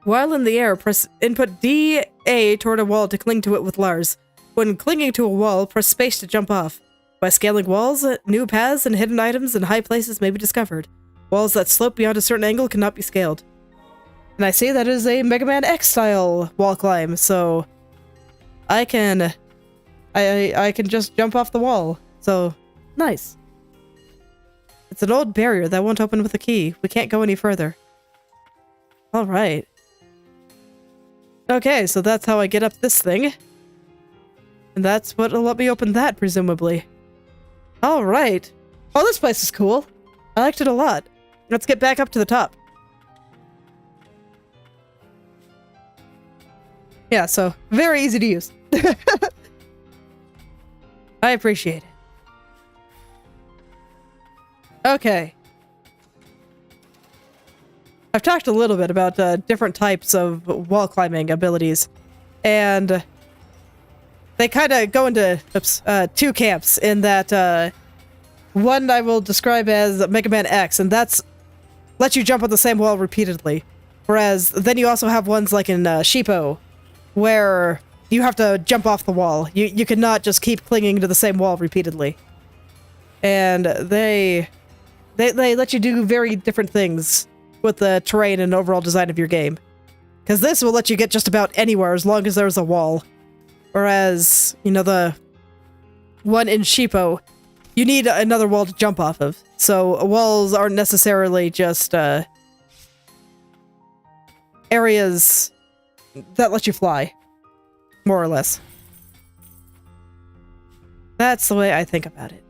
While in the air, press input D-A toward a wall to cling to it with Lars. When clinging to a wall, press space to jump off. By scaling walls, new paths and hidden items in high places may be discovered. Walls that slope beyond a certain angle cannot be scaled. And I see that is a Mega Man X style wall climb, so I can just jump off the wall. So nice. It's an old barrier that won't open with a key. We can't go any further. All right. Okay, so that's how I get up this thing. And that's what'll let me open that, presumably. All right. Oh, this place is cool. I liked it a lot. Let's get back up to the top. Yeah, so very easy to use. I appreciate it. Okay. I've talked a little bit about different types of wall climbing abilities, and they kind of go into two camps in that one I will describe as Mega Man X, and that's lets you jump on the same wall repeatedly. Whereas then you also have ones like in Sheepo, where you have to jump off the wall. You cannot just keep clinging to the same wall repeatedly. And they let you do very different things with the terrain and overall design of your game. Because this will let you get just about anywhere as long as there's a wall. Whereas, you know, the one in Sheepo, you need another wall to jump off of. So walls aren't necessarily just areas that let you fly, more or less. That's the way I think about it.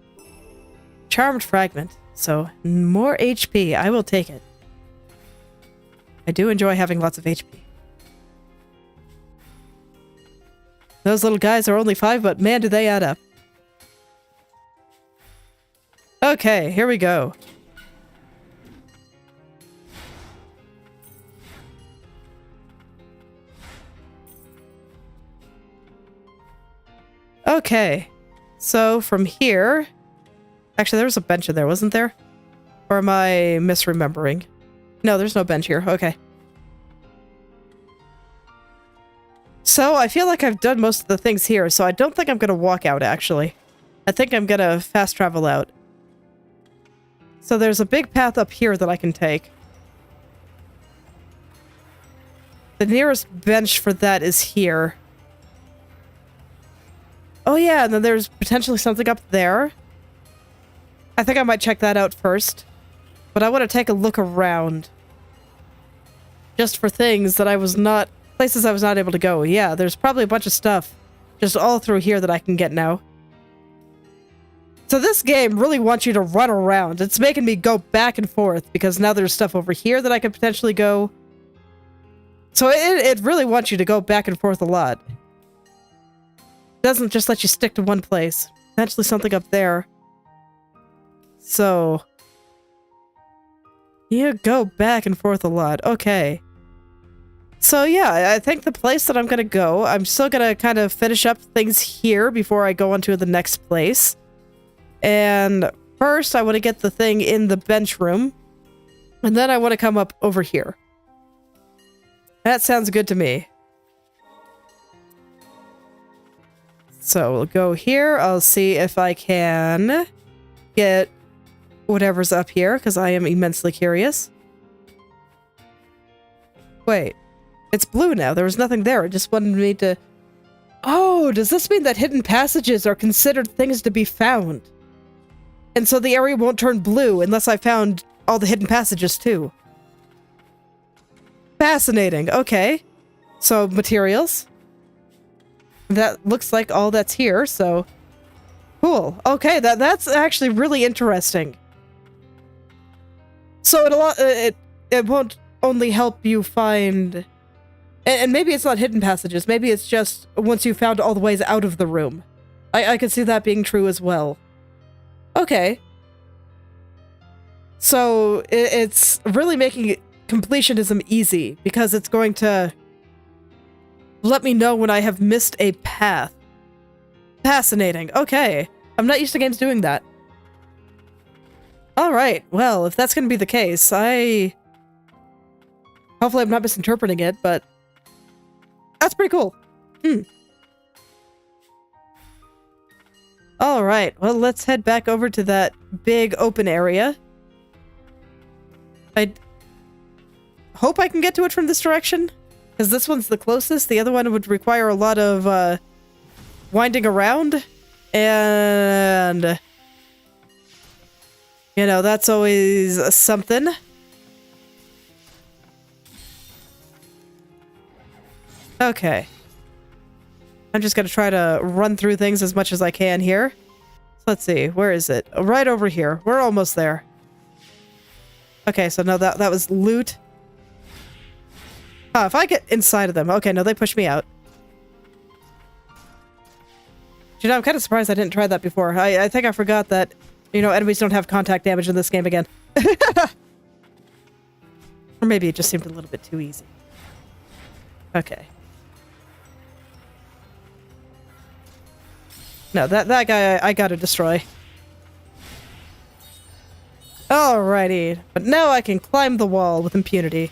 Charmed fragment, so more HP, I will take it. I do enjoy having lots of HP. Those little guys are only 5, but man, do they add up. Okay, here we go. Okay, so from here... Actually, there was a bench in there, wasn't there? Or am I misremembering? No, there's no bench here. Okay. So, I feel like I've done most of the things here, so I don't think I'm going to walk out, actually. I think I'm going to fast travel out. So there's a big path up here that I can take. The nearest bench for that is here. Oh yeah, and then there's potentially something up there. I think I might check that out first. But I want to take a look around. Just for things that I was not... Places I was not able to go. Yeah, there's probably a bunch of stuff just all through here that I can get now. So this game really wants you to run around. It's making me go back and forth because now there's stuff over here that I could potentially go. So it really wants you to go back and forth a lot. It doesn't just let you stick to one place. Potentially something up there. So... you go back and forth a lot. Okay. So yeah, I think the place that I'm gonna go, I'm still gonna kind of finish up things here before I go on to the next place. And first, I want to get the thing in the bench room. And then I want to come up over here. That sounds good to me. So we'll go here. I'll see if I can get whatever's up here, because I am immensely curious. Wait. It's blue now. There was nothing there. It just wanted me to... Oh, does this mean that hidden passages are considered things to be found? And so the area won't turn blue unless I found all the hidden passages too. Fascinating. Okay. So, materials. That looks like all that's here, so... Cool. Okay, that's actually really interesting. So it won't only help you find... And maybe it's not hidden passages. Maybe it's just once you found all the ways out of the room. I could see that being true as well. Okay. So it's really making completionism easy because it's going to let me know when I have missed a path. Fascinating. Okay. I'm not used to games doing that. Alright. Well, if that's going to be the case, hopefully I'm not misinterpreting it, but that's pretty cool. Alright, well, let's head back over to that big open area. I hope I can get to it from this direction, because this one's the closest. The other one would require a lot of winding around, and you know, that's always something. Okay. I'm just gonna try to run through things as much as I can here. So let's see, where is it? Right over here. We're almost there. Okay, so no, that was loot. Oh, if I get inside of them. Okay, no, they pushed me out. You know, I'm kind of surprised I didn't try that before. I think I forgot that, you know, enemies don't have contact damage in this game again. Or maybe it just seemed a little bit too easy. Okay. No, that guy I gotta destroy. Alrighty. But now I can climb the wall with impunity.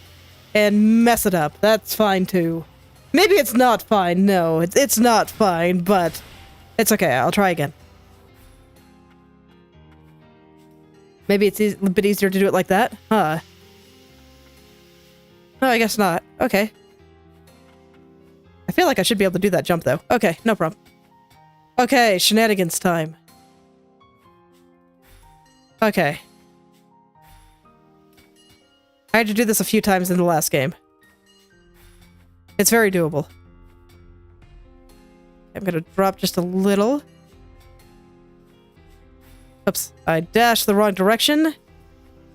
And mess it up. That's fine too. Maybe it's not fine. No, it's not fine, but it's okay. I'll try again. Maybe it's a bit easier to do it like that? Huh. No, I guess not. Okay. I feel like I should be able to do that jump, though. Okay, no problem. Okay, shenanigans time. Okay. I had to do this a few times in the last game. It's very doable. I'm gonna drop just a little. Oops, I dashed the wrong direction.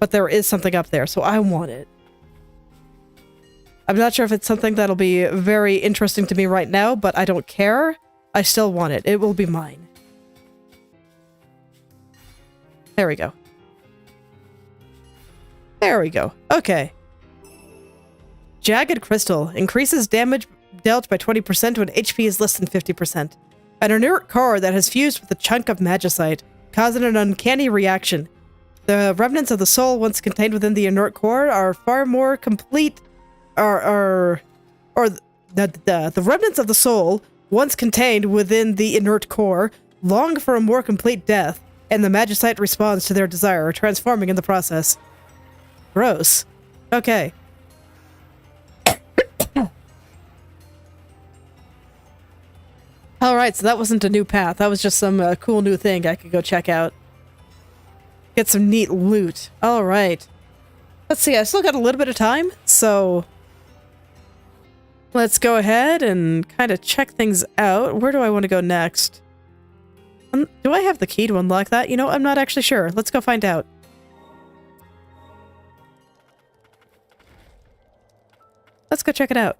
But there is something up there, so I want it. I'm not sure if it's something that'll be very interesting to me right now, but I don't care. I still want it. It will be mine. There we go. There we go. Okay. Jagged crystal. Increases damage dealt by 20% when HP is less than 50%. An inert core that has fused with a chunk of magicite, causing an uncanny reaction. The remnants of the soul once contained within the inert core are far more complete... The remnants of the soul once contained within the inert core long for a more complete death, and the magicite responds to their desire, transforming in the process. Gross. Okay. Alright, so that wasn't a new path. That was just some cool new thing I could go check out. Get some neat loot. Alright. Let's see, I still got a little bit of time, so... let's go ahead and kind of check things out. Where do I want to go next? Do I have the key to unlock that? You know, I'm not actually sure. Let's go find out. Let's go check it out.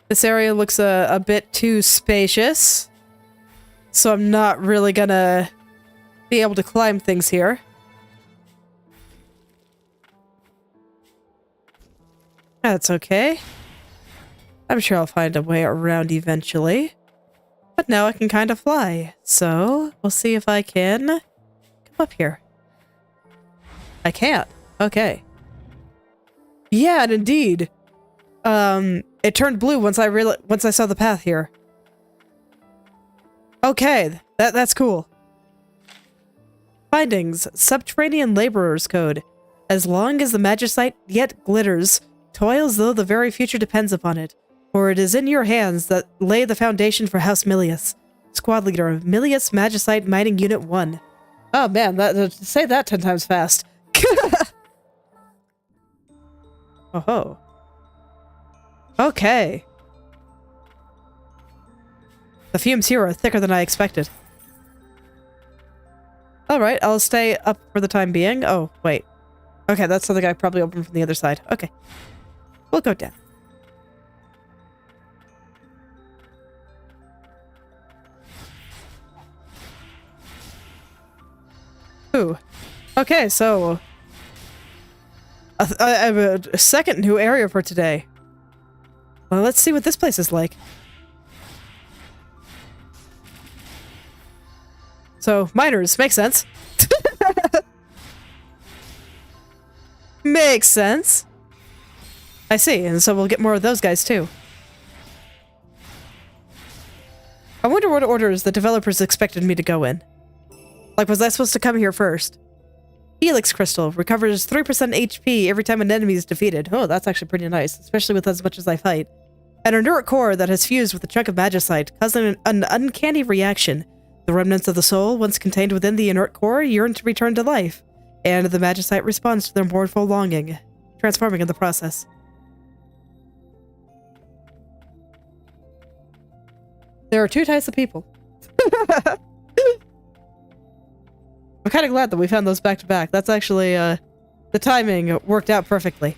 This area looks a bit too spacious, so I'm not really gonna be able to climb things here. That's okay. I'm sure I'll find a way around eventually. But now I can kind of fly, so we'll see if I can come up here. I can't. Okay. Yeah, and indeed. It turned blue once I saw the path here. Okay, that's cool. Findings: Subterranean Laborer's Code. As long as the magicite yet glitters, toil as though the very future depends upon it, for it is in your hands that lay the foundation for House Milius. Squad Leader, Milius Magicite Mining Unit 1. Oh man, say that 10 times fast. Oh. Okay. The fumes here are thicker than I expected. Alright, I'll stay up for the time being. Oh, wait. Okay, that's something I probably opened from the other side. Okay. We'll go down. Ooh. Okay, so... I have a second new area for today. Well, let's see what this place is like. So, miners, makes sense. Makes sense. I see, and so we'll get more of those guys too. I wonder what orders the developers expected me to go in. Like, was I supposed to come here first? Helix Crystal recovers 3% HP every time an enemy is defeated. Oh, that's actually pretty nice, especially with as much as I fight. An inert core that has fused with a chunk of magicite, causing an uncanny reaction. The remnants of the soul, once contained within the inert core, yearn to return to life, and the magicite responds to their mournful longing, transforming in the process. There are two types of people. I'm kind of glad that we found those back to back. That's actually, the timing worked out perfectly.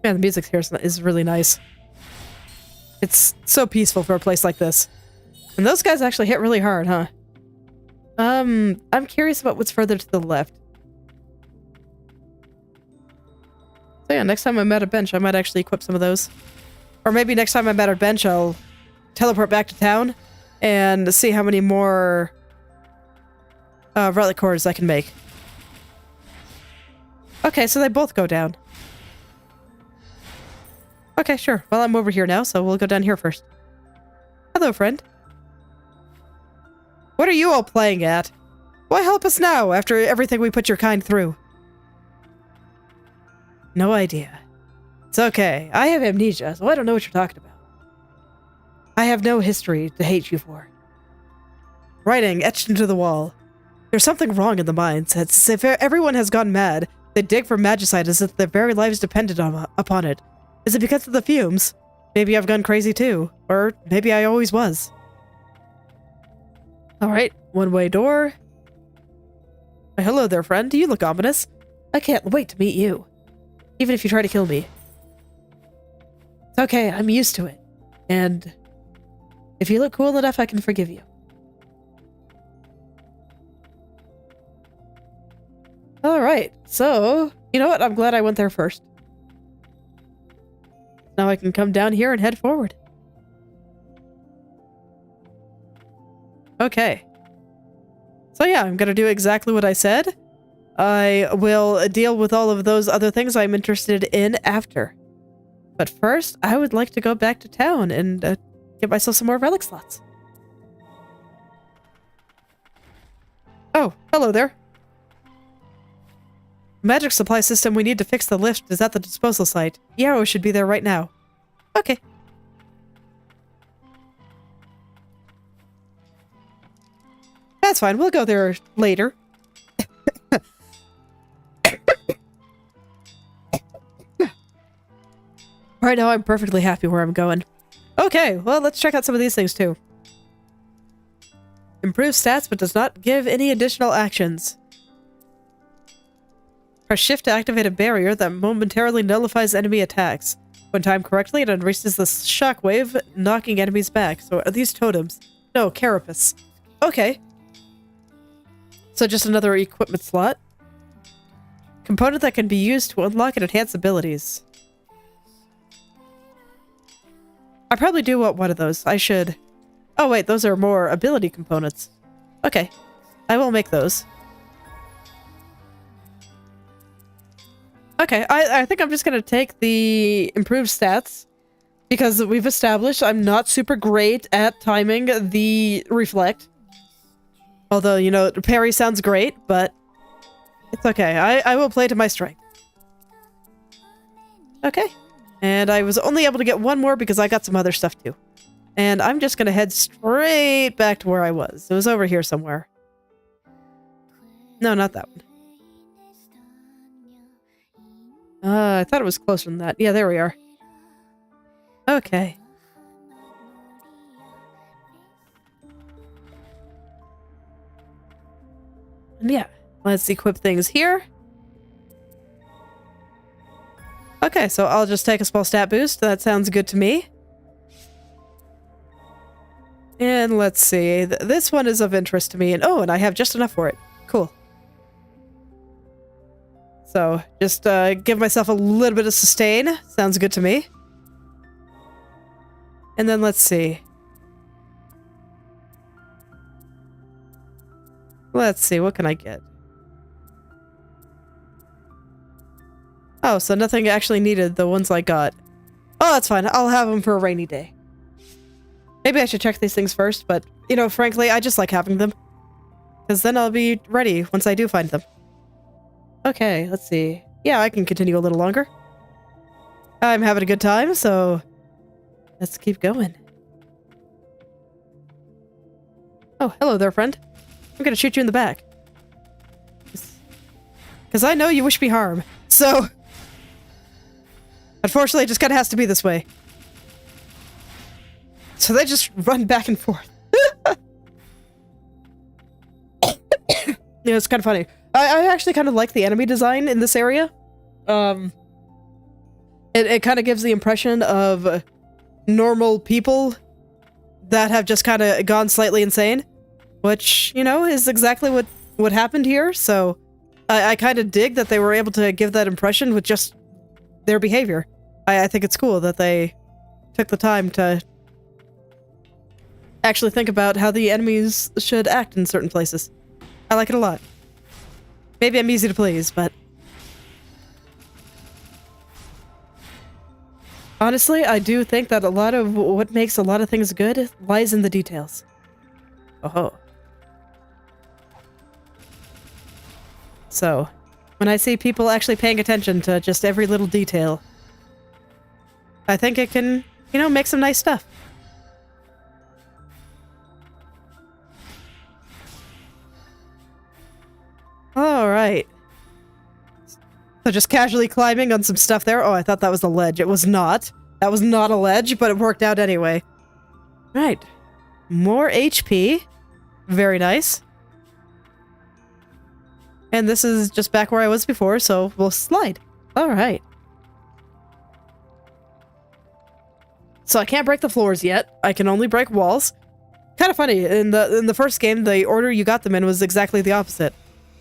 Man, the music here is really nice. It's so peaceful for a place like this. And those guys actually hit really hard, huh? I'm curious about what's further to the left. So yeah, next time I'm at a bench, I might actually equip some of those. Or maybe next time I'm at a bench, I'll teleport back to town and see how many more relic cores I can make. Okay, so they both go down. Okay, sure. Well, I'm over here now, so we'll go down here first. Hello, friend. What are you all playing at? Why help us now, after everything we put your kind through? No idea. It's okay. I have amnesia, so I don't know what you're talking about. I have no history to hate you for. Writing etched into the wall. There's something wrong in the minds. It's as if everyone has gone mad. They dig for magicite as if their very lives depended upon it. Is it because of the fumes? Maybe I've gone crazy too. Or maybe I always was. Alright, one-way door. Hello there, friend. You look ominous. I can't wait to meet you. Even if you try to kill me. It's okay, I'm used to it. And if you look cool enough, I can forgive you. Alright, so, you know what? I'm glad I went there first. Now I can come down here and head forward. Okay. So yeah, I'm gonna do exactly what I said. I will deal with all of those other things I'm interested in after. But first, I would like to go back to town and get myself some more relic slots. Oh, hello there. Magic supply system we need to fix the lift is at the disposal site. Yarrow should be there right now. Okay. That's fine, we'll go there later. Right now I'm perfectly happy where I'm going. Okay, well let's check out some of these things too. Improves stats but does not give any additional actions. Press shift to activate a barrier that momentarily nullifies enemy attacks. When timed correctly, it unleashes the shockwave, knocking enemies back. So are these totems? No, carapace. Okay. So just another equipment slot. Component that can be used to unlock and enhance abilities. I probably do want one of those. I should... Oh wait, those are more ability components. Okay. I will make those. Okay, I think I'm just gonna take the improved stats. Because we've established I'm not super great at timing the reflect. Although, you know, parry sounds great, but it's okay. I will play to my strength. Okay. And I was only able to get one more because I got some other stuff too. And I'm just gonna head straight back to where I was. It was over here somewhere. No, not that one. I thought it was closer than that. Yeah, there we are. Okay. And yeah, let's equip things here. Okay, so I'll just take a small stat boost. That sounds good to me. And let's see. This one is of interest to me. And oh, and I have just enough for it. Cool. So, just give myself a little bit of sustain. Sounds good to me. And then let's see. Let's see, what can I get? Oh, so nothing actually needed, the ones I got. Oh, that's fine. I'll have them for a rainy day. Maybe I should check these things first, but, you know, frankly, I just like having them. Because then I'll be ready once I do find them. Okay, let's see. Yeah, I can continue a little longer. I'm having a good time, so let's keep going. Oh, hello there, friend. I'm gonna shoot you in the back. Because I know you wish me harm, so... Unfortunately, it just kinda has to be this way. So they just run back and forth. Yeah, it's kind of funny. I actually kind of like the enemy design in this area. It kind of gives the impression of normal people that have just kind of gone slightly insane, which, you know, is exactly what happened here. So I kind of dig that they were able to give that impression with just their behavior. I think it's cool that they took the time to actually think about how the enemies should act in certain places. I like it a lot. Maybe I'm easy to please, but... Honestly, I do think that a lot of what makes a lot of things good lies in the details. Oh. So, when I see people actually paying attention to just every little detail, I think it can, you know, make some nice stuff. Alright. So just casually climbing on some stuff there. Oh, I thought that was a ledge. It was not. That was not a ledge, but it worked out anyway. Right. More HP. Very nice. And this is just back where I was before, so we'll slide. Alright. So I can't break the floors yet. I can only break walls. Kind of funny, in the first game, the order you got them in was exactly the opposite.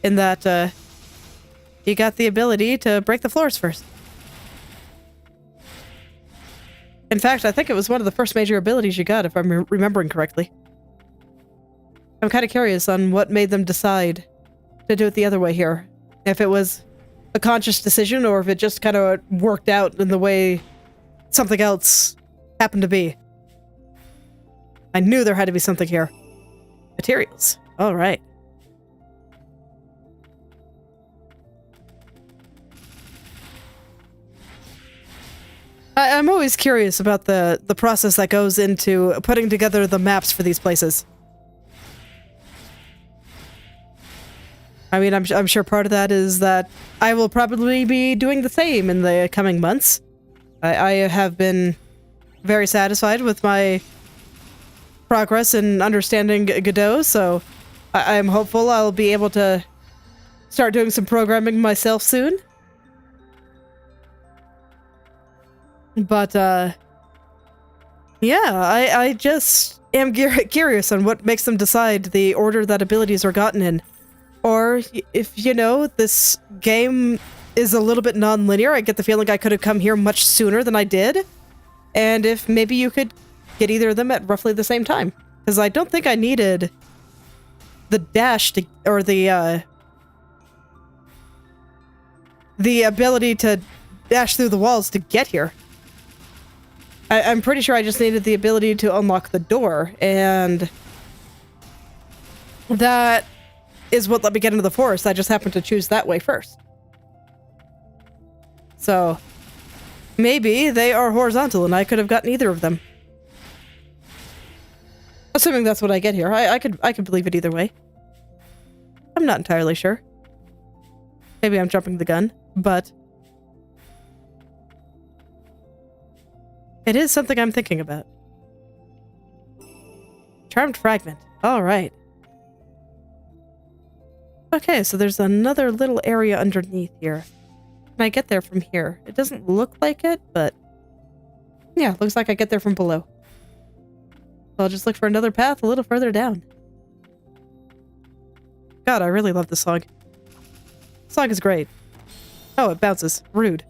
In that, you got the ability to break the floors first. In fact, I think it was one of the first major abilities you got, if I'm remembering correctly. I'm kind of curious on what made them decide to do it the other way here. If it was a conscious decision, or if it just kind of worked out in the way something else happened to be. I knew there had to be something here. Materials. All right. I'm always curious about the process that goes into putting together the maps for these places. I mean, I'm sure part of that is that I will probably be doing the same in the coming months. I have been very satisfied with my progress in understanding Godot, so I'm hopeful I'll be able to start doing some programming myself soon. But, yeah, I just am curious on what makes them decide the order that abilities are gotten in. Or, if, you know, this game is a little bit non-linear, I get the feeling I could have come here much sooner than I did. And if maybe you could get either of them at roughly the same time. Because I don't think I needed the dash to, or the ability to dash through the walls to get here. I'm pretty sure I just needed the ability to unlock the door, and that is what let me get into the forest. I just happened to choose that way first. So, maybe they are horizontal and I could have gotten either of them. Assuming that's what I get here. I could believe it either way. I'm not entirely sure. Maybe I'm jumping the gun, but it is something I'm thinking about. Charmed fragment. All right. Okay, so there's another little area underneath here. Can I get there from here? It doesn't look like it, but yeah, looks like I get there from below. So I'll just look for another path a little further down. God, I really love this song. This song is great. Oh, it bounces. Rude.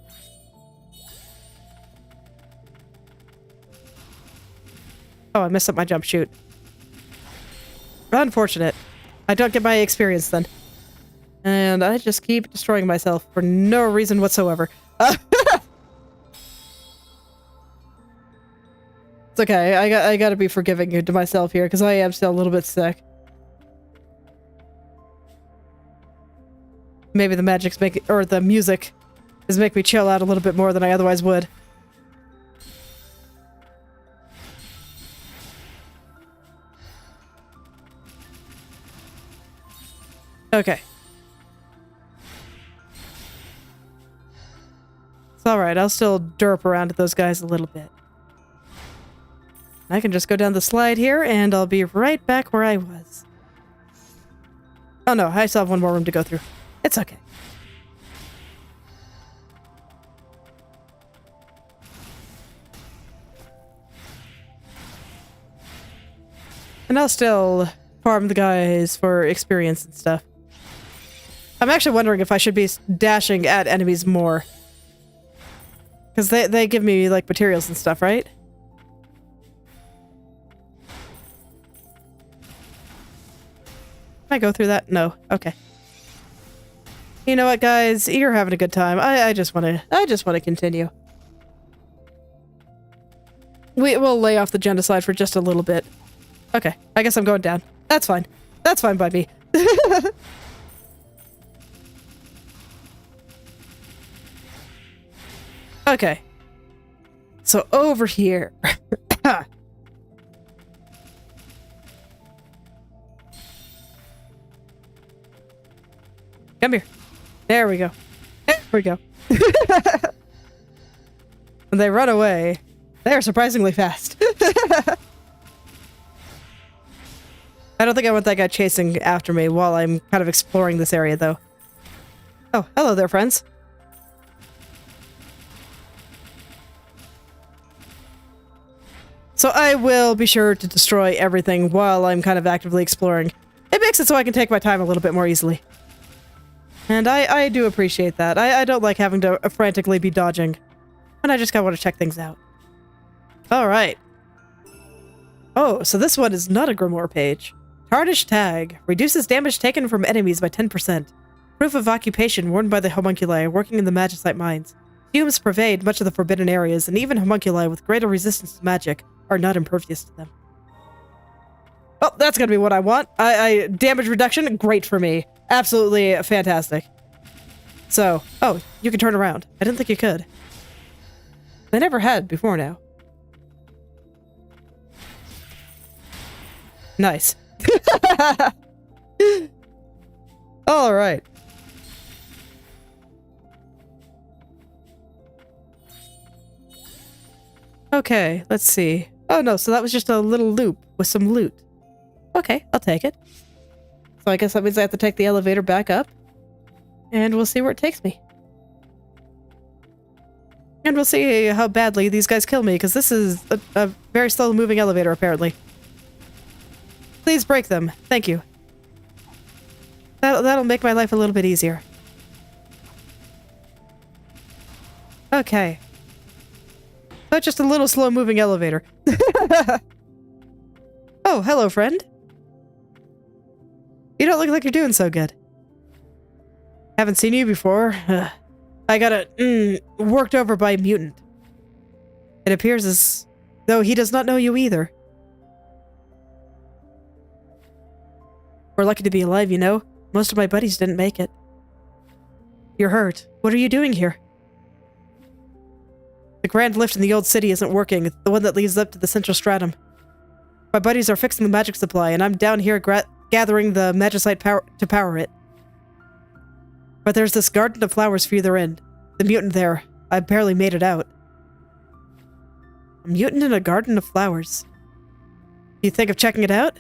Oh, I messed up my jump shoot. Unfortunate. I don't get my experience then. And I just keep destroying myself for no reason whatsoever. It's okay. I gotta be forgiving to myself here, because I am still a little bit sick. Maybe the magic's or the music is making me chill out a little bit more than I otherwise would. Okay. It's alright, I'll still derp around at those guys a little bit. I can just go down the slide here, and I'll be right back where I was. Oh no, I still have one more room to go through. It's okay. And I'll still farm the guys for experience and stuff. I'm actually wondering if I should be dashing at enemies more. Because they give me, like, materials and stuff, right? Can I go through that? No. Okay. You know what, guys? You're having a good time. I just want to continue. We'll lay off the genocide for just a little bit. Okay. I guess I'm going down. That's fine. That's fine by me. Okay. So over here. Come here. There we go. There we go. When they run away, they are surprisingly fast. I don't think I want that guy chasing after me while I'm kind of exploring this area, though. Oh, hello there, friends. So I will be sure to destroy everything while I'm kind of actively exploring. It makes it so I can take my time a little bit more easily. And I do appreciate that. I don't like having to frantically be dodging. And I just kind of want to check things out. Alright. Oh, so this one is not a grimoire page. Tarnished tag. Reduces damage taken from enemies by 10%. Proof of occupation worn by the homunculi working in the magicite mines. Fumes pervade much of the forbidden areas, and even homunculi with greater resistance to magic are not impervious to them. Oh, that's gonna be what I want. Damage reduction, great for me. Absolutely fantastic. So, oh, you can turn around. I didn't think you could. I never had before now. Nice. All right. Okay, let's see. Oh no, so that was just a little loop with some loot. Okay, I'll take it. So I guess that means I have to take the elevator back up. And we'll see where it takes me. And we'll see how badly these guys kill me, because this is a very slow-moving elevator, apparently. Please break them. Thank you. That'll make my life a little bit easier. Okay. But just a little slow-moving elevator. Oh, hello, friend. You don't look like you're doing so good. Haven't seen you before. I got worked over by a mutant. It appears as though he does not know you either. We're lucky to be alive, you know. Most of my buddies didn't make it. You're hurt. What are you doing here? The grand lift in the old city isn't working. It's the one that leads up to the central stratum. My buddies are fixing the magic supply, and I'm down here gathering the magicite to power it. But there's this garden of flowers further in. The mutant there. I barely made it out. A mutant in a garden of flowers. Do you think of checking it out?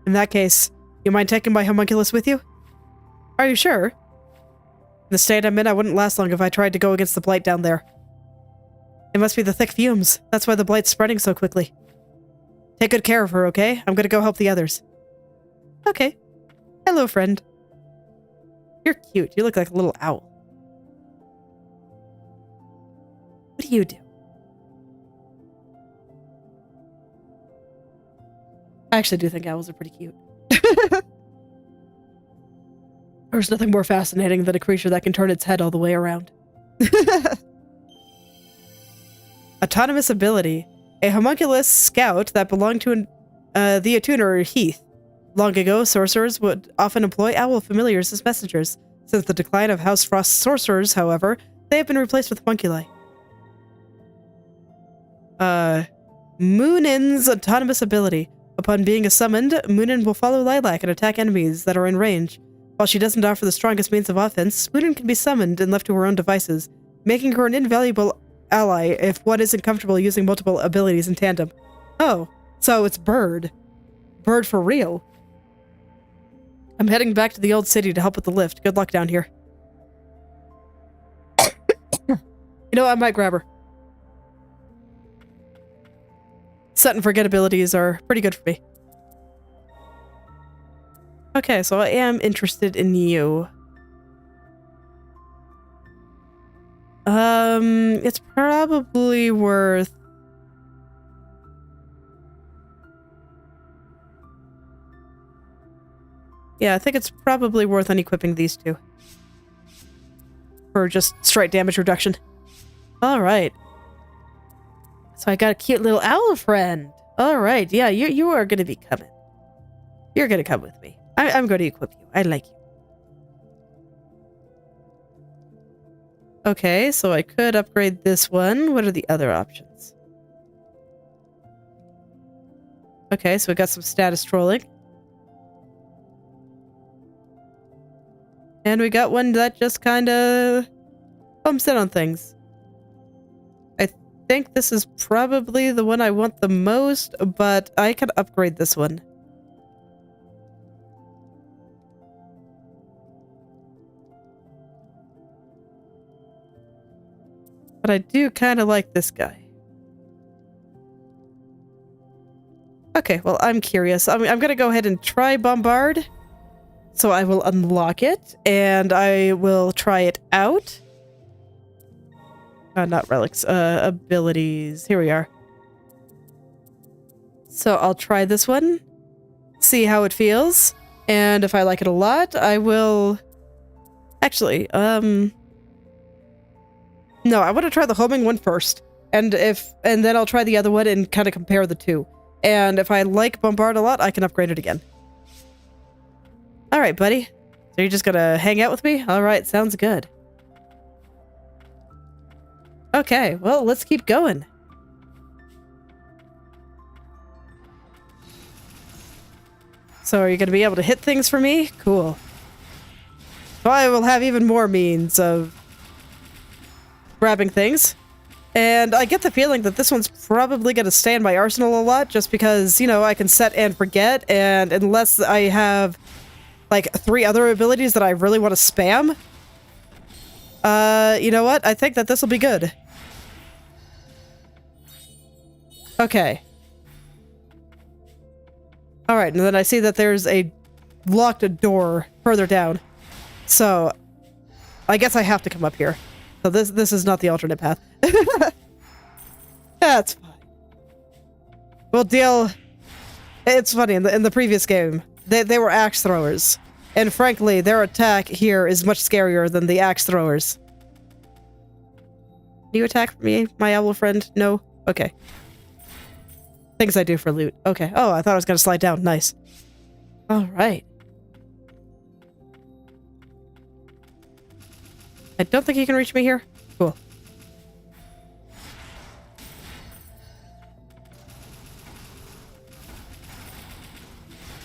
In that case, you mind taking my homunculus with you? Are you sure? In the state I'm in, I wouldn't last long if I tried to go against the blight down there. It must be the thick fumes. That's why the blight's spreading so quickly. Take good care of her, okay? I'm gonna go help the others. Okay. Hello, friend. You're cute. You look like a little owl. What do you do? I actually do think owls are pretty cute. There's nothing more fascinating than a creature that can turn its head all the way around. Autonomous ability. A homunculus scout that belonged to the attuner Heath. Long ago, sorcerers would often employ owl familiars as messengers. Since the decline of House Frost's sorcerers, however, they have been replaced with homunculi. Moonin's autonomous ability. Upon being summoned, Moonin will follow Lilac and attack enemies that are in range. While she doesn't offer the strongest means of offense, Moonin can be summoned and left to her own devices, making her an invaluable ally if one isn't comfortable using multiple abilities in tandem. Oh, so it's Bird. Bird for real. I'm heading back to the old city to help with the lift. Good luck down here. You know, I might grab her. Set and forget abilities are pretty good for me. Okay, so I am interested in you. It's probably worth... Yeah, I think it's probably worth unequipping these two. For just straight damage reduction. Alright. So I got a cute little owl friend. Alright, yeah, you are gonna be coming. You're gonna come with me. I'm gonna equip you. I like you. Okay, so I could upgrade this one. What are the other options? Okay, so we got some status trolling. And we got one that just kind of bumps in on things. I think this is probably the one I want the most, but I can upgrade this one. But I do kind of like this guy. Okay, well, I'm curious. I'm gonna go ahead and try Bombard. So I will unlock it, and I will try it out. Not relics, abilities. Here we are. So I'll try this one, see how it feels, and if I like it a lot, I will... Actually, no, I want to try the homing one first, and then I'll try the other one and kind of compare the two. And if I like Bombard a lot, I can upgrade it again. Alright, buddy. So you're just gonna hang out with me? Alright, sounds good. Okay, well, let's keep going. So are you gonna be able to hit things for me? Cool. So I will have even more means of grabbing things. And I get the feeling that this one's probably going to stay in my arsenal a lot, just because, you know, I can set and forget, and unless I have, like, 3 other abilities that I really want to spam, you know what? I think that this will be good. Okay. Alright, and then I see that there's a locked door further down. So, I guess I have to come up here. So this is not the alternate path. That's fine. We'll deal... It's funny, in the previous game, they were axe throwers. And frankly, their attack here is much scarier than the axe throwers. Do you attack me, my owl friend? No? Okay. Things I do for loot. Okay. Oh, I thought I was gonna slide down. Nice. Alright. I don't think you can reach me here. Cool.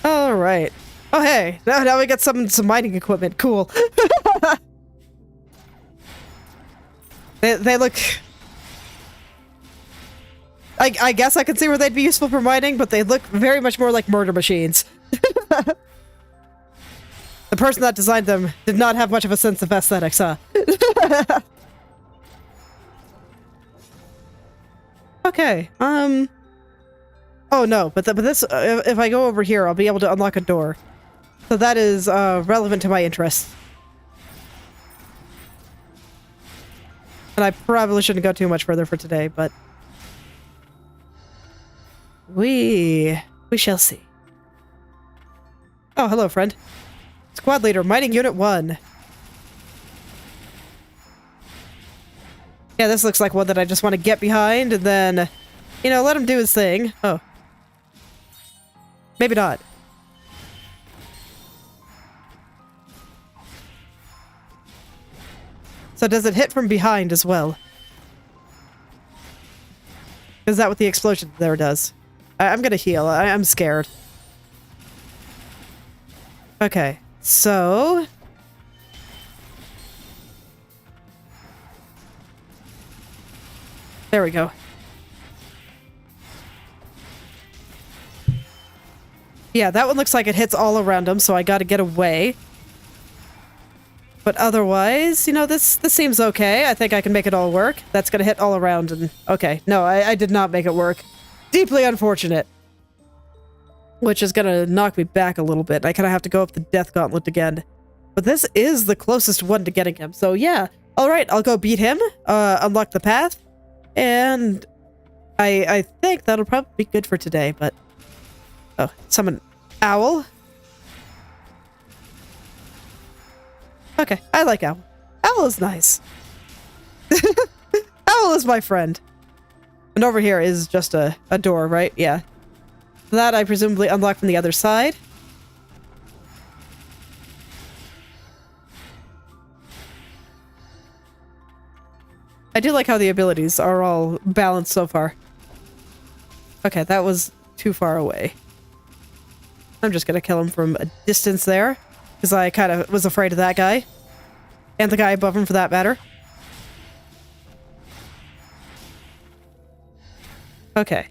Alright. Oh, hey. Now we got some mining equipment. Cool. They look... I guess I can see where they'd be useful for mining, but they look very much more like murder machines. The person that designed them did not have much of a sense of aesthetics, huh? Okay, oh no, but this, if I go over here, I'll be able to unlock a door. So that is, relevant to my interests. And I probably shouldn't go too much further for today, but... We shall see. Oh, hello, friend. Squad leader, mining unit 1. Yeah, this looks like one that I just want to get behind and then, you know, let him do his thing. Oh. Maybe not. So does it hit from behind as well? Is that what the explosion there does? I'm gonna heal. I'm scared. Okay, so... There we go. Yeah, that one looks like it hits all around him, so I gotta get away. But otherwise, you know, this seems okay. I think I can make it all work. That's gonna hit all around and... Okay, no, I did not make it work. Deeply unfortunate. Which is gonna knock me back a little bit. I kind of have to go up the death gauntlet again. But this is the closest one to getting him, so yeah. Alright, I'll go beat him, unlock the path, and I think that'll probably be good for today, but... Oh, summon Owl. Okay, I like Owl. Owl is nice. Owl is my friend. And over here is just a door, right? Yeah. That I presumably unlock from the other side. I do like how the abilities are all balanced so far. Okay, that was too far away. I'm just gonna kill him from a distance there, because I kind of was afraid of that guy. And the guy above him, for that matter. Okay.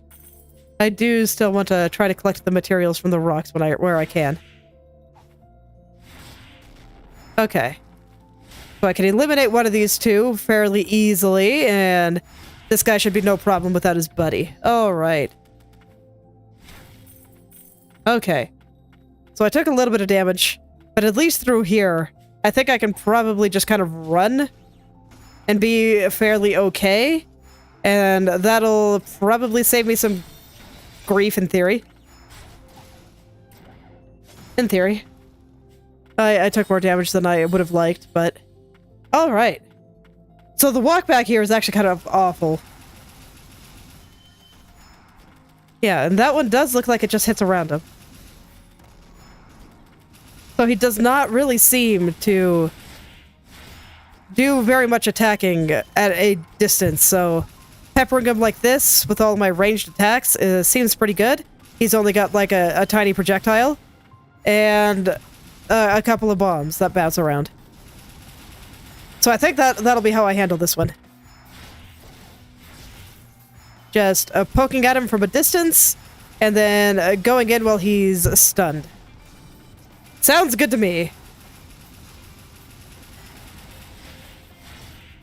I do still want to try to collect the materials from the rocks where I can. Okay. So I can eliminate one of these two fairly easily, and this guy should be no problem without his buddy. Alright. Okay. So I took a little bit of damage, but at least through here, I think I can probably just kind of run and be fairly okay. And that'll probably save me some grief in theory. In theory. I took more damage than I would have liked, but... Alright. So the walk back here is actually kind of awful. Yeah, and that one does look like it just hits around him. So he does not really seem to do very much attacking at a distance, so peppering him like this with all my ranged attacks seems pretty good. He's only got like a tiny projectile and a couple of bombs that bounce around. So I think that'll be how I handle this one. Just poking at him from a distance and then going in while he's stunned. Sounds good to me.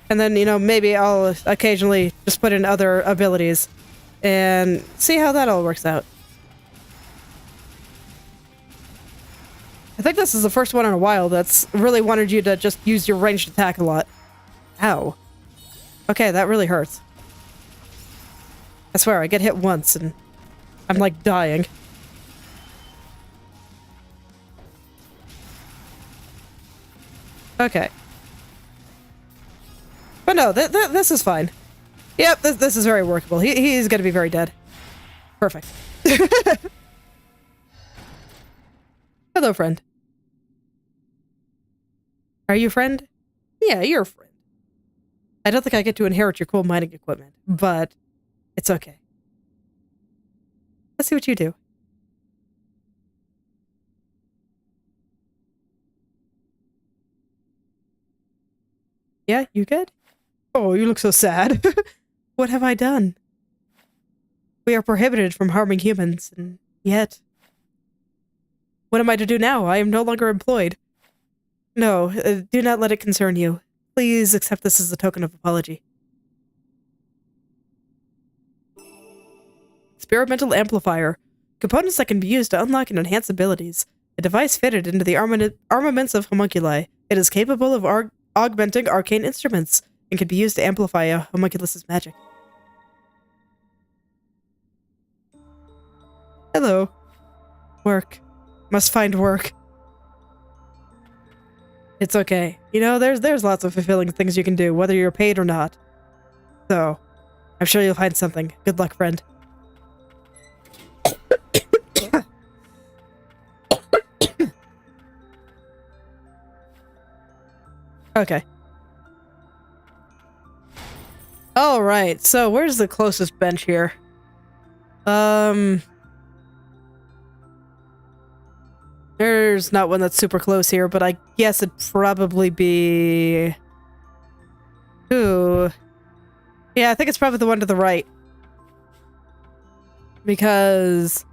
And then, you know, maybe I'll occasionally just put in other abilities and see how that all works out. I think this is the first one in a while that's really wanted you to just use your ranged attack a lot. Ow. Okay, that really hurts. I swear, I get hit once and I'm like dying. Okay. But no, this is fine. Yep, this is very workable. He's gonna be very dead. Perfect. Hello, friend. Are you a friend? Yeah, you're a friend. I don't think I get to inherit your cool mining equipment, but it's okay. Let's see what you do. Yeah, you good? Oh, you look so sad. What have I done? We are prohibited from harming humans, and yet... What am I to do now? I am no longer employed. No, do not let it concern you. Please accept this as a token of apology. Experimental amplifier. Components that can be used to unlock and enhance abilities. A device fitted into the armaments of homunculi. It is capable of augmenting arcane instruments and can be used to amplify a homunculus's magic. Hello. Work. Must find work. It's okay. You know, there's lots of fulfilling things you can do, whether you're paid or not. So, I'm sure you'll find something. Good luck, friend. Okay. Alright, so where's the closest bench here? There's not one that's super close here, but I guess it'd probably be... Ooh. Yeah, I think it's probably the one to the right. Because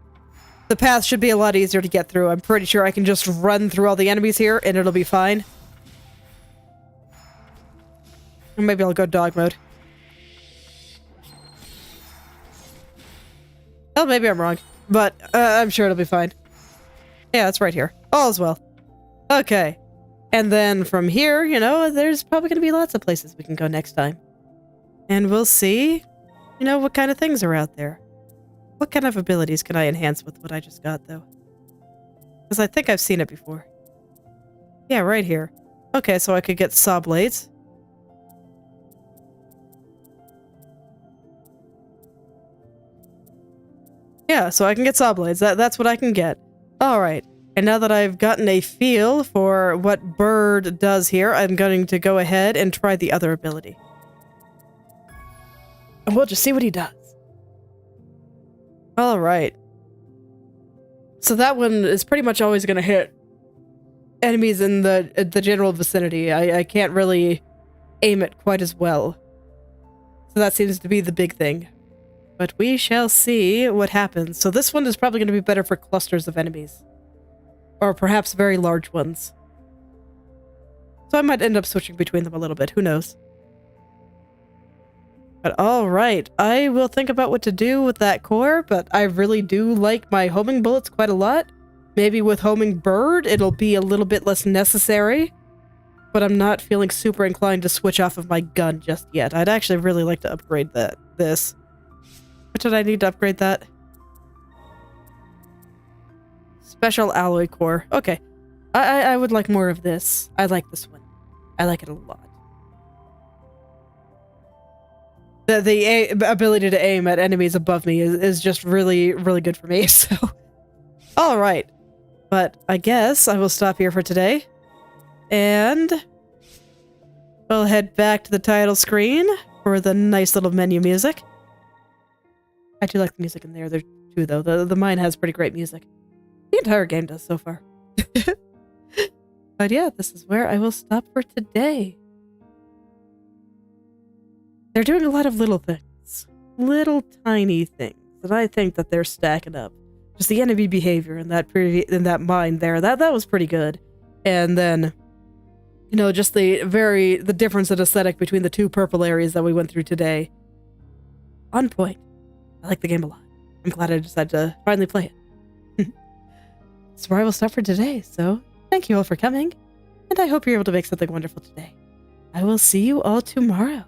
the path should be a lot easier to get through. I'm pretty sure I can just run through all the enemies here and it'll be fine. Or maybe I'll go dog mode. Oh, maybe I'm wrong. But I'm sure it'll be fine. Yeah, it's right here. All is well. Okay. And then from here, you know, there's probably going to be lots of places we can go next time. And we'll see, you know, what kind of things are out there. What kind of abilities can I enhance with what I just got, though? Because I think I've seen it before. Yeah, right here. Okay, so I could get saw blades. Yeah, so I can get saw blades. That's what I can get. Alright, and now that I've gotten a feel for what Bird does here, I'm going to go ahead and try the other ability. And we'll just see what he does. Alright. So that one is pretty much always going to hit enemies in the general vicinity. I can't really aim it quite as well. So that seems to be the big thing. But we shall see what happens. So this one is probably going to be better for clusters of enemies. Or perhaps very large ones. So I might end up switching between them a little bit. Who knows? But alright, I will think about what to do with that core, but I really do like my homing bullets quite a lot. Maybe with homing bird, it'll be a little bit less necessary. But I'm not feeling super inclined to switch off of my gun just yet. I'd actually really like to upgrade this. What did I need to upgrade that? Special alloy core. Okay. I would like more of this. I like this one. I like it a lot. The ability to aim at enemies above me is just really, really good for me, so... Alright. But I guess I will stop here for today. And... we'll head back to the title screen for the nice little menu music. I do like the music in there too, though. The mine has pretty great music. The entire game does so far. But yeah, this is where I will stop for today. They're doing a lot of little things. Little tiny things. And I think that they're stacking up. Just the enemy behavior in that mine there. That was pretty good. And then, you know, just the difference in aesthetic between the two purple areas that we went through today. On point. I like the game a lot. I'm glad I decided to finally play it. That's where I will stop for today, so thank you all for coming, and I hope you're able to make something wonderful today. I will see you all tomorrow.